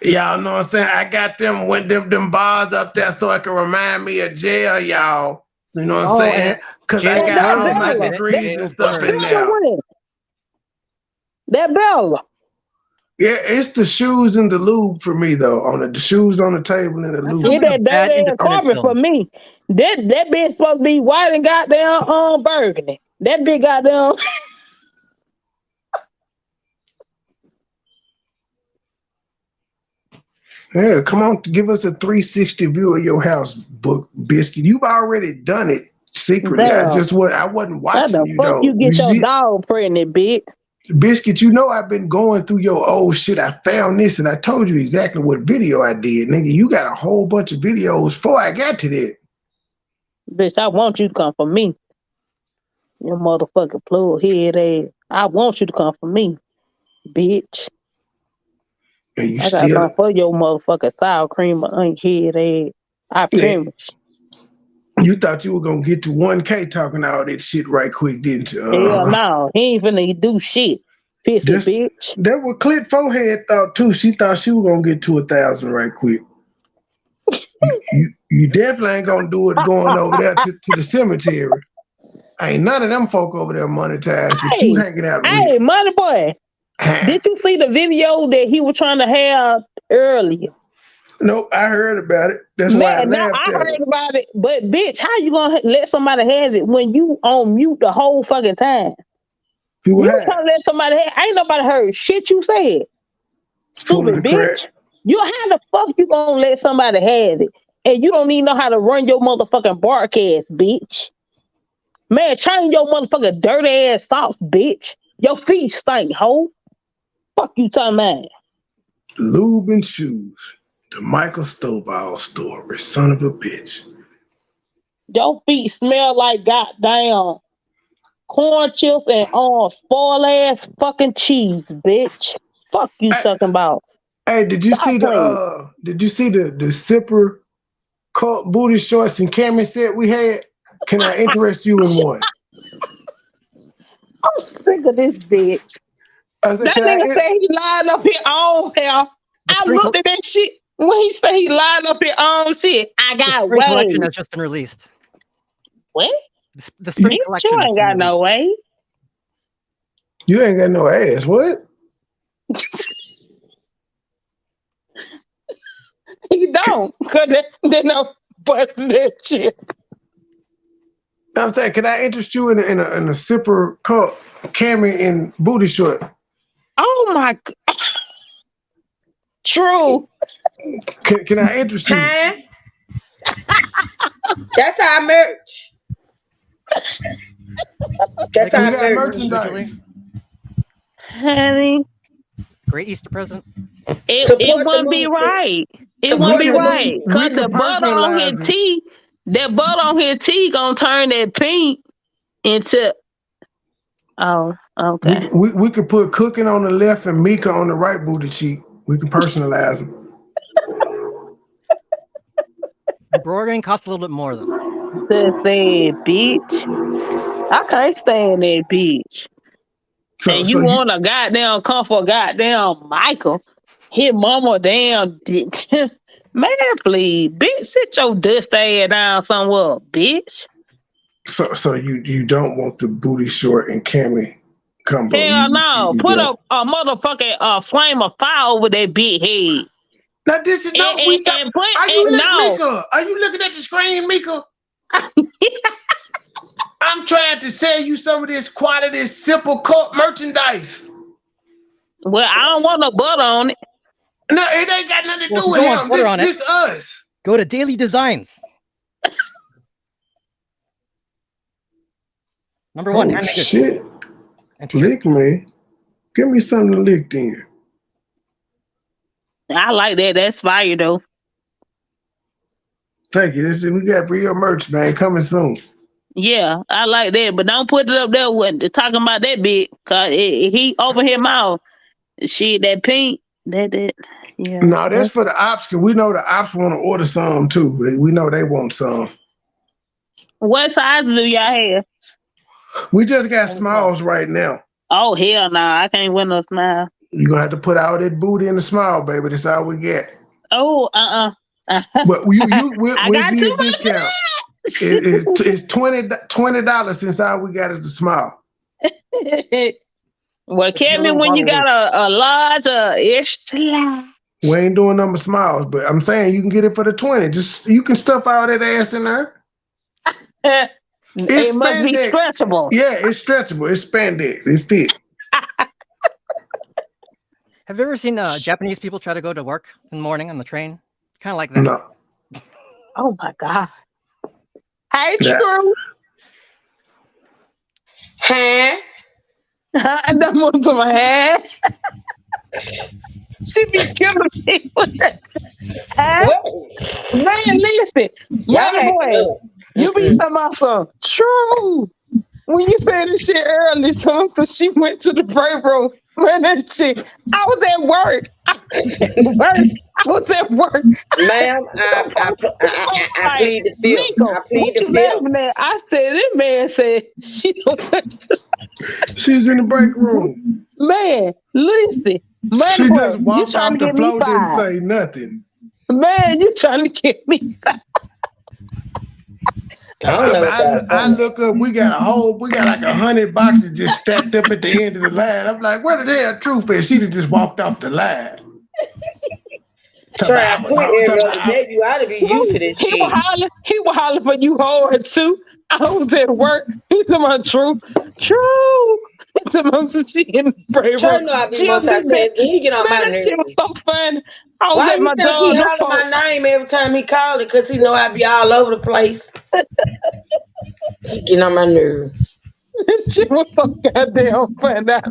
Y'all know what I'm saying? I got them bars up there so it can remind me of jail, y'all. You know what I'm Oh, saying? and Because jail I got that all my Bella. degrees and That stuff in Bella there. with it. That Bella. Yeah, it's the shoes and the lube for me though. On the shoes on the table and the That lube. sounds Get like a that bad dirty ass independent carpet for film. me. That bitch supposed to be white and goddamn burgundy. That big goddamn Yeah, come on, give us a 360 view of your house, Biscuit. You've already done it secretly. I damn. wasn't How watching the you fuck though. you You get your see, dog pregnant, bitch? Biscuit, you know I've been going through your old shit. I found this and I told you exactly what video I did. Nigga, you got a whole bunch of videos before I got to that. Bitch, I want you to come for me. You motherfucking plug head ass. I want you to come for me, bitch. And you I got still something for your motherfucking sour cream or unk head ass. I yeah, promise. you thought you were gonna get to 1K talking all that shit right quick, didn't you? Hell no. He ain't finna do shit. Pissy Just bitch. that what Clit Forehead thought too. She thought she was gonna get to 1,000 right quick. You definitely ain't gonna do it going over there to the cemetery. Ain't none of them folk over there monetized that you hanging out with. Hey, MoneyBoy. Did you see the video that he was trying to have earlier? Nope, I heard about it. That's why I Man, no, laughed I at heard him. about it, but bitch, how you gonna let somebody have it when you on mute the whole fucking time? You You trying to let somebody have? Ain't nobody heard shit you said. Full of Stupid the crap. bitch. You how the fuck you gonna let somebody have it? And you don't even know how to run your motherfucking broadcast, bitch. Man, change your motherfucking dirty ass socks, bitch. Your feet stink, hoe. Fuck you talking about. Lube and shoes. The Michael Stovall story. Son of a bitch. Your feet smell like goddamn corn chips and spoiled ass fucking cheese, bitch. Fuck you talking about. Hey, did you Stop see playing. the zipper cut booty shorts and cami set we had? Can I interest you in one? I'm sick of this bitch. I said, That can nigga I? said he lined up his own hair. I looked at that shit when he said he lined up his own shit. I The got spring collection way. has just been released. What? The spring Bitch, collection you has ain't been got released. no way. You ain't got no ass. What? He don't. Cause they no busting that shit. I'm saying, can I interest you in a zipper cut cami and booty short? Oh my God. True. Can I interest you? Huh? That's our merch. That's We our got merch. merchandise. Honey. Great Easter present. It Support the wouldn't be movement. right. It We wouldn't be Support the can right. movement. we Cause can the butter on his personalize it. teeth, that butter on his teeth gonna turn that pink into okay. We could put cooking on the left and Mika on the right booty cheek. We can personalize them. Embroidering costs a little bit more though. That said, bitch. I can't stand that bitch. So And you want a goddamn come for goddamn Michael. His mama damn man, please. Bitch, sit your dust ass down somewhere, bitch. so you don't want the booty short and cami combo. Hell no. You Put don't. a motherfucking flame of fire over that big head. Now this is no we talk. And put Are you and no. Mika? Are you looking at the screen, Mika? I'm trying to sell you some of this quality simple cut merchandise. Well, I don't want no butter on it. No, it ain't got nothing to Well, if do you with don't want him. butter on it, This us. go to Daily Designs. Number one, Oh handmade goods. shit. And t-shirt. Lick me. Give me something to lick then. I like that. That's fire though. Thank you. We got real merch, man, coming soon. Yeah, I like that. But don't put it up there when talking about that big, cause he over his mouth. Shit, that pink, that yeah. No, that's for the ops, because we know the ops want to order some too. We know they want some. What size do y'all have? We just got smalls right now. Oh hell no, I can't wear no smile. You're gonna have to put all that booty in the small, baby. That's all we get. Oh, But we'll give you a much discount. It's $20 since all we got is a small. Well, Kevin, when you got a large or extra large. We ain't doing number smalls, but I'm saying you can get it for the 20. Just you can stuff all that ass in there. It must be stretchable. Yeah, it's stretchable. It's spandex. It fit. Have you ever seen Japanese people try to go to work in the morning on the train? It's kind of like that. No. Oh my God. Hey, Yeah. True. Huh? That was to my head. She be killing people. Man, listen. MoneyBoy, you be talking about some True. When you said this shit early, so she went to the break room. Man, that shit. I was at work. Ma'am, I plead the fifth. Nico, I plead the fifth. I said, this man said she was in the break room. Man, listen. She just walked trying off to the get me floor, didn't fired. say nothing. Man, you trying to get me fired. I look up, we got like 100 boxes just stacked up at the end of the line. I'm like, where the hell Truth is? She just walked off the line. Try to quit every other day. You ought to be used to this shit. He was hollering for you hard too. I was at work. He's talking about True. He's talking about she in the break room. Try to know I be multitasking. He get on my nerves. That shit was so funny. I was Why at you my think job. he holler my name every time he called it? Because he know I be all over the place. He getting on my nerves. She was so goddamn funny. I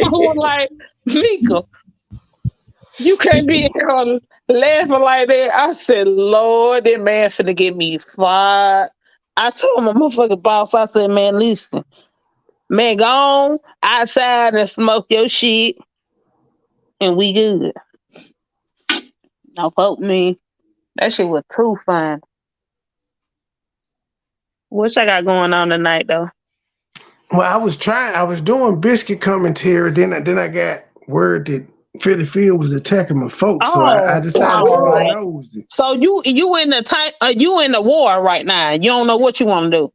was like, Mika, you can't be here laughing like that. I said, Lord, that man finna get me fired. I told my motherfucking boss, I said, man, listen, man, go on outside and smoke your shit, and we good. No fuck me. That shit was too fun. What I got going on tonight, though? Well, I was doing Biscuit commentary, then I got word that Philly Field was attacking my folks, so I decided to go nosy. So you in the war right now. You don't know what you want to do.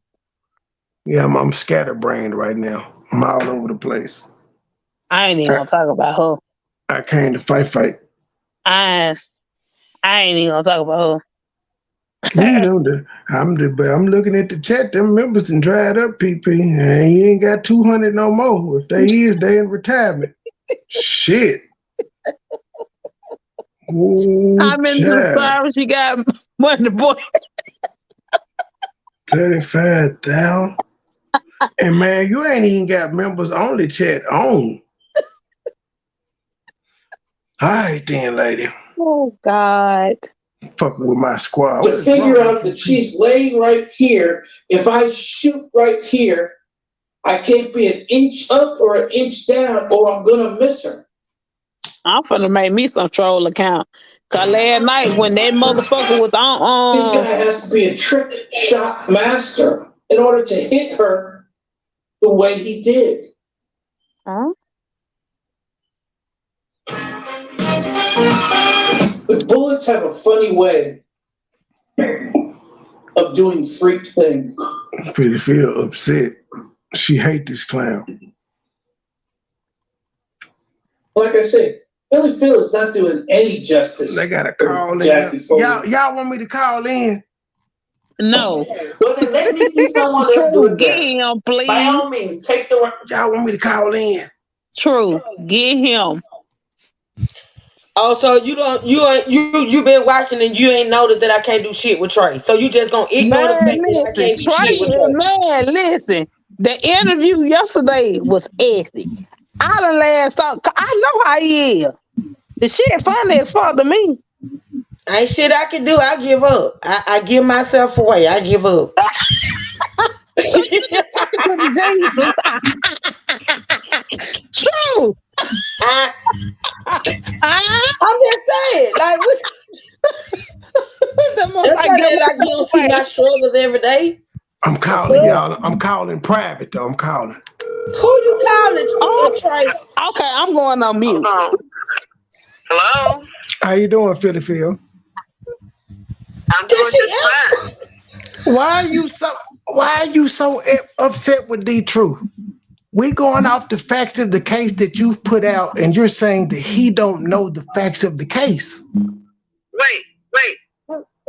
Yeah, I'm scatterbrained right now. I'm all over the place. I ain't even gonna talk about her. I came to fight. I ain't even gonna talk about her. You know, but I'm looking at the chat. Them members done dried up, PP. And he ain't got 200 no more. If they in retirement. Shit. Ooh, I'm in the flowers. You got MoneyBoy. 35,000. And man, you ain't even got members only chat on. All right then, lady. Oh God. Fucking with my squad. To figure out that she's laying right here. If I shoot right here, I can't be an inch up or an inch down, or I'm gonna miss her. I'm finna make me some troll account. Cause last night when that motherfucker was on, This guy has to be a trick shot master in order to hit her the way he did. Huh? But bullets have a funny way of doing freak things. Pretty feel upset. She hate this clown. Like I said, Billy Phil is not doing any justice. They gotta call Jackie in. Y'all want me to call in? No. Well, then let me see someone else do it. Get him, please. By all means, take the. Y'all want me to call in? True. Get him. Oh, so you been watching and you ain't noticed that I can't do shit with Trey. So you just gonna ignore the fact that I can't do shit with Trey. Man, listen. The interview yesterday was epic. I done last out. I know how he is. The shit funny as fuck to me. Ain't shit I can do. I give up. I give myself away. I give up. So you just talking to the Jesus. True. I'm just saying, like, what? Don't try to like you don't see my struggles every day. I'm calling y'all. I'm calling private though. I'm calling. Who you calling, Trey? Okay, I'm going on mute. Hello? How you doing, Philly Phil? I'm doing just fine. Why are you so upset with D Truth? We going off the facts of the case that you've put out, and you're saying that he don't know the facts of the case. Wait.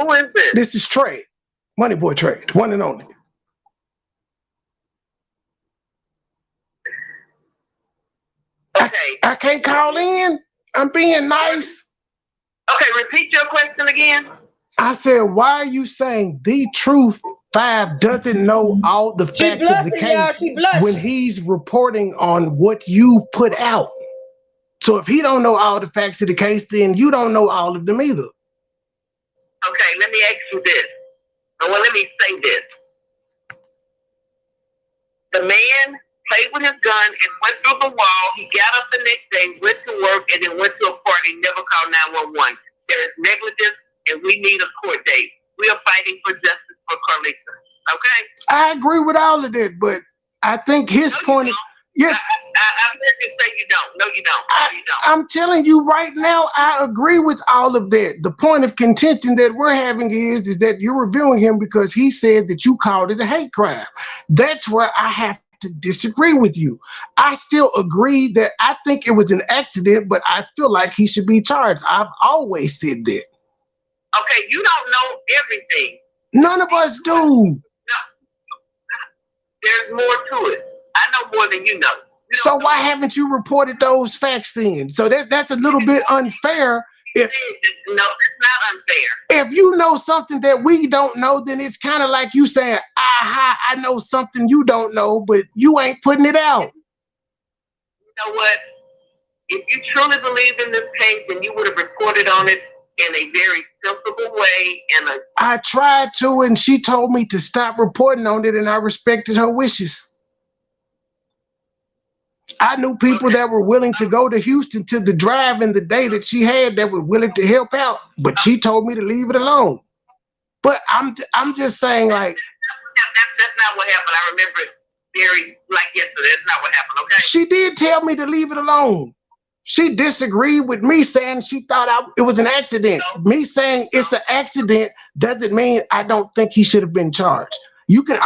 Who is this? This is Trey, MoneyBoy Trey, the one and only. Okay. I can't call in. I'm being nice. Okay, repeat your question again. I said, why are you saying the Truth 5 doesn't know all the facts of the case when he's reporting on what you put out? So if he don't know all the facts of the case, then you don't know all of them either. Okay, let me ask you this. Well, let me say this. The man played with his gun and went through the wall. He got up the next day, went to work, and then went to a party, never called 911. There is negligence, and we need a court date. We are fighting for justice for Carlisa. Okay? I agree with all of that, but I think his point is, yes. I heard you say you don't. No, you don't. No, you don't. I'm telling you right now, I agree with all of that. The point of contention that we're having is that you're reviewing him because he said that you called it a hate crime. That's where I have to disagree with you. I still agree that I think it was an accident, but I feel like he should be charged. I've always said that. Okay, you don't know everything. None of us do. No. There's more to it. I know more than you know. So why haven't you reported those facts then? So that's a little bit unfair. No, it's not unfair. If you know something that we don't know, then it's kind of like you saying, aha, I know something you don't know, but you ain't putting it out. You know what? If you truly believe in this case, then you would have reported on it in a very sensible way. I tried to, and she told me to stop reporting on it, and I respected her wishes. I knew people that were willing to go to Houston to the drive in the day that she had that were willing to help out, but she told me to leave it alone. But I'm just saying, like, that's not what happened. I remember it very like yesterday. That's not what happened. Okay. She did tell me to leave it alone. She disagreed with me saying she thought it was an accident. Me saying it's an accident doesn't mean I don't think he should have been charged. You can.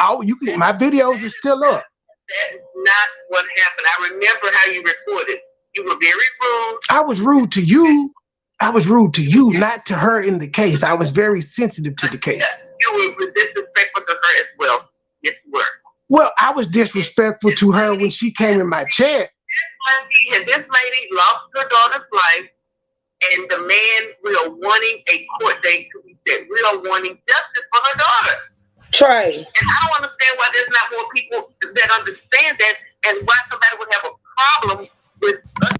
My videos are still up. That's not what happened. I remember how you reported. You were very rude. I was rude to you. I was rude to you, not to her in the case. I was very sensitive to the case. You were disrespectful to her as well. Yes, you were. Well, I was disrespectful to her when she came in my chat. This lady lost her daughter's life, and the man, we are wanting a court date to be set. We are wanting justice for her daughter. Trey. And I don't understand why there's not more people that understand that, and why somebody would have a problem with us.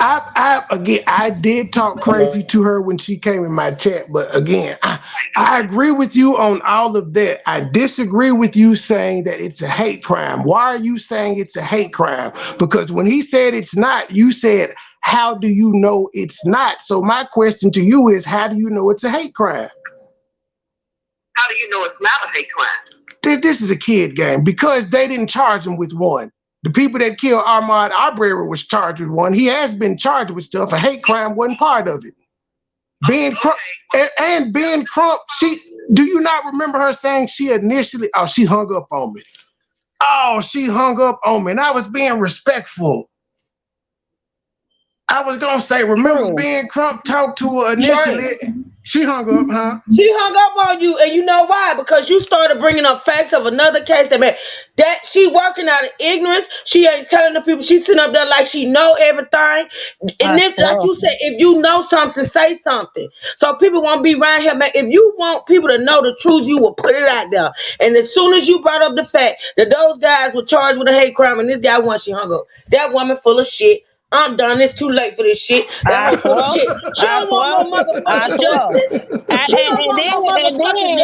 I did talk crazy to her when she came in my chat, but again, I agree with you on all of that. I disagree with you saying that it's a hate crime. Why are you saying it's a hate crime? Because when he said it's not, you said, how do you know it's not? So my question to you is, how do you know it's a hate crime? How do you know it's not a hate crime? This is a kid game because they didn't charge him with one. The people that killed Ahmaud Arbery was charged with one. He has been charged with stuff. A hate crime wasn't part of it. Ben Crump, and Ben Crump, do you not remember her saying she initially, she hung up on me. She hung up on me. And I was being respectful. I was going to say, remember Ben Crump talked to her initially. She hung up, huh? She hung up on you, and you know why? Because you started bringing up facts of another case that she working out of ignorance. She ain't telling the people. She's sitting up there like she know everything. And then, like you said, if you know something, say something. So people won't be around here. Man, if you want people to know the truth, you will put it out there. And as soon as you brought up the fact that those guys were charged with a hate crime, and this guy once she hung up, that woman full of shit. I'm done. It's too late for this shit. That hoe full of shit. She don't want no motherfucking justice. She don't want no motherfucking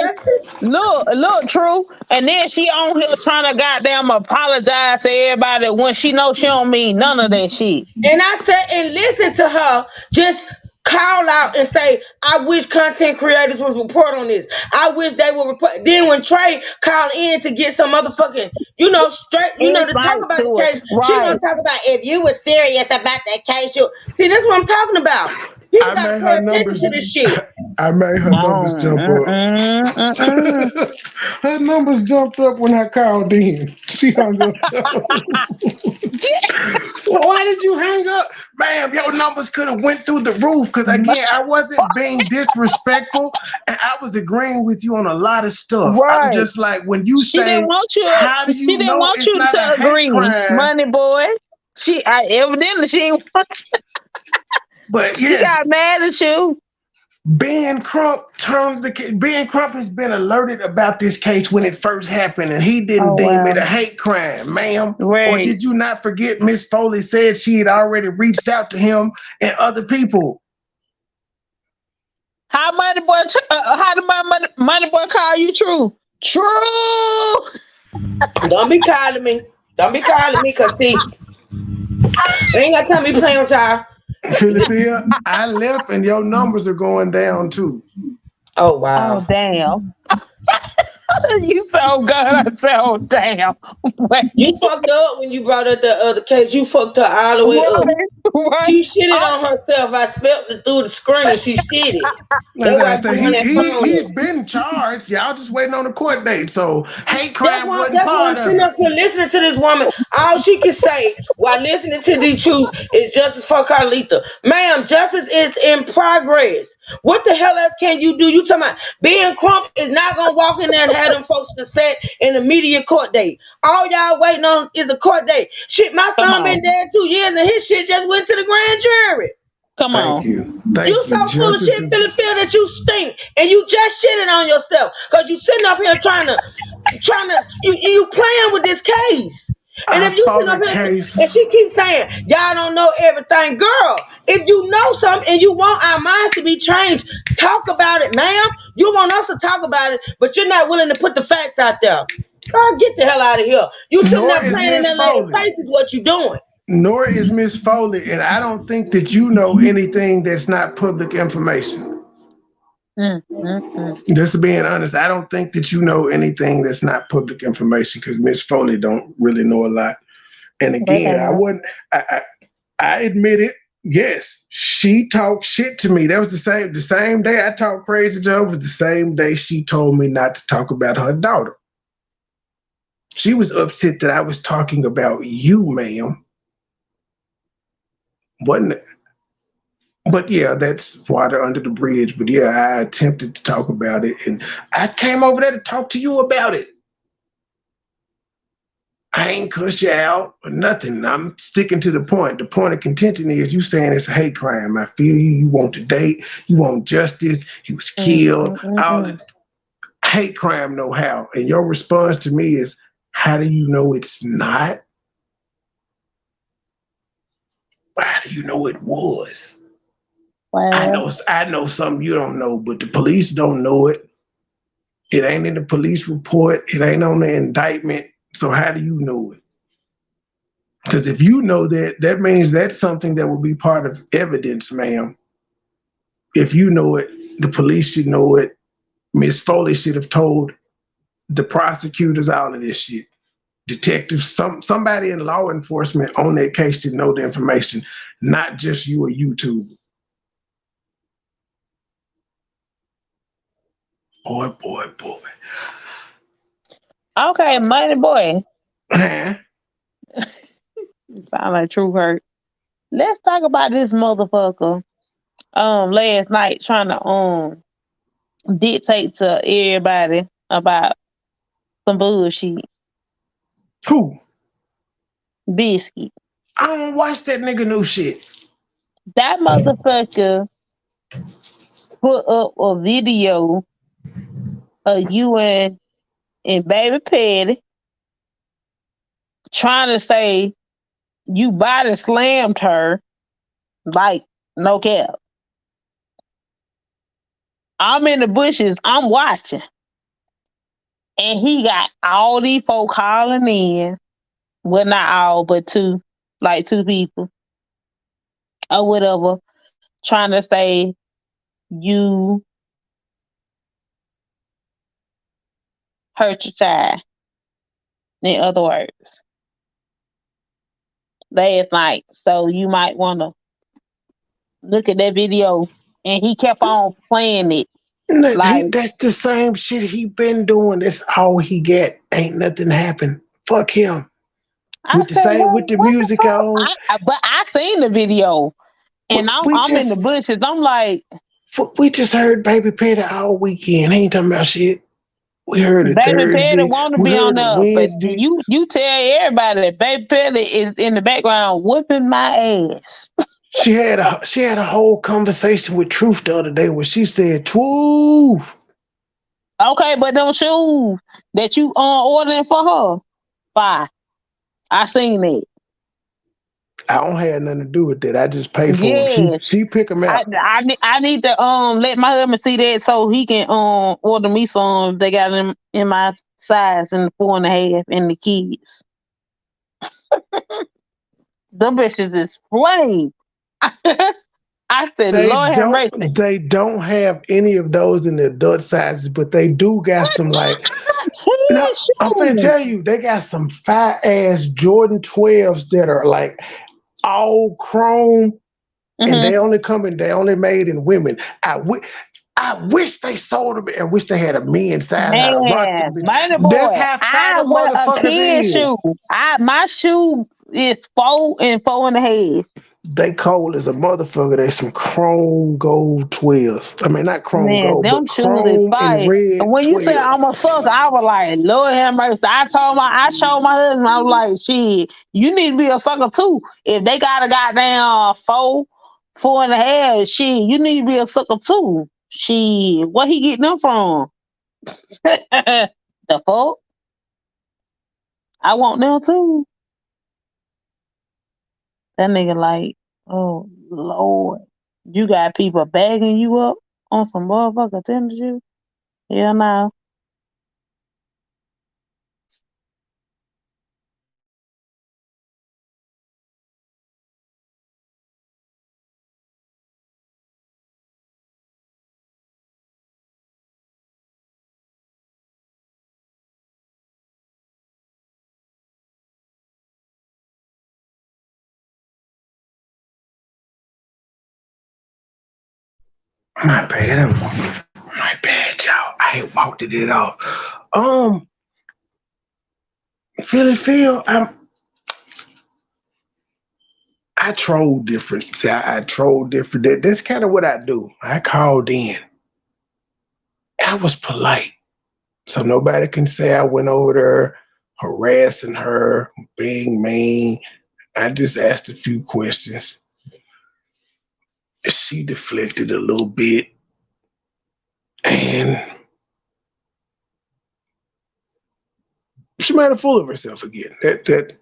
justice. Look, true. And then she on here trying to goddamn apologize to everybody when she knows she don't mean none of that shit. And I said, and listen to her just call out and say, I wish content creators would report on this. I wish they would report. Then when Trey called in to get some motherfucking, straight, to talk about the case, she gonna talk about if you were serious about that case. See, that's what I'm talking about. People gotta pay attention to this shit. I made her numbers jump up. Her numbers jumped up when I called in. She hung up. Well, why did you hang up? Ma'am, your numbers could have went through the roof because, again, I wasn't being disrespectful and I was agreeing with you on a lot of stuff. Right. I'm just like, when you she say, didn't want you, how do you she didn't know want it's you not to a hate agree, crime? Money Boy. Evidently she didn't want you. But she got mad at you. Ben Crump has been alerted about this case when it first happened, and he didn't deem it a hate crime, ma'am. Right. Or did you not forget Miss Foley said she had already reached out to him and other people? How Money Boy? How did Money Boy call you true? True. Don't be calling me. Don't be calling me, cause see, they ain't got time to be playing with y'all. Philippa, I left and your numbers are going down too. Oh wow. Oh damn. You so good. I said, oh damn. You fucked up when you brought up the other case. You fucked her all the way up. She shitted on herself. I spelt it through the screen. She shitted. That's why I said, he's been charged. Y'all just waiting on the court date. So hate crime wasn't part of sitting up here listening to this woman. All she can say while listening to the truth is justice for Carlita. Ma'am, justice is in progress. What the hell else can you do? You talking about Ben Crump is not gonna walk in there and have them folks to set in a media court date. All y'all waiting on is a court date. Shit, my son been dead 2 years and his shit just went to the grand jury. Thank you. You so full of shit, Philly, feel that you stink, and you just shitting on yourself because you sitting up here trying to you playing with this case. And if you sit up here and she keeps saying y'all don't know everything, girl, if you know something and you want our minds to be changed, talk about it, ma'am. You want us to talk about it, but you're not willing to put the facts out there. Girl, get the hell out of here. You sitting there playing in that lady's face is what you doing. Nor is Miss Foley, and I don't think that you know anything that's not public information. Just to being honest, I don't think that you know anything that's not public information because Miss Foley don't really know a lot. And again, I admit it. Yes, she talked shit to me. That was the same day I talked crazy to her was the same day she told me not to talk about her daughter. She was upset that I was talking about you, ma'am. Wasn't it? But yeah, that's water under the bridge. But yeah, I attempted to talk about it, and I came over there to talk to you about it. I ain't cuss you out or nothing. I'm sticking to the point. The point of contention is you saying it's a hate crime. I feel you. You want to date. You want justice. He was killed. All the hate crime know how. And your response to me is, how do you know it's not? How do you know it was? Wow. I know something you don't know, but the police don't know it. It ain't in the police report. It ain't on the indictment. So how do you know it? Because if you know that, that means that's something that will be part of evidence, ma'am. If you know it, the police should know it. Miss Foley should have told the prosecutors all of this shit. Detectives, somebody in law enforcement on that case should know the information, not just you or YouTube. Boy. Okay, Money Boy. Uh-huh. You sound like true hurt. Let's talk about this motherfucker. Last night trying to dictate to everybody about some bullshit. Who? Biscuit. I don't watch that nigga new shit. That motherfucker put up a video of you and Baby Petty trying to say you body slammed her, like, no cap. I'm in the bushes, I'm watching. And he got all these folk calling in. Well, not all, but two people or whatever, trying to say you hurt your child. In other words, last night. So you might want to look at that video. And he kept on playing it. That's the same shit he been doing. That's all he get. Ain't nothing happened. Fuck him. With the music on. But I seen the video, and I'm in the bushes. I'm like, we just heard Baby Petty all weekend. He ain't talking about shit. We heard it Baby Thursday. Petty want to be on there, but you tell everybody that Baby Petty is in the background whooping my ass. She had a whole conversation with Truth the other day where she said, "Truth." Okay, but them shoes that you ordering for her, fine. I seen it. I don't have nothing to do with that. I just pay for them. She pick them out. I need to let my husband see that so he can order me some. They got them in my size and 4.5 and the kids. Them bitches is flame. I said, Lord have mercy. They don't have any of those in the adult sizes, but they do got some like. No, I'm gonna tell you, they got some fat ass Jordan 12s that are like all chrome, and they only made in women. I wish they sold them. I wish they had a men's size. Man, MoneyBoy, I wear a kid's shoe. My shoe is 4 and 4.5. They cold as a motherfucker. They some chrome gold 12. I mean, not chrome gold, but chrome and red. And when 12s. you said I'm a sucker, I was like, Lord have mercy. I showed my husband, I was like, shit, you need to be a sucker too. If they got a goddamn 4.5, shit, you need to be a sucker too. Shit, where he getting them from? The fuck? I want them too. That nigga like, oh Lord, you got people bagging you up on some motherfucker tender you? Hell no. My bad, y'all. I ain't walked it off. Phil, I troll different. See, I troll different. That's kind of what I do. I called in. I was polite, so nobody can say I went over there harassing her, being mean. I just asked a few questions. She deflected a little bit, and she made a fool of herself again. That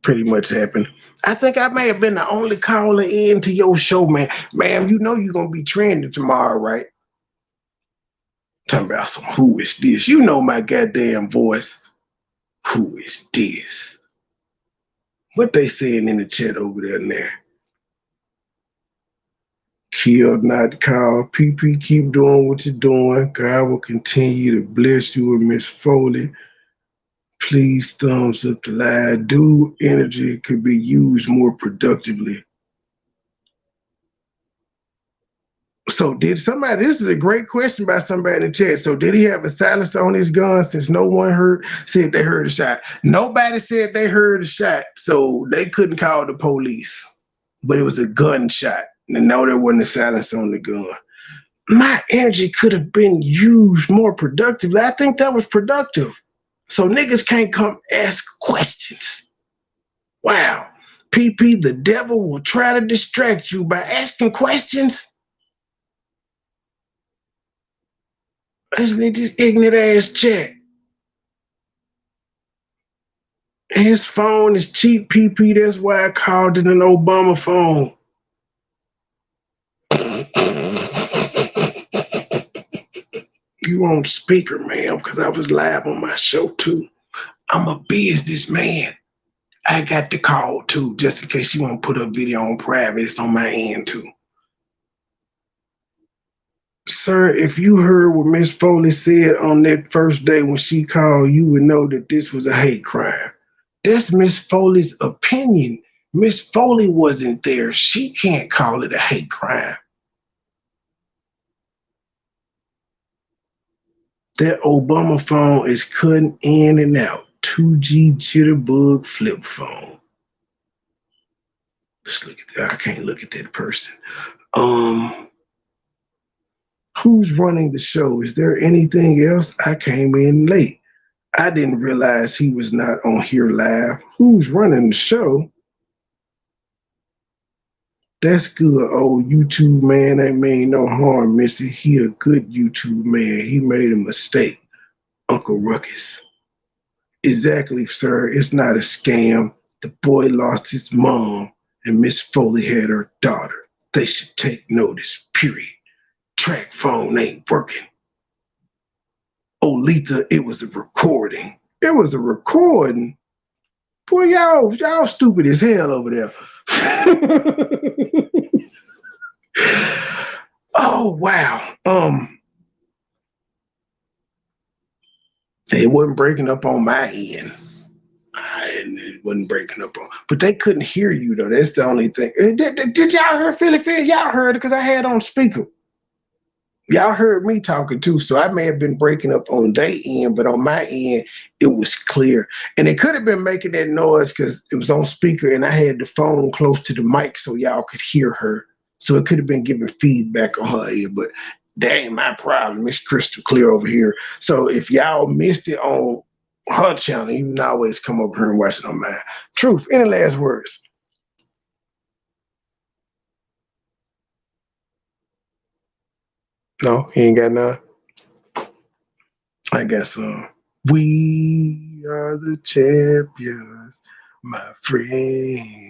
pretty much happened. I think I may have been the only caller in to your show, man. Ma'am, you know you're going to be trending tomorrow, right? Talking about some who is this? You know my goddamn voice. Who is this? What they saying in the chat over there now? Kill, not call. PP, keep doing what you're doing. God will continue to bless you and Miss Foley. Please thumbs up the live. Do energy could be used more productively. So did somebody, this is a great question by somebody in the chat. So did he have a silencer on his gun since no one said they heard a shot? Nobody said they heard a shot, so they couldn't call the police. But it was a gunshot. And no, there wasn't a silencer on the gun. my energy could have been used more productively. I think that was productive. So niggas can't come ask questions. Wow. PP, the devil will try to distract you by asking questions. Isn't it this ignorant ass chat? His phone is cheap, PP. That's why I called it an Obama phone. You on speaker, ma'am, because I was live on my show too. I'm a businessman. I got the call too, just in case you want to put a video on private. It's on my end too. Sir, if you heard what Miss Foley said on that first day when she called, you would know that this was a hate crime. That's Miss Foley's opinion. Miss Foley wasn't there. She can't call it a hate crime. That Obama phone is cutting in and out. 2G jitterbug flip phone. Let's look at that. I can't look at that person. Who's running the show? Is there anything else? I came in late. I didn't realize he was not on here live. Who's running the show? That's good, old YouTube man. That mean no harm, Missy. He a good YouTube man. He made a mistake. Uncle Ruckus. Exactly, sir. It's not a scam. The boy lost his mom, and Miss Foley had her daughter. They should take notice, period. Track phone ain't working. Oh, Letha, it was a recording. It was a recording? Boy, y'all stupid as hell over there. Oh, wow. It wasn't breaking up on my end. It wasn't breaking up on, but they couldn't hear you though. That's the only thing. Did y'all hear Philly Phil? Y'all heard it because I had on speaker. Y'all heard me talking too, so I may have been breaking up on their end, but on my end, it was clear. And it could have been making that noise because it was on speaker and I had the phone close to the mic so y'all could hear her. So it could have been giving feedback on her ear, but that ain't my problem. It's crystal clear over here. So if y'all missed it on her channel, you can always come over here and watch it on mine. Truth, any last words? No, he ain't got none. I guess we are the champions, my friend.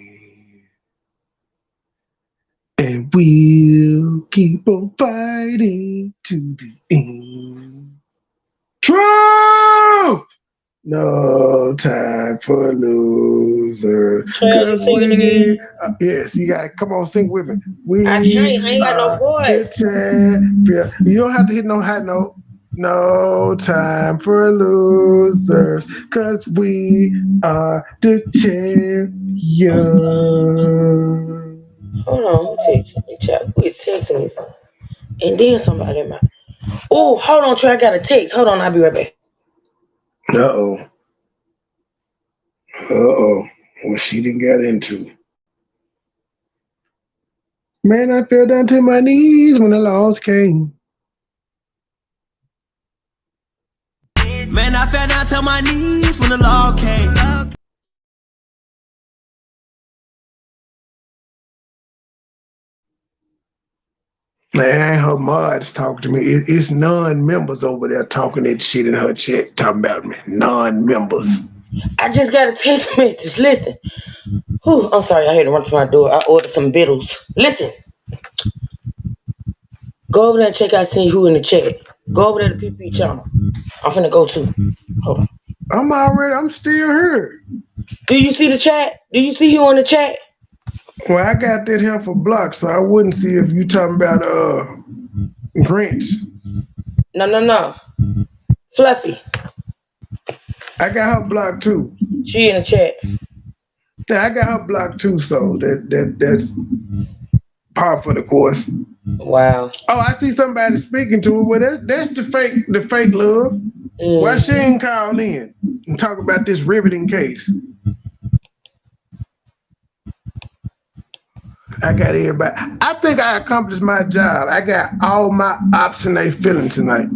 And we'll keep on fighting to the end. True! No time for loser. Cause we, yes, you gotta come on, sing with me. We I ain't got no voice. champion. You don't have to hit no high note. No time for losers, cause we are the champion. Hold on, let me text somebody. Who is texting me? And then somebody in my. Oh, hold on, Trey. I got a text. Hold on, I'll be right back. Uh-oh. What she done got into. Man, I fell down to my knees when the loss came. Man, I fell down to my knees when the law came. Man, her mods talking to me. It's non-members over there talking that shit in her chat, talking about me. Non-members. I just got a text message. Listen. Whew, I'm sorry, I had to run to my door. I ordered some Beatles. Listen. Go over there and check out see who in the chat. Go over there to PP channel. I'm finna go too. Hold on. I'm still here. Do you see the chat? Do you see who in the chat? Well, I got that here for block, so I wouldn't see if you talking about Grinch. No. Fluffy. I got her blocked too. She in the chat. Yeah, I got her blocked too, so that's par for the course. Wow. Oh, I see somebody speaking to her. Well, that's the fake love. Why she ain't call in and talk about this riveting case? I got everybody. I think I accomplished my job. I got all my ops and they feeling tonight.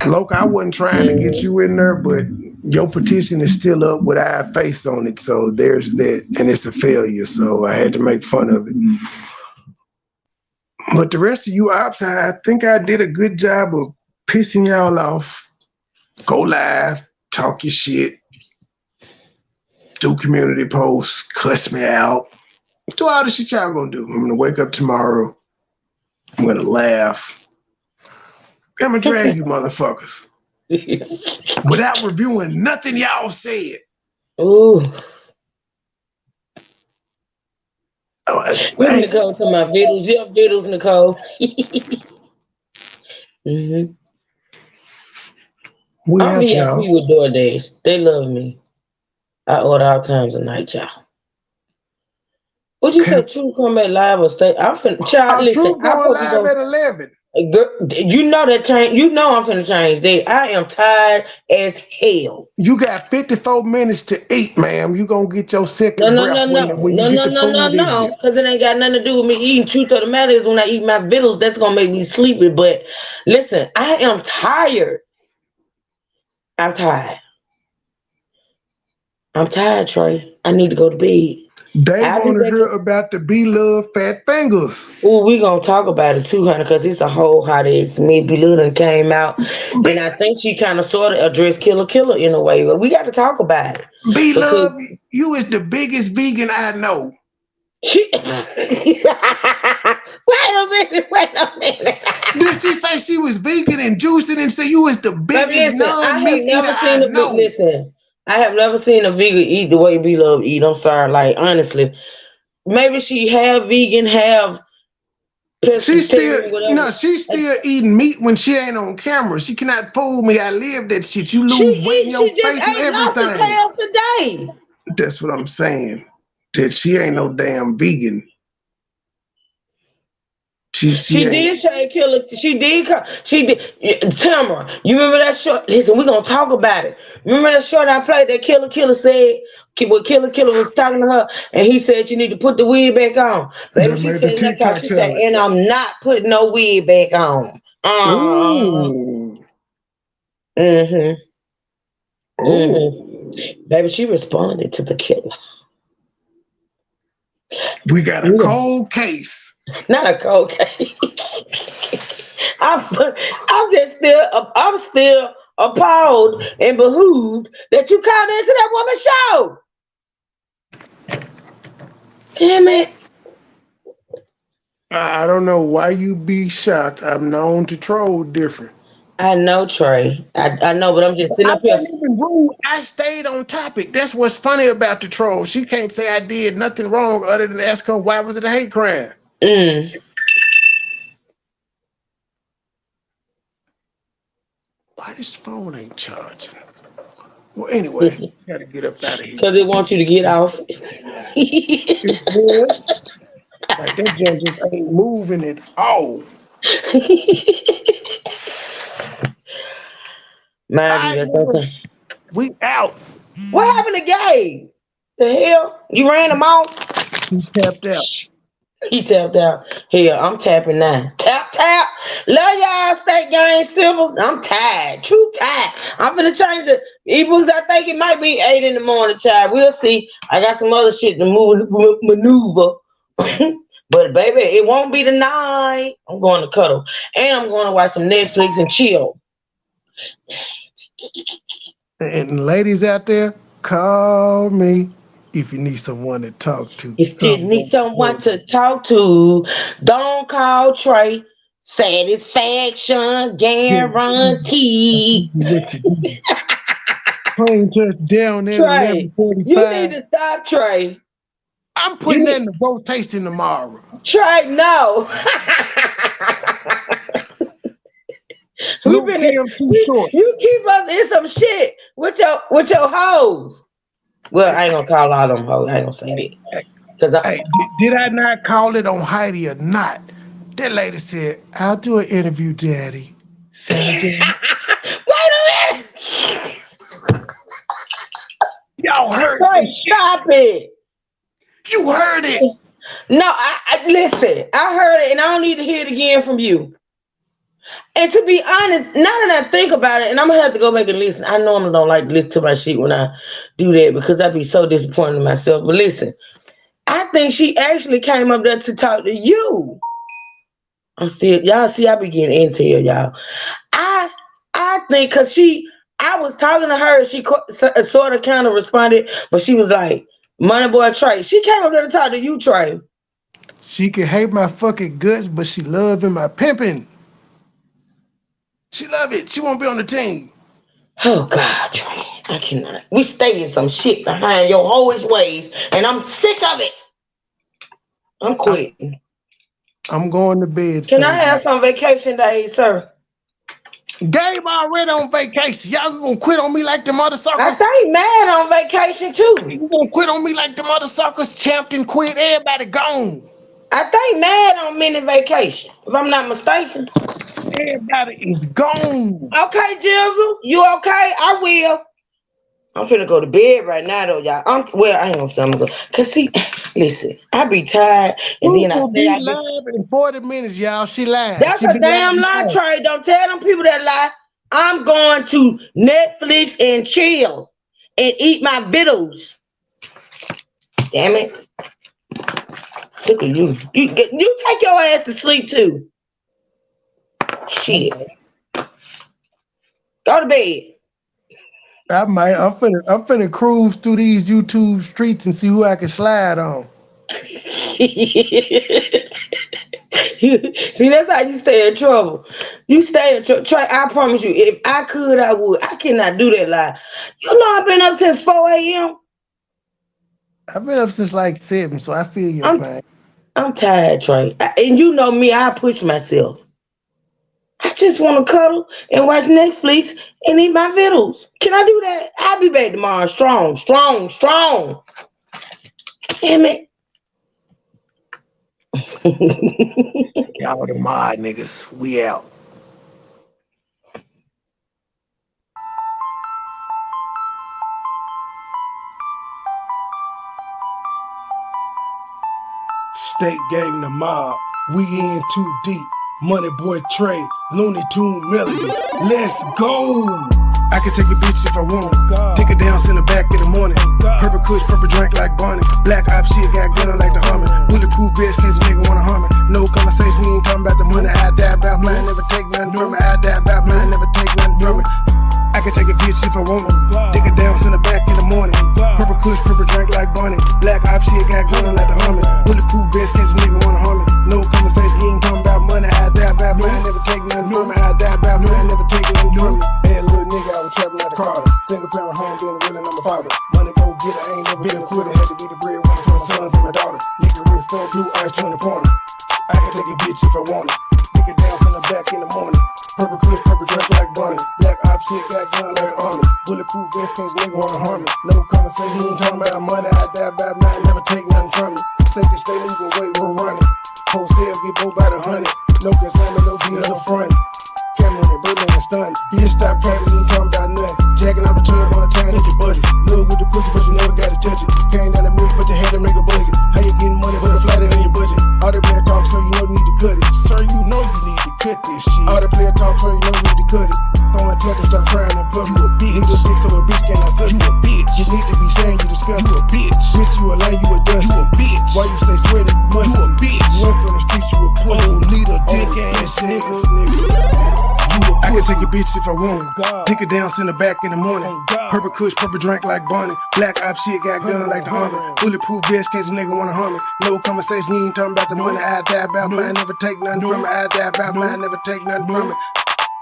Loke, I wasn't trying to get you in there, but your petition is still up with our face on it. So there's that. And it's a failure. So I had to make fun of it. But the rest of you ops, I think I did a good job of pissing y'all off. Go live, talk your shit, do community posts, cuss me out. Do all the shit y'all gonna do. I'm gonna wake up tomorrow. I'm gonna laugh. I'm gonna drag you motherfuckers. Without reviewing nothing y'all said. Ooh. Hey. Nicole to my videos. You have videos, Nicole. Mm-hmm. I'm VIP y'all. with DoorDash. They love me. I order all times of night, y'all. What you say? True come back live or stay? I'm finna. Child, listen. True going live at 11. Girl, you know that change. You know I'm finna change that. I am tired as hell. You got 54 minutes to eat, ma'am. You gonna get your second breath when you get the food in you. Because it ain't got nothing to do with me eating. Truth of the matter is when I eat my vittles, that's gonna make me sleepy. But listen, I am tired. I'm tired. I'm tired, Trey. I need to go to bed. They want to hear about the B-Love fat fingers. Oh, we gonna talk about it too, honey, because it's a whole hot ass me. B-Love done came out, and I think she kind of sort of addressed Killer in a way. But we got to talk about it. B-Love, you is the biggest vegan I know. Wait a minute. Did she say she was vegan and juicing and say you was the biggest non-meat eater I know? Listen, I have never seen a vegan eat the way B-Love eat. I'm sorry, like honestly. Maybe she have vegan, have she's still eating meat when she ain't on camera. She cannot fool me. I live that shit. You lose weight in your face and everything. Today. That's what I'm saying. That she ain't no damn vegan. She did say Killer. She did. Tamara, you remember that short? Listen, we're gonna talk about it. Remember that short I played that Killer said what Killer was talking to her, and he said you need to put the wig back on. Baby, she said that because she said, and I'm not putting no wig back on. Baby, she responded to the Killer. We got a cold case. Not a cold case. I'm still appalled and behooved that you called into that woman's show. Damn it. I don't know why you be shocked. I'm known to troll different. I know, Trey. I know, but I'm just sitting up here. Even rude. I stayed on topic. That's what's funny about the troll. She can't say I did nothing wrong other than ask her why was it a hate crime. Why this phone ain't charging? Well, anyway, gotta get up out of here. Because it wants you to get off. It was. Like that junk just ain't moving at all. We out. What happened to Gabe? The hell? You ran him off? He tapped out. Here, I'm tapping now. Tap. Love y'all, State Gang Symbols. I'm tired. True tired. I'm finna change the ebooks. I think it might be 8 in the morning, child. We'll see. I got some other shit to maneuver. But baby, it won't be tonight. I'm going to cuddle. And I'm going to watch some Netflix and chill. And ladies out there, call me if you need someone to talk to. If you need someone to talk to, don't call Trey. Satisfaction guaranteed. Plane touchdown at Trey, 11:45. you need to stop, Trey. I'm putting that in the rotation tomorrow. Trey, no. You keep us in some shit with your hoes. Well, I ain't gonna call all them hoes. I ain't gonna say that. Did I not call it on Heidi or not? That lady said, "I'll do an interview, Daddy." Saturday. Wait a minute. Y'all heard it. Stop it. You heard it. No, I listen. I heard it, and I don't need to hear it again from you. And to be honest, now that I think about it, and I'm gonna have to go back and listen. I normally don't like to listen to my shit when I do that because I'd be so disappointed in myself. But listen, I think she actually came up there to talk to you. I'm still, y'all see, I be getting intel, y'all. I think because I was talking to her, she sort of kind of responded, but she was like, MoneyBoy Trey. She came up there to talk to you, Trey. She can hate my fucking guts, but she loving my pimping. She love it. She won't be on the team. Oh, God, Trey. I cannot. We stay in some shit behind your always ways, and I'm sick of it. I'm quitting. I'm going to bed. Can I have some vacation days, sir? Gabe already on vacation. Y'all gonna quit on me like the mother suckers? I say mad on vacation, too. You gonna quit on me like the mother suckers? Champton quit. Everybody gone. I think mad on mini vacation, if I'm not mistaken. Everybody is gone. Okay, Jizzle, you okay? I will. I'm finna go to bed right now, though, y'all. I ain't gonna say I'm gonna go. Cause see, listen, I be tired, and then I stay out live in 40 minutes, y'all. She lied. That's a damn lie, Trey. Don't tell them people that lie. I'm going to Netflix and chill and eat my vittles. Damn it. Look at you. You take your ass to sleep too. Shit. Go to bed. I might. I'm finna cruise through these YouTube streets and see who I can slide on. See, that's how you stay in trouble. You stay in trouble. Trey, I promise you, if I could, I would. I cannot do that lie. You know I've been up since 4 a.m. I've been up since like 7, so I feel your pain. I'm tired, Trey. And you know me, I push myself. I just want to cuddle and watch Netflix and eat my vittles. Can I do that? I'll be back tomorrow. Strong. Damn it. Y'all the mod niggas. We out. State gang the mob. We in too deep. MoneyBoy Trey, Looney Tune melodies. Let's go. I can take a bitch if I want. Take her down, send her back in the morning. Purple kush, purple drink like Bonnie. Black op shit, got gun like the Hummer. Bulletproof vest, case a nigga wanna harm me. No conversation, he ain't talking about the money. I die about mine, never take nothing from me. I die about mine, never take nothing from me. I can take a bitch if I want. Take her down, send her back in the morning. Purple kush, purple drink like Bonnie. Black op shit, got gun like the Hummer. Bulletproof vest, case a nigga wanna harm me. No conversation, he ain't talking about money. I die about mine, never take nothing from me. I die about mine, never take nothing from me. Hey, little nigga, I was trapping out the Carter. Single parent home, being a willing, I'm a father. Money go get it, I ain't never been a quitter. Had to be the breadwinner for my sons and my daughter. Nigga rich, full blue eyes, 20 pointer. I can take a bitch if I want it. Pick it down from the back in the morning. Purple kush, purple drink like Bonnie. Black op shit, got gun like Army. Bulletproof vest, case nigga wanna harm me. No conversation, he ain't talking about money. I die about mine, never take nothing from me. State to state, moving weight, we're running. Wholesale, get both by the 100. No consignment, no deal, no front. Camera and Berlin and stun. Bitch, stop capping, you ain't talking about nothing. Jacking out the tub on the time, hit your bust. Look with the pussy, but you never gotta touch it. Came down the middle, but you had to make a bucket. How you getting money for the flight in your budget? All the player talk, so you know you need to cut it. Sir, you know you need to cut this shit. All the player talk, so you know you need to cut it. Throwing tuckers, start crying in public. You a bitch. Nigga dick, so a bitch cannot suck. You a bitch. You need to be saying you disgusting. You a bitch. Bitch, you a lame, you a dust. You a bitch. Why you stay sweating? You must. You a bitch. You went from the street, you a pussy. Oh, need a dick ass nigga. I can take a bitch if I want. Pick her down, send her back in the morning. Purple kush, purple drink like Bonnie. Black op shit, got gun like the Hummer. Bulletproof vest, case a nigga wanna harm me. No conversation, he ain't talking about the money. I die about mine, never take nothing from me. I die about mine, never take nothing from me.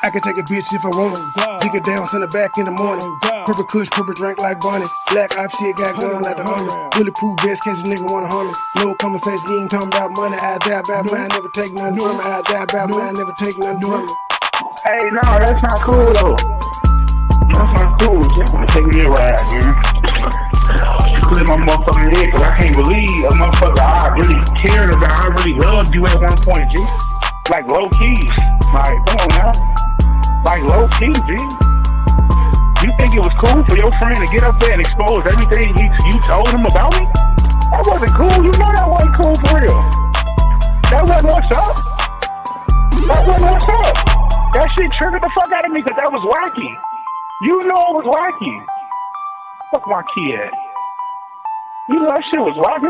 I can take a bitch if I want it. Pick her down, send her back in the morning. Purple kush, purple drink like Bonnie. Black op shit, got gun like the Hummer. Bulletproof vest, case a nigga wanna harm me. No conversation, he ain't talking about money. I die about mine, never take nothing from me. I die about mine, never take nothing from me. Hey, no, that's not cool though. That's not cool. Just wanna take me a ride, man. Clear my motherfucking head, cause I can't believe a motherfucker I really cared about, I really loved you at one point, G. Like low key. Like, come on now. Like low key, G. You think it was cool for your friend to get up there and expose everything you told him about me? That wasn't cool. You know that wasn't cool for shit triggered the fuck out of me because that was wacky. You know it was wacky. Fuck my kid. You know that shit was wacky.